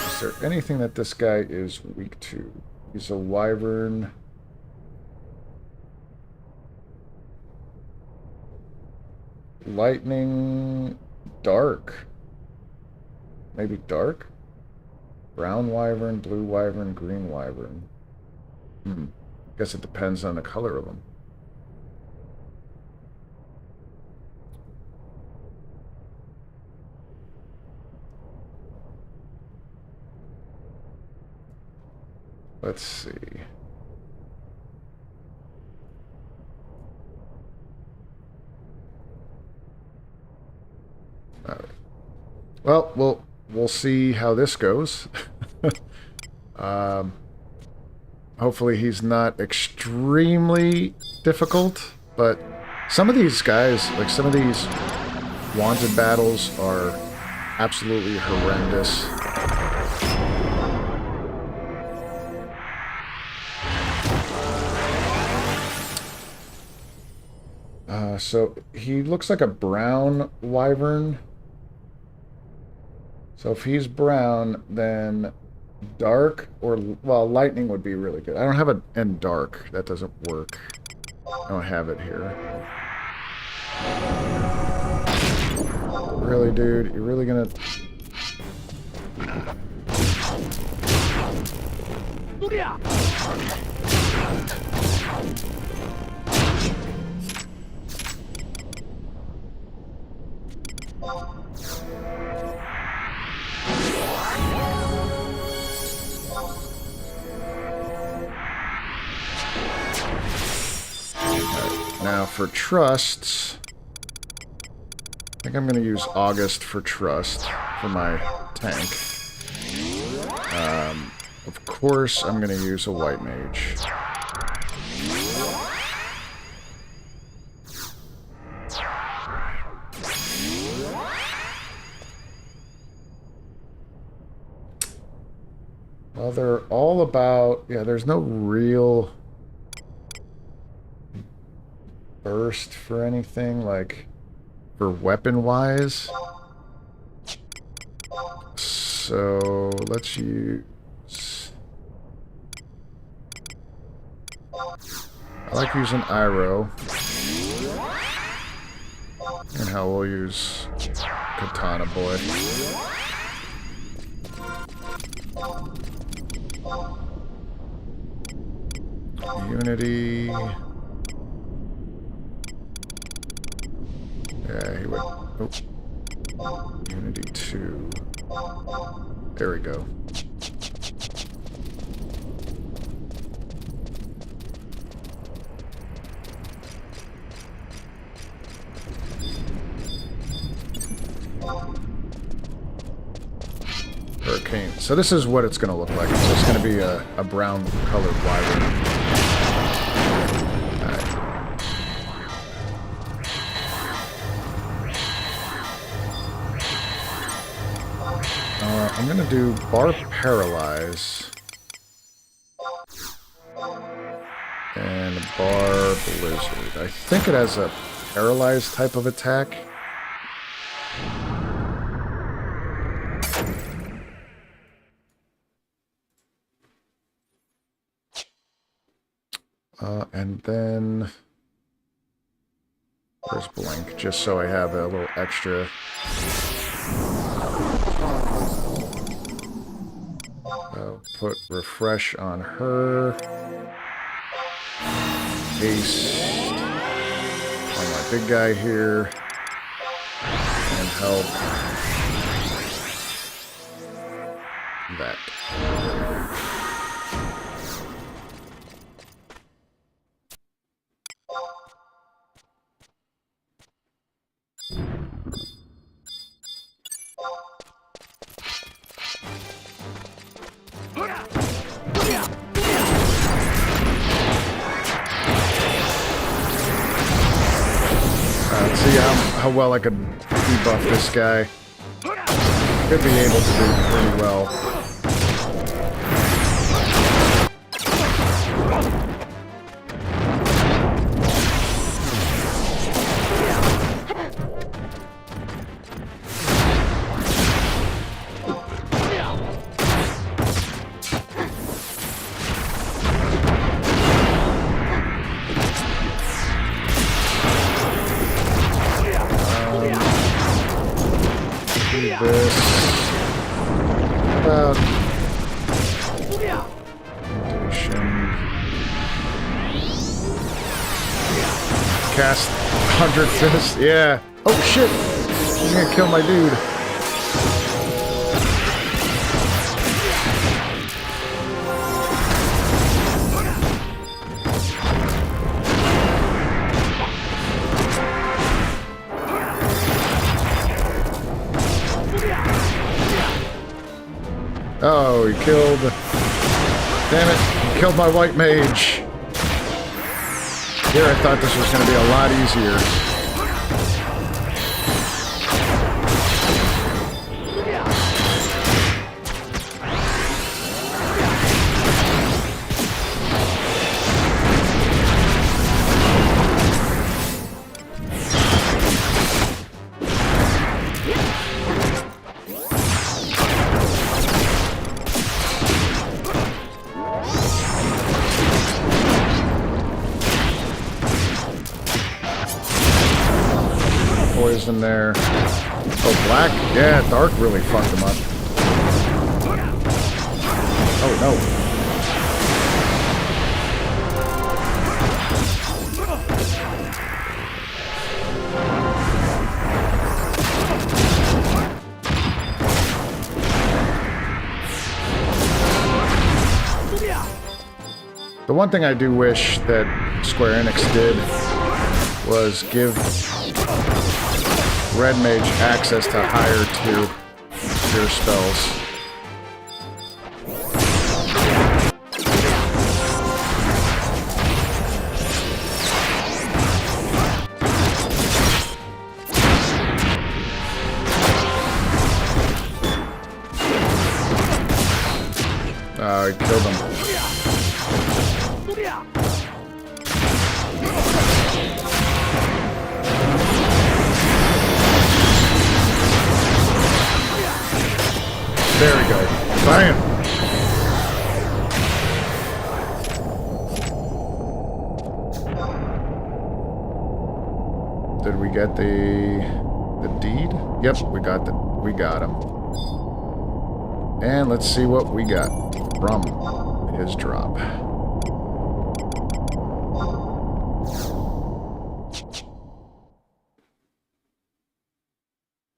Is there anything that this guy is weak to? He's a wyvern. Lightning. Dark. Maybe dark? Brown wyvern, blue wyvern, green wyvern. Guess it depends on the color of them. Let's see. All right. Well, we'll see how this goes. Hopefully he's not extremely difficult, but some of these guys, like some of these wanted battles, are absolutely horrendous. So he looks like a brown wyvern. So if he's brown, then dark or, well, lightning would be really good. I don't have an and dark. That doesn't work. I don't have it here. Really, dude? You're really gonna... Now for trusts, I think I'm going to use August for trust for my tank. Of course, I'm going to use a white mage. Well, they're all about... Yeah, there's no real burst for anything, like, for weapon-wise. So, let's use... I like using Iroh. And how we'll use Katana Boy. Unity. Yeah, he would... Oh. Unity 2. There we go. Hurricane. So this is what it's going to look like. So it's going to be a brown colored wyvern. Alright. I'm going to do bar paralyze. And bar blizzard. I think it has a paralyzed type of attack. And then where's Blink? Just so I have a little extra. Put refresh on her. Haste on my big guy here. And help that. Let's see how well I could debuff this guy. Could be able to do pretty well. Cast 100 Fist. Yeah. Oh shit! He's gonna kill my dude. Oh, he killed... Damn it, he killed my white mage. Here I thought this was going to be a lot easier. Poison there. Oh, black? Yeah, dark really fucked him up. Oh, no. The one thing I do wish that Square Enix did was give Red Mage access to higher tier spells. Oh, he killed him. There we go. Bam! Did we get the deed? Yep, we got him. And let's see what we got from his drop.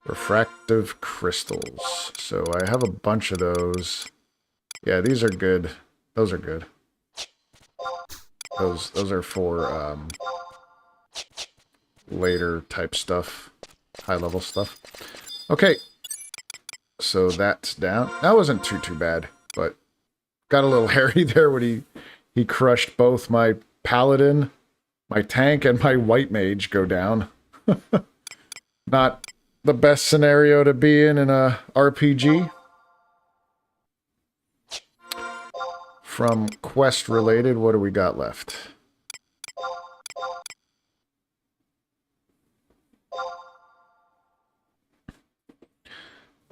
Refractive crystals. So I have a bunch of those. Yeah, these are good. Those are good. Those are for later type stuff. High level stuff. Okay. So that's down. That wasn't too bad, but got a little hairy there when he crushed both my paladin, my tank, and my white mage go down. Not the best scenario to be in a RPG. From quest related, what do we got left?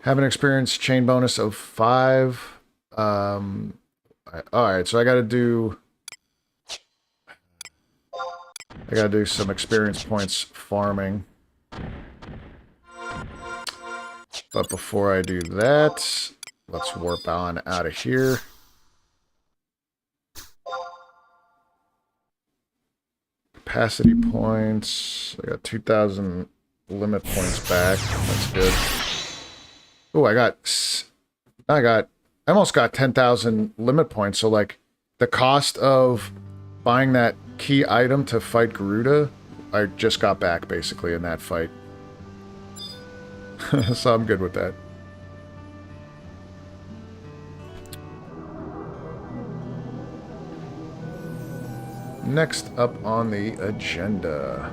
Have an experience chain bonus of 5. Alright, so I gotta do some experience points farming. But before I do that, let's warp on out of here. Capacity points. I got 2,000 limit points back. That's good. Oh, I almost got 10,000 limit points. So, like, the cost of buying that key item to fight Garuda, I just got back, basically, in that fight. So I'm good with that. Next up on the agenda.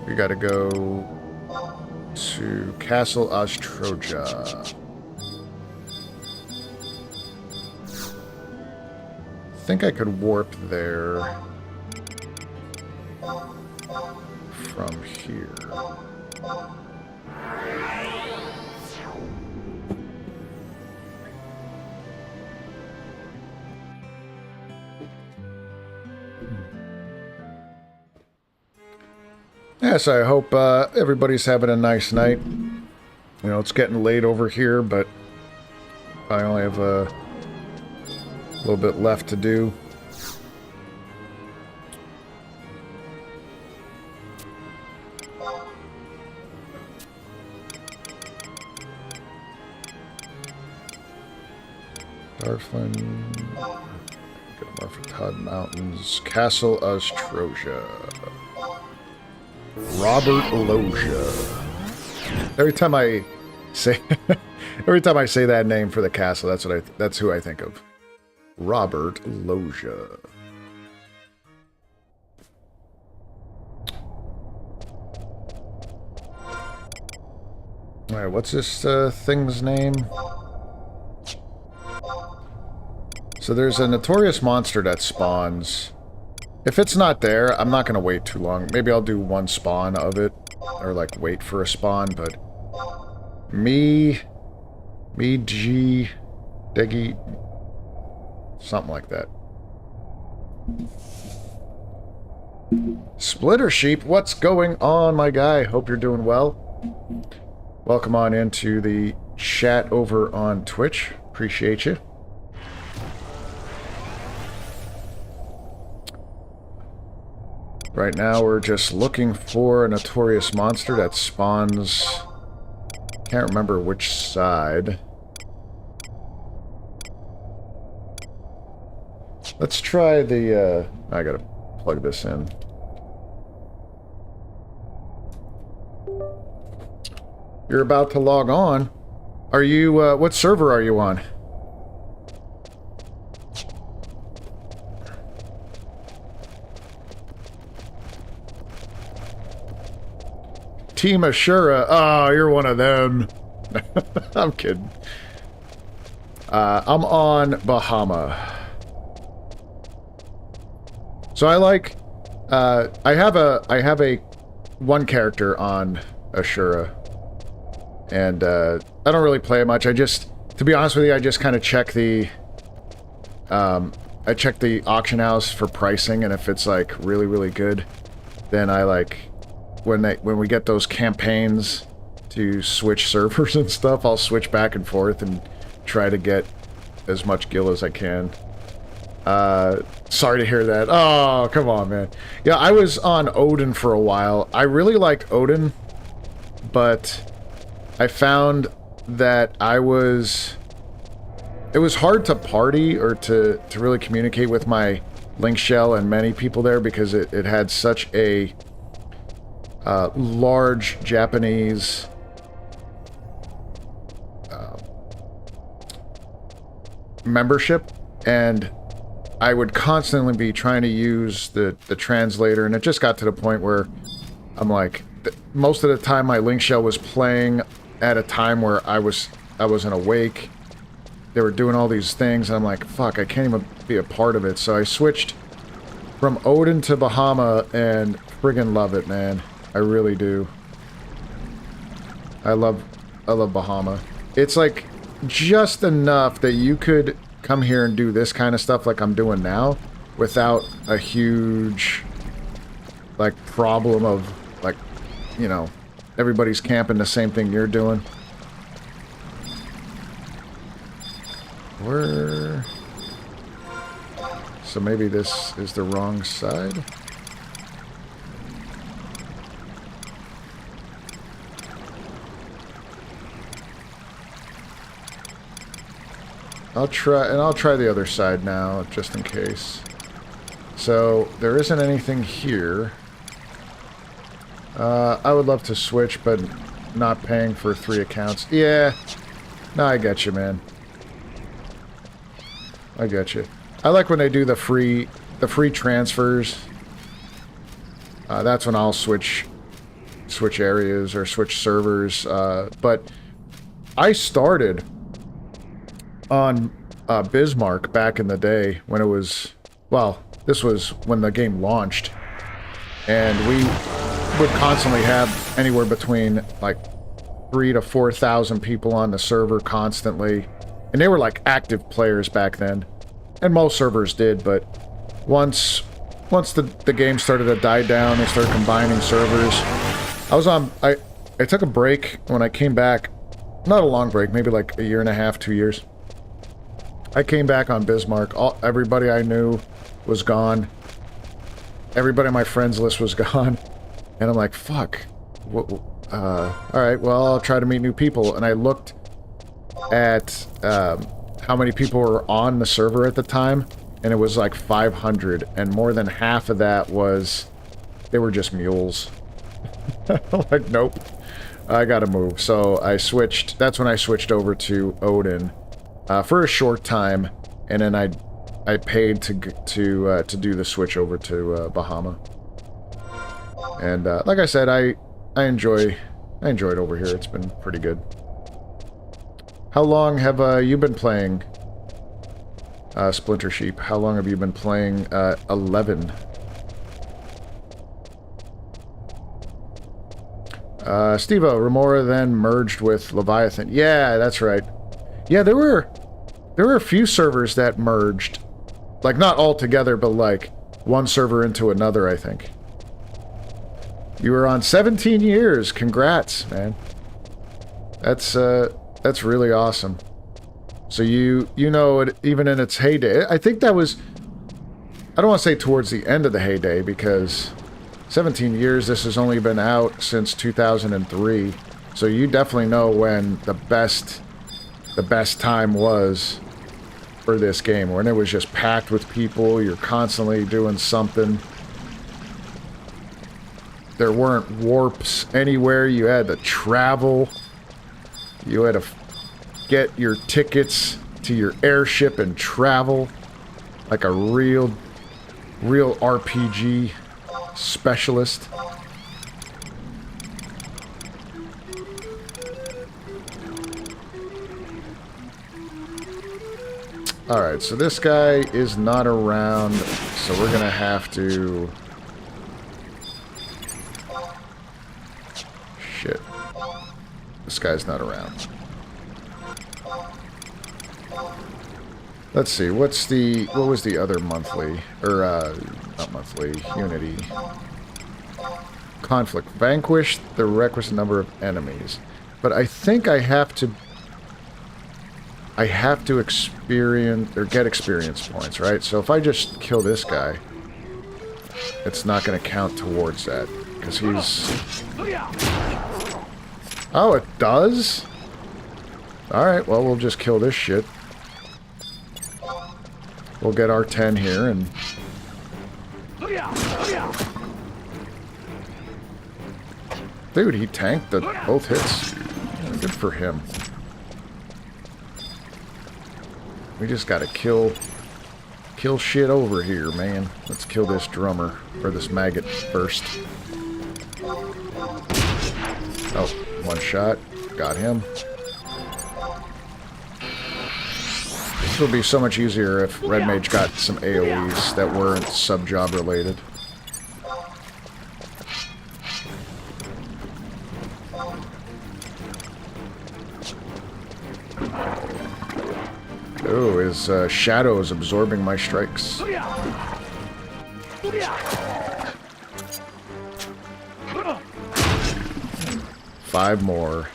We gotta go to Castle Ostroja. I think I could warp there from here. Yes, I hope everybody's having a nice night. You know, it's getting late over here, but I only have a little bit left to do. Darflin, Marfatad Mountains, Castle Ostroja. Robert Loja. Every time I say that name for the castle, that's who I think of. Robert Loja. Alright, what's this thing's name? So there's a notorious monster that spawns. If it's not there, I'm not going to wait too long. Maybe I'll do one spawn of it. Or, like, wait for a spawn, but... G... Deggy... Something like that. Splitter Sheep, what's going on, my guy? Hope you're doing well. Welcome on into the chat over on Twitch. Appreciate you. Right now, we're just looking for a notorious monster that spawns... Can't remember which side. Let's try the, I gotta plug this in. You're about to log on. Are you, what server are you on? Team Ashura. Oh, you're one of them. I'm kidding. I'm on Bahama. So I like, I have a one character on Ashura. And, I don't really play it much. I just, to be honest with you, I just kind of check the, I check the auction house for pricing, and if it's, like, really, really good, then I, like, when we get those campaigns to switch servers and stuff, I'll switch back and forth and try to get as much gil as I can. Sorry to hear that. Oh, come on, man. Yeah, I was on Odin for a while. I really liked Odin, but I found that I was it was hard to party or to really communicate with my link shell and many people there because it had such a large Japanese membership, and I would constantly be trying to use the translator, and it just got to the point where I'm like, most of the time my link shell was playing at a time where I wasn't awake. They were doing all these things, and I'm like, fuck, I can't even be a part of it. So I switched from Odin to Bahama, and friggin' love it, man. I really do. I love Bahama. It's like just enough that you could come here and do this kind of stuff like I'm doing now without a huge like problem of like, you know, everybody's camping the same thing you're doing. Where? So maybe this is the wrong side? I'll try the other side now, just in case. So, there isn't anything here. I would love to switch, but not paying for 3 accounts. Yeah. No, I get you, man. I get you. I like when they do the free transfers. That's when I'll switch areas or switch servers. But I started on Bismarck back in the day when it was, well, this was when the game launched, and we would constantly have anywhere between like 3,000 to 4,000 people on the server constantly, and they were like active players back then, and most servers did. But once the game started to die down, they started combining servers. I took a break. When I came back, not a long break, maybe like a year and a half, 2 years. I came back on Bismarck. Everybody I knew was gone. Everybody on my friends list was gone. And I'm like, fuck. Alright, well, I'll try to meet new people. And I looked at how many people were on the server at the time, and it was like 500. And more than half of that was, they were just mules. I'm like, nope. I gotta move. So I switched. That's when I switched over to Odin. For a short time, and then I paid to do the switch over to Bahama. And like I said, I enjoy it over here. It's been pretty good. How long have you been playing Splinter Sheep? How long have you been playing 11? Steve-O, Remora then merged with Leviathan. Yeah, that's right. Yeah, there were a few servers that merged. Like, not all together, but like one server into another, I think. You were on 17 years. Congrats, man. That's really awesome. So you know it even in its heyday. I think that was, I don't want to say towards the end of the heyday, because 17 years, this has only been out since 2003. So you definitely know when the best time was for this game, when it was just packed with people. You're constantly doing something. There weren't warps anywhere. You had to travel. You had to get your tickets to your airship and travel like a real RPG specialist. Alright, so this guy is not around, so we're gonna have to... Shit. This guy's not around. Let's see, what was the other monthly, or, not monthly, Unity. Conflict. Vanquish the requisite number of enemies. But I think I have to experience, or get experience points, right? So if I just kill this guy, it's not going to count towards that, because he's... Oh, it does? Alright, well, we'll just kill this shit. We'll get our 10 here and... Dude, he tanked both hits. Good for him. We just gotta kill shit over here, man. Let's kill this drummer, or this maggot first. Oh, one shot. Got him. This would be so much easier if Red Mage got some AoEs that weren't sub-job related. Oh, his shadow is absorbing my strikes. 5 more.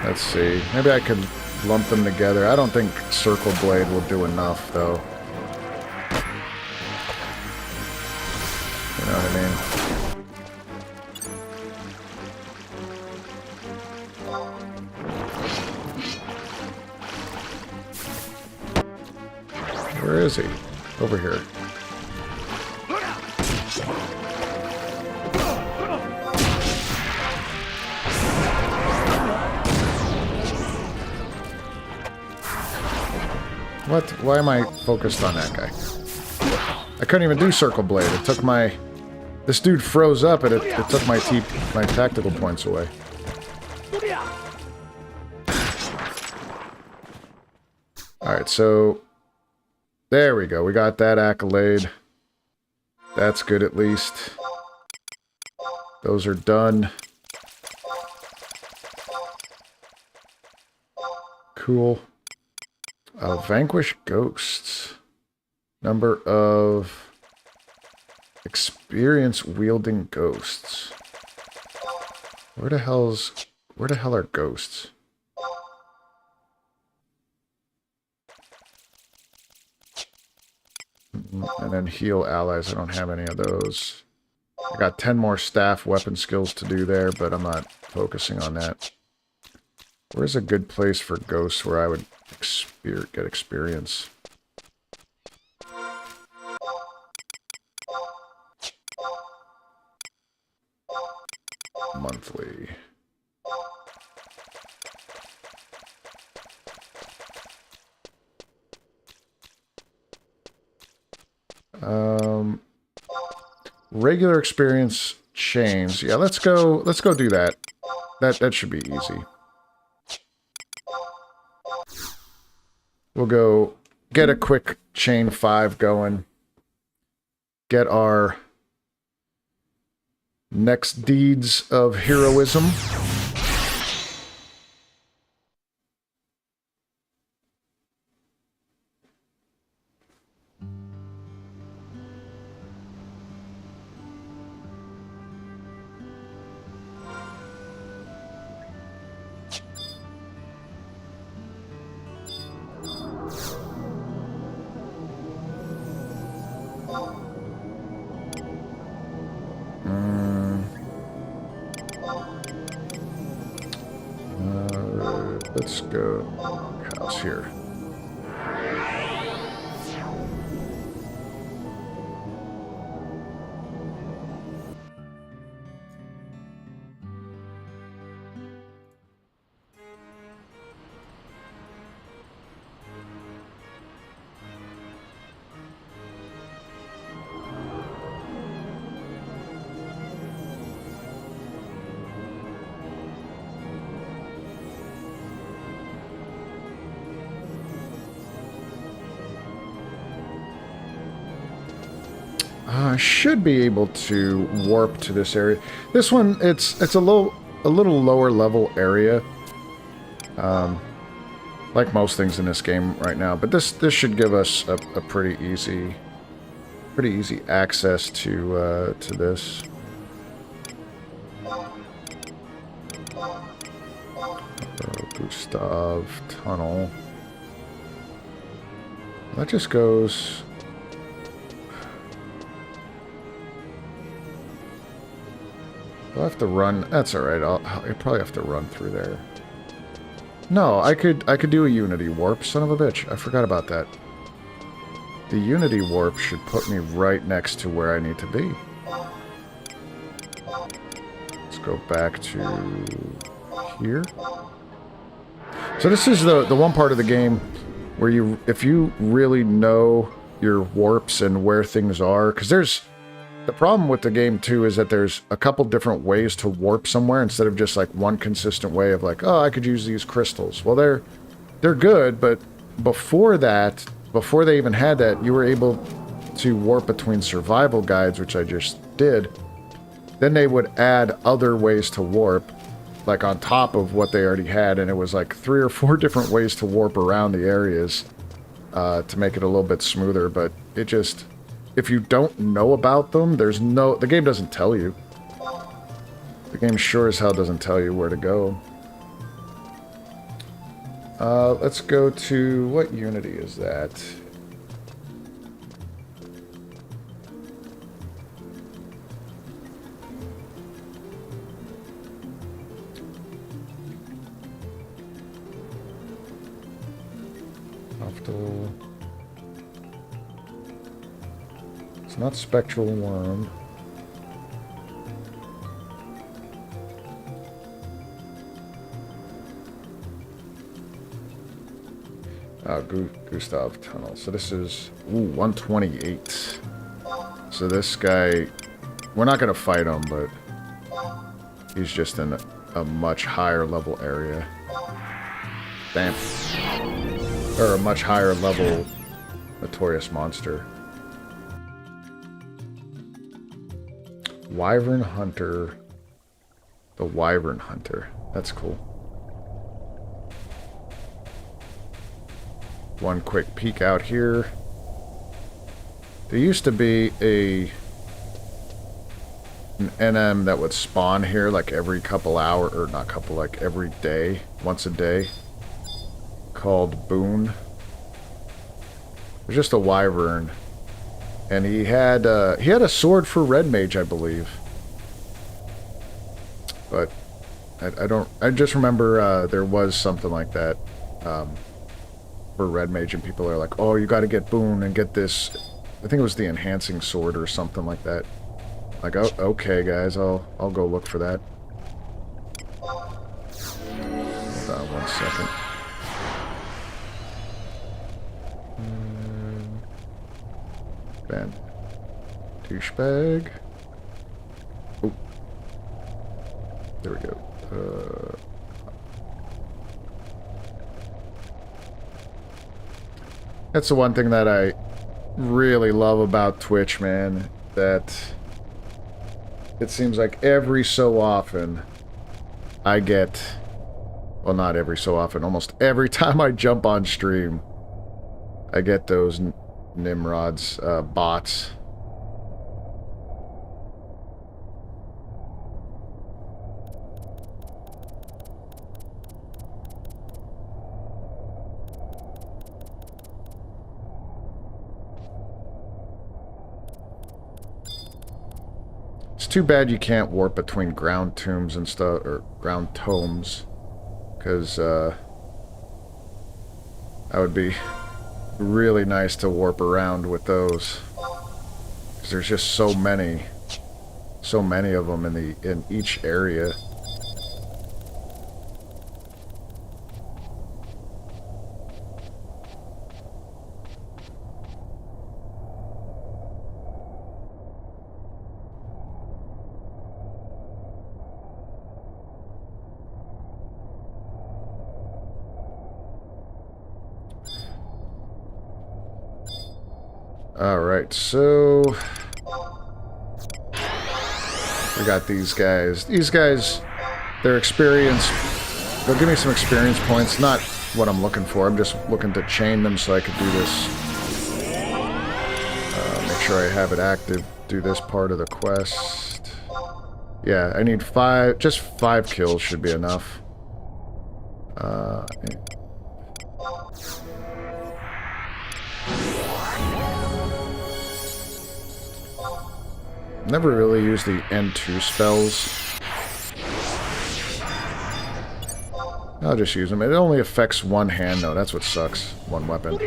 Let's see. Maybe I could lump them together. I don't think Circle Blade will do enough, though. You know what I mean? Where is he? Over here. What? Why am I focused on that guy? I couldn't even do Circle Blade. It took my... This dude froze up and it took my tactical points away. Alright, so... There we go. We got that accolade. That's good at least. Those are done. Cool. Vanquish ghosts. Number of experience wielding ghosts. Where the hell are ghosts? And then heal allies. I don't have any of those. I got 10 more staff weapon skills to do there, but I'm not focusing on that. Where's a good place for ghosts where I would get experience? Monthly. Regular experience chains. Yeah, let's go do that. That should be easy. We'll go get a quick chain 5 going. Get our next deeds of heroism. Let's go house here. I should be able to warp to this area. This one, it's a little lower level area, like most things in this game right now. But this should give us a pretty easy access to this. Gustav Tunnel. That just goes. I'll have to run. That's alright. I'll probably have to run through there. No, I could do a Unity warp. Son of a bitch. I forgot about that. The Unity warp should put me right next to where I need to be. Let's go back to here. So this is the one part of the game where you, if you really know your warps and where things are, because there's, the problem with the game too is that there's a couple different ways to warp somewhere instead of just like one consistent way of like, oh, I could use these crystals. Well, they're good, but before that, before they even had that, you were able to warp between survival guides, which I just did. Then they would add other ways to warp, like on top of what they already had, and it was like 3 or 4 different ways to warp around the areas to make it a little bit smoother, but it just, if you don't know about them, there's no, the game doesn't tell you. The game sure as hell doesn't tell you where to go. Let's go to, what Unity is that? It's not Spectral Worm. Gustav Tunnel. So this is 128. So this guy, we're not going to fight him, but he's just in a much higher level area. Damn. Or a much higher level notorious monster. Wyvern Hunter. The Wyvern Hunter. That's cool. One quick peek out here. There used to be an NM that would spawn here like every couple hours, or not couple, like every day, once a day, called Boone. It was just a wyvern, and he had a sword for Red Mage, I believe. But I just remember there was something like that. For Red Mage, and people are like, oh, you got to get Boone and get this. I think it was the enhancing sword or something like that. Like, oh, okay, guys, I'll go look for that. Hold on 1 second. Ben. Douchebag. Oh. There we go. That's the one thing that I really love about Twitch, man. That it seems like every so often I get, well, not every so often, almost every time I jump on stream, I get those Nimrods, bots. It's too bad you can't warp between ground tombs and stuff, or ground tomes, because that would be really nice to warp around with those, because there's just so many of them in each area. Alright, so we got these guys. These guys, their experience, they'll give me some experience points. Not what I'm looking for. I'm just looking to chain them so I could do this. Make sure I have it active. Do this part of the quest. Yeah, I need 5. Just 5 kills should be enough. Never really used the N2 spells. I'll just use them. It only affects one hand, though. That's what sucks. One weapon.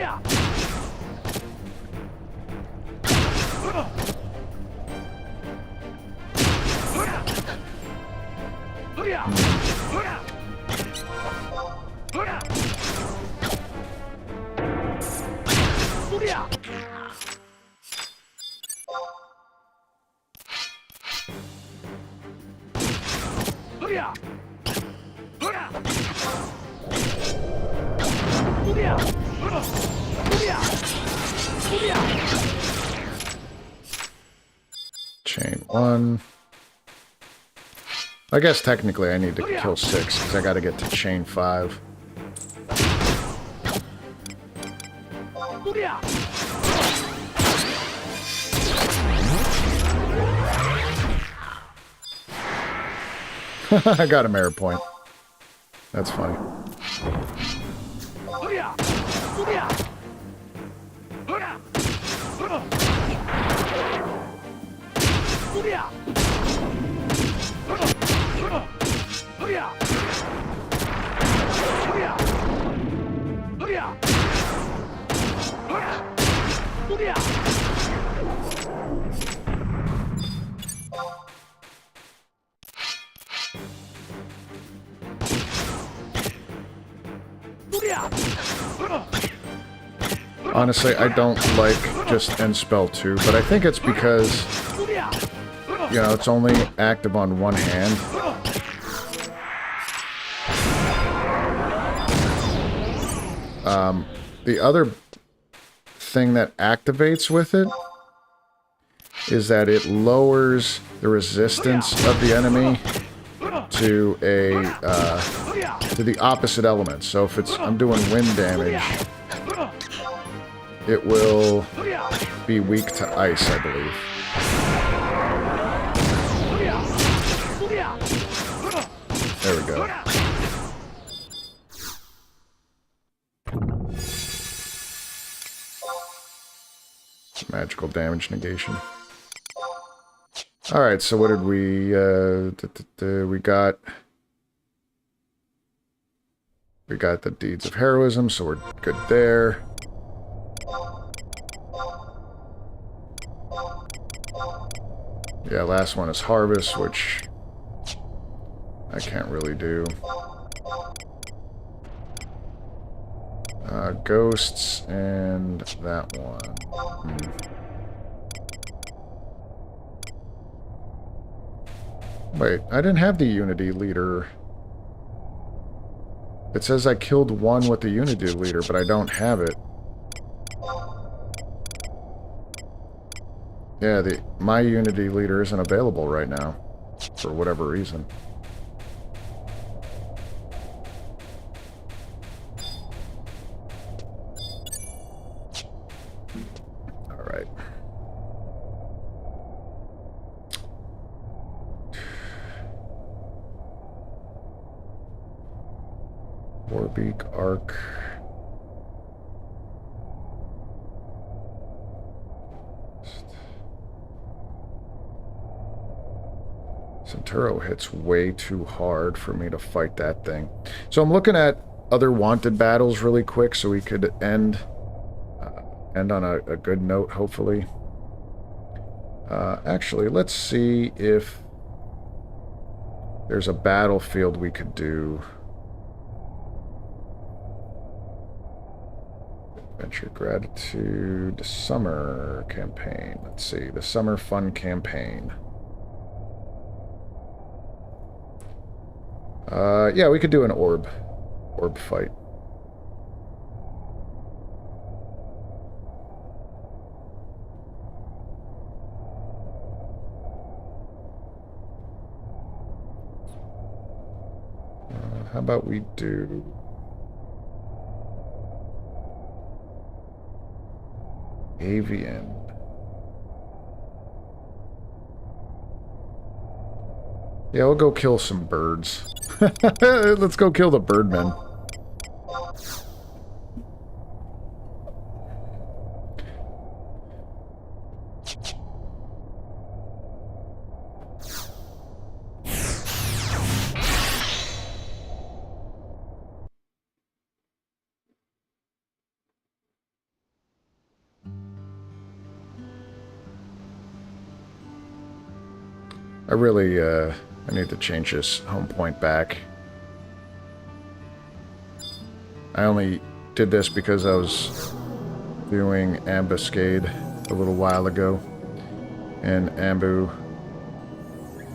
Chain 1. I guess technically I need to kill 6 because I got to get to chain 5. I got a merit point. That's funny. Honestly, I don't like just end spell 2, but I think it's because, you know, it's only active on one hand. The other thing that activates with it is that it lowers the resistance of the enemy to the opposite element. So if it's I'm doing wind damage, it will be weak to ice, I believe. There we go. Magical damage negation. Alright, so what did we... we got the Deeds of Heroism, so we're good there. Yeah, last one is Harvest, which I can't really do. Ghosts and that one. Wait, I didn't have the Unity leader. It says I killed one with the Unity leader, but I don't have it. Yeah, my Unity leader isn't available right now, for whatever reason. Alright. Warbeak, Arc... Centuro hits way too hard for me to fight that thing. So I'm looking at other wanted battles really quick so we could end on a good note, hopefully. Actually, let's see if there's a battlefield we could do. Adventure Gratitude, Summer Campaign. Let's see, the Summer Fun Campaign. Yeah, we could do an orb fight. How about we do... Avian. Yeah, we'll go kill some birds. Let's go kill the birdmen. I really, I need to change this home point back. I only did this because I was doing Ambuscade a little while ago. And Ambu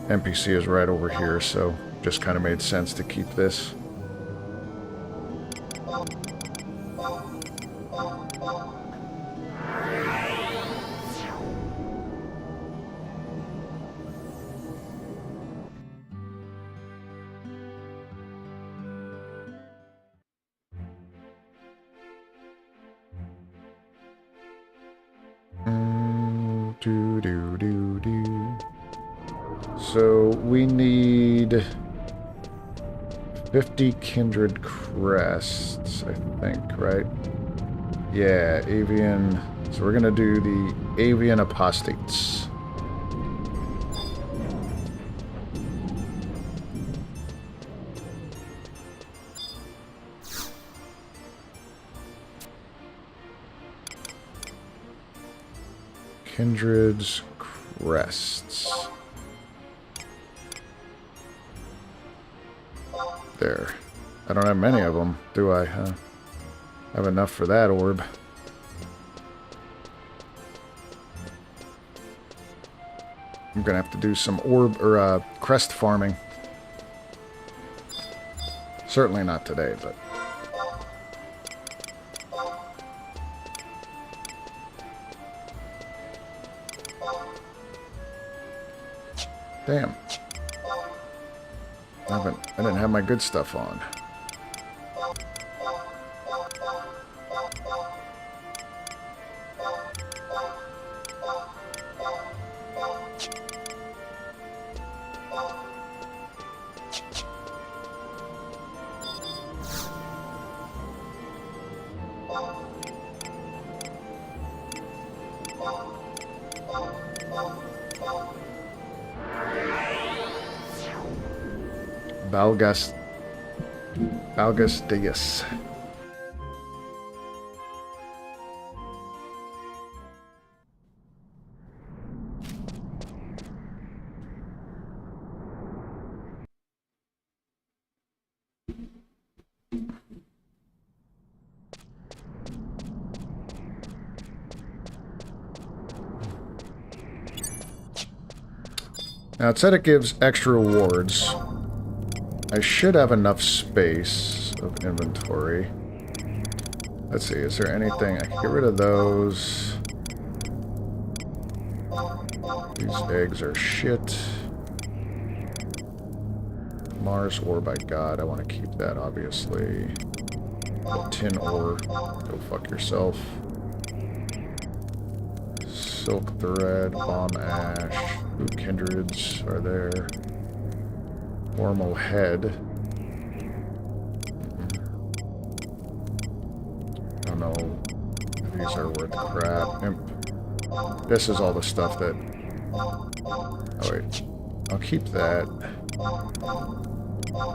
NPC is right over here, so just kind of made sense to keep this. So we need 50 kindred crests, I think, right? Yeah, avian. So we're gonna do the avian apostates. Kindred's crests. There. I don't have many of them, do I? Huh? I have enough for that orb. I'm gonna have to do some orb or crest farming. Certainly not today, but damn. I didn't have my good stuff on. Valgus Deus. Now it said it gives extra rewards. I should have enough space of inventory. Let's see, is there anything? I can get rid of those. These eggs are shit. Mars ore, by God, I want to keep that, obviously. Tin ore, go fuck yourself. Silk thread, bomb ash, ooh, kindreds are there. Formal head. I don't know if these are worth crap. This is all the stuff that... Oh wait. I'll keep that.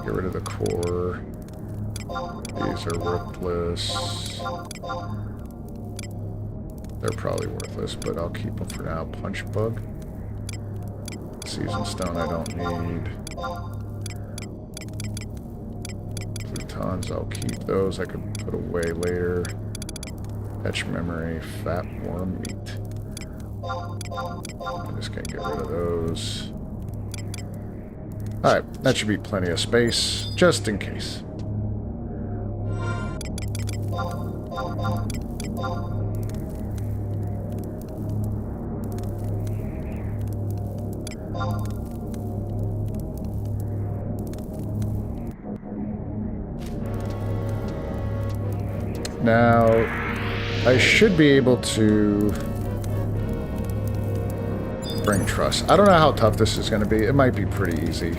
Get rid of the core. These are worthless. They're probably worthless, but I'll keep them for now. Punch bug. Season stone I don't need. Plutons, I'll keep those. I could put away later. Etch memory, fat worm meat. I'm just gonna get rid of those. Alright, that should be plenty of space, just in case. Now, I should be able to bring trust. I don't know how tough this is going to be. It might be pretty easy.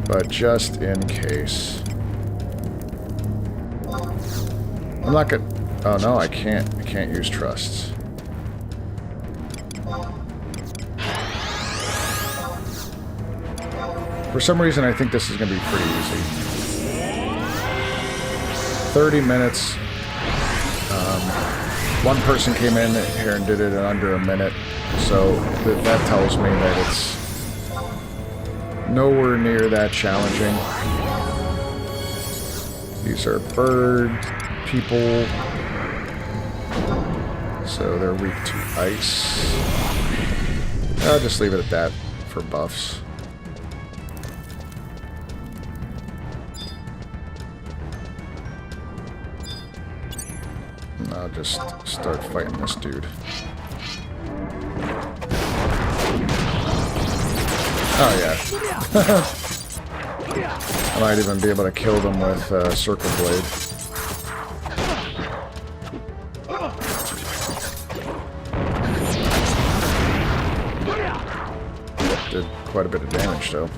But just in case. I'm not going to... Oh, no, I can't. I can't use trusts. For some reason, I think this is going to be pretty easy. 30 minutes. one person came in here and did it in under a minute, so that tells me that it's nowhere near that challenging. These are bird people, so they're weak to ice. I'll just leave it at that for buffs. And I'll just start fighting this dude. Oh yeah. I might even be able to kill them with Circle Blade. Did quite a bit of damage though.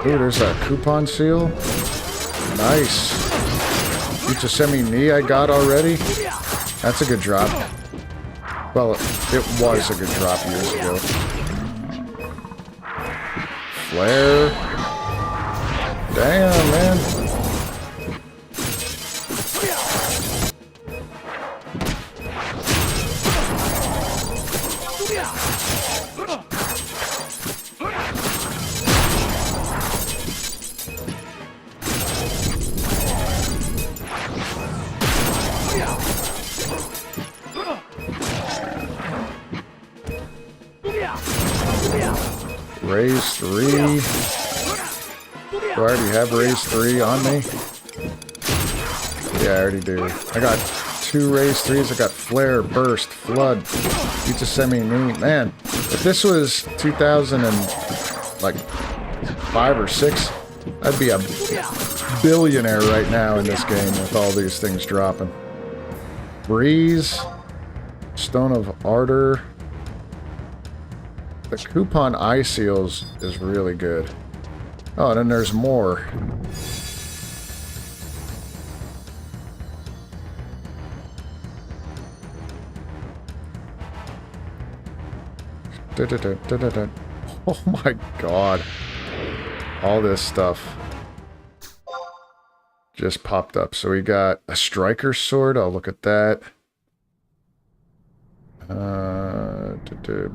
Ooh, there's a coupon seal. Nice. Future semi-knee I got already. That's a good drop. Well, it was a good drop years ago. Flare. Damn, man. Raise 3. Do I already have raise 3 on me? Yeah, I already do. I got 2 raise 3s. I got flare, burst, flood, pizza semi-knee. Man, if this was 2005 or 6, I'd be a billionaire right now in this game with all these things dropping. Breeze, Stone of Ardor. The coupon eye seals is really good. Oh, and then there's more. Oh my god. All this stuff just popped up. So we got a striker sword. I'll look at that.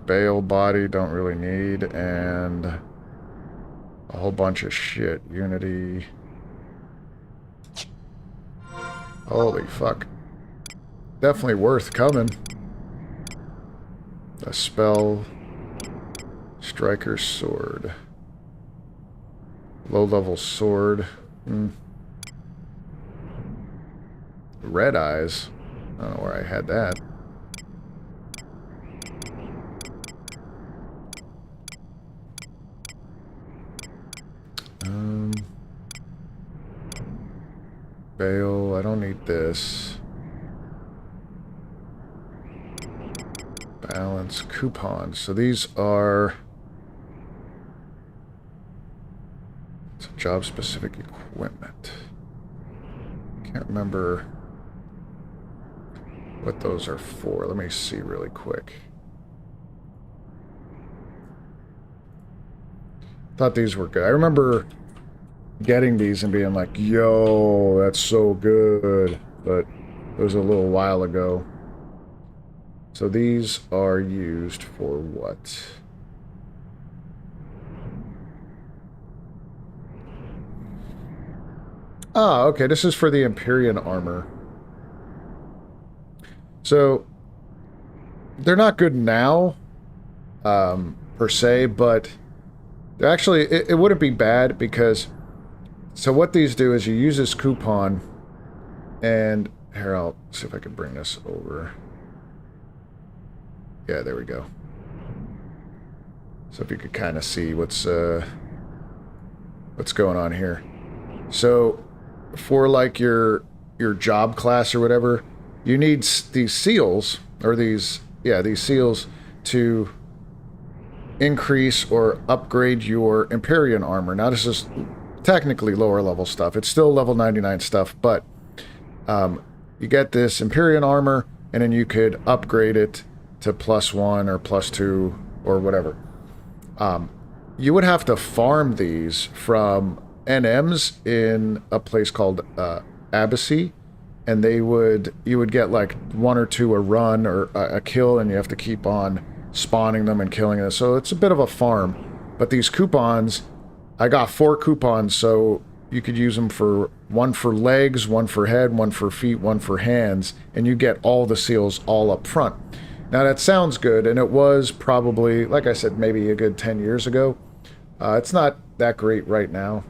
Bale body, don't really need, and a whole bunch of shit. Unity. Holy fuck. Definitely worth coming. A spell. Striker sword. Low level sword. Red eyes. I don't know where I had that. Bale, I don't need this. Balance, coupons. So these are job-specific equipment. Can't remember what those are for. Let me see really quick. Thought these were good. I remember getting these and being like, yo, that's so good. But it was a little while ago. So these are used for what? Ah, okay. This is for the Empyrean armor. So they're not good now, per se, but actually it wouldn't be bad because... So what these do is you use this coupon, and here, I'll see if I can bring this over. Yeah, there we go. So if you could kind of see what's going on here. So for like your job class or whatever, you need these seals, or these seals to increase or upgrade your Empyrean armor. Now this is technically lower level stuff. It's still level 99 stuff, but you get this Empyrean armor, and then you could upgrade it to +1 or +2 or whatever. You would have to farm these from NMs in a place called Abyssy, and you would get like 1 or 2 a run or a kill, and you have to keep on spawning them and killing them. So it's a bit of a farm. But these coupons, I got 4 coupons, so you could use them for 1 for legs, 1 for head, 1 for feet, 1 for hands, and you get all the seals all up front. Now that sounds good, and it was probably, like I said, maybe a good 10 years ago. It's not that great right now.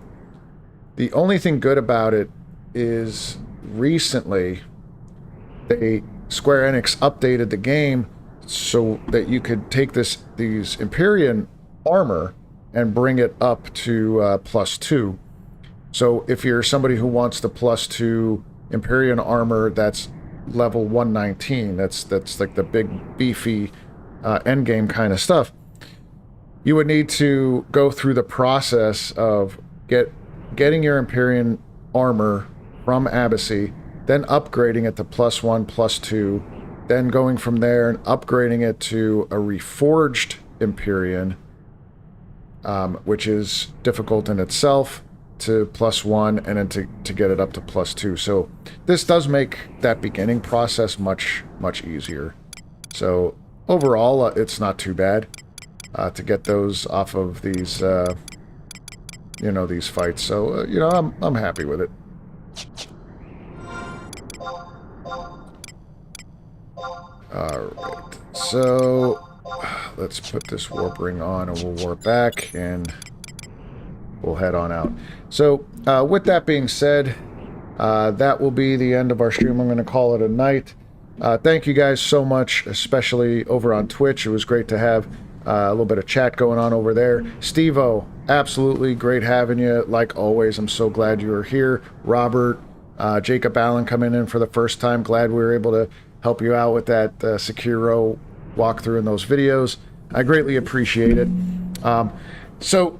The only thing good about it is recently Square Enix updated the game so that you could take these Empyrean armor and bring it up to +2. So if you're somebody who wants the +2 Empyrean armor that's level 119, that's like the big beefy endgame kind of stuff, you would need to go through the process of getting your Empyrean armor from Abyssy, then upgrading it to +1, +2, then going from there and upgrading it to a reforged Empyrean, which is difficult in itself, to +1, and then to get it up to +2. So this does make that beginning process much easier. So overall, it's not too bad to get those off of these, these fights. So I'm happy with it. All right, so let's put this warp ring on, and we'll warp back, and we'll head on out. So with that being said, that will be the end of our stream. I'm going to call it a night. Thank you guys so much, especially over on Twitch. It was great to have a little bit of chat going on over there. Steve-O, absolutely great having you. Like always, I'm so glad you were here. Robert, Jacob Allen coming in for the first time. Glad we were able to help you out with that Sekiro walkthrough in those videos. I greatly appreciate it. So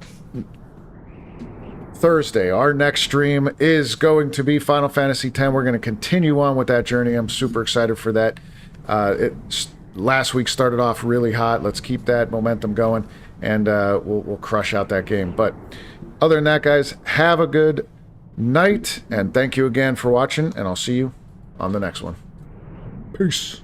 Thursday, our next stream is going to be Final Fantasy X. We're going to continue on with that journey. I'm super excited for that. Last week started off really hot. Let's keep that momentum going, and we'll crush out that game. But other than that, guys, have a good night, and thank you again for watching, and I'll see you on the next one. Peace.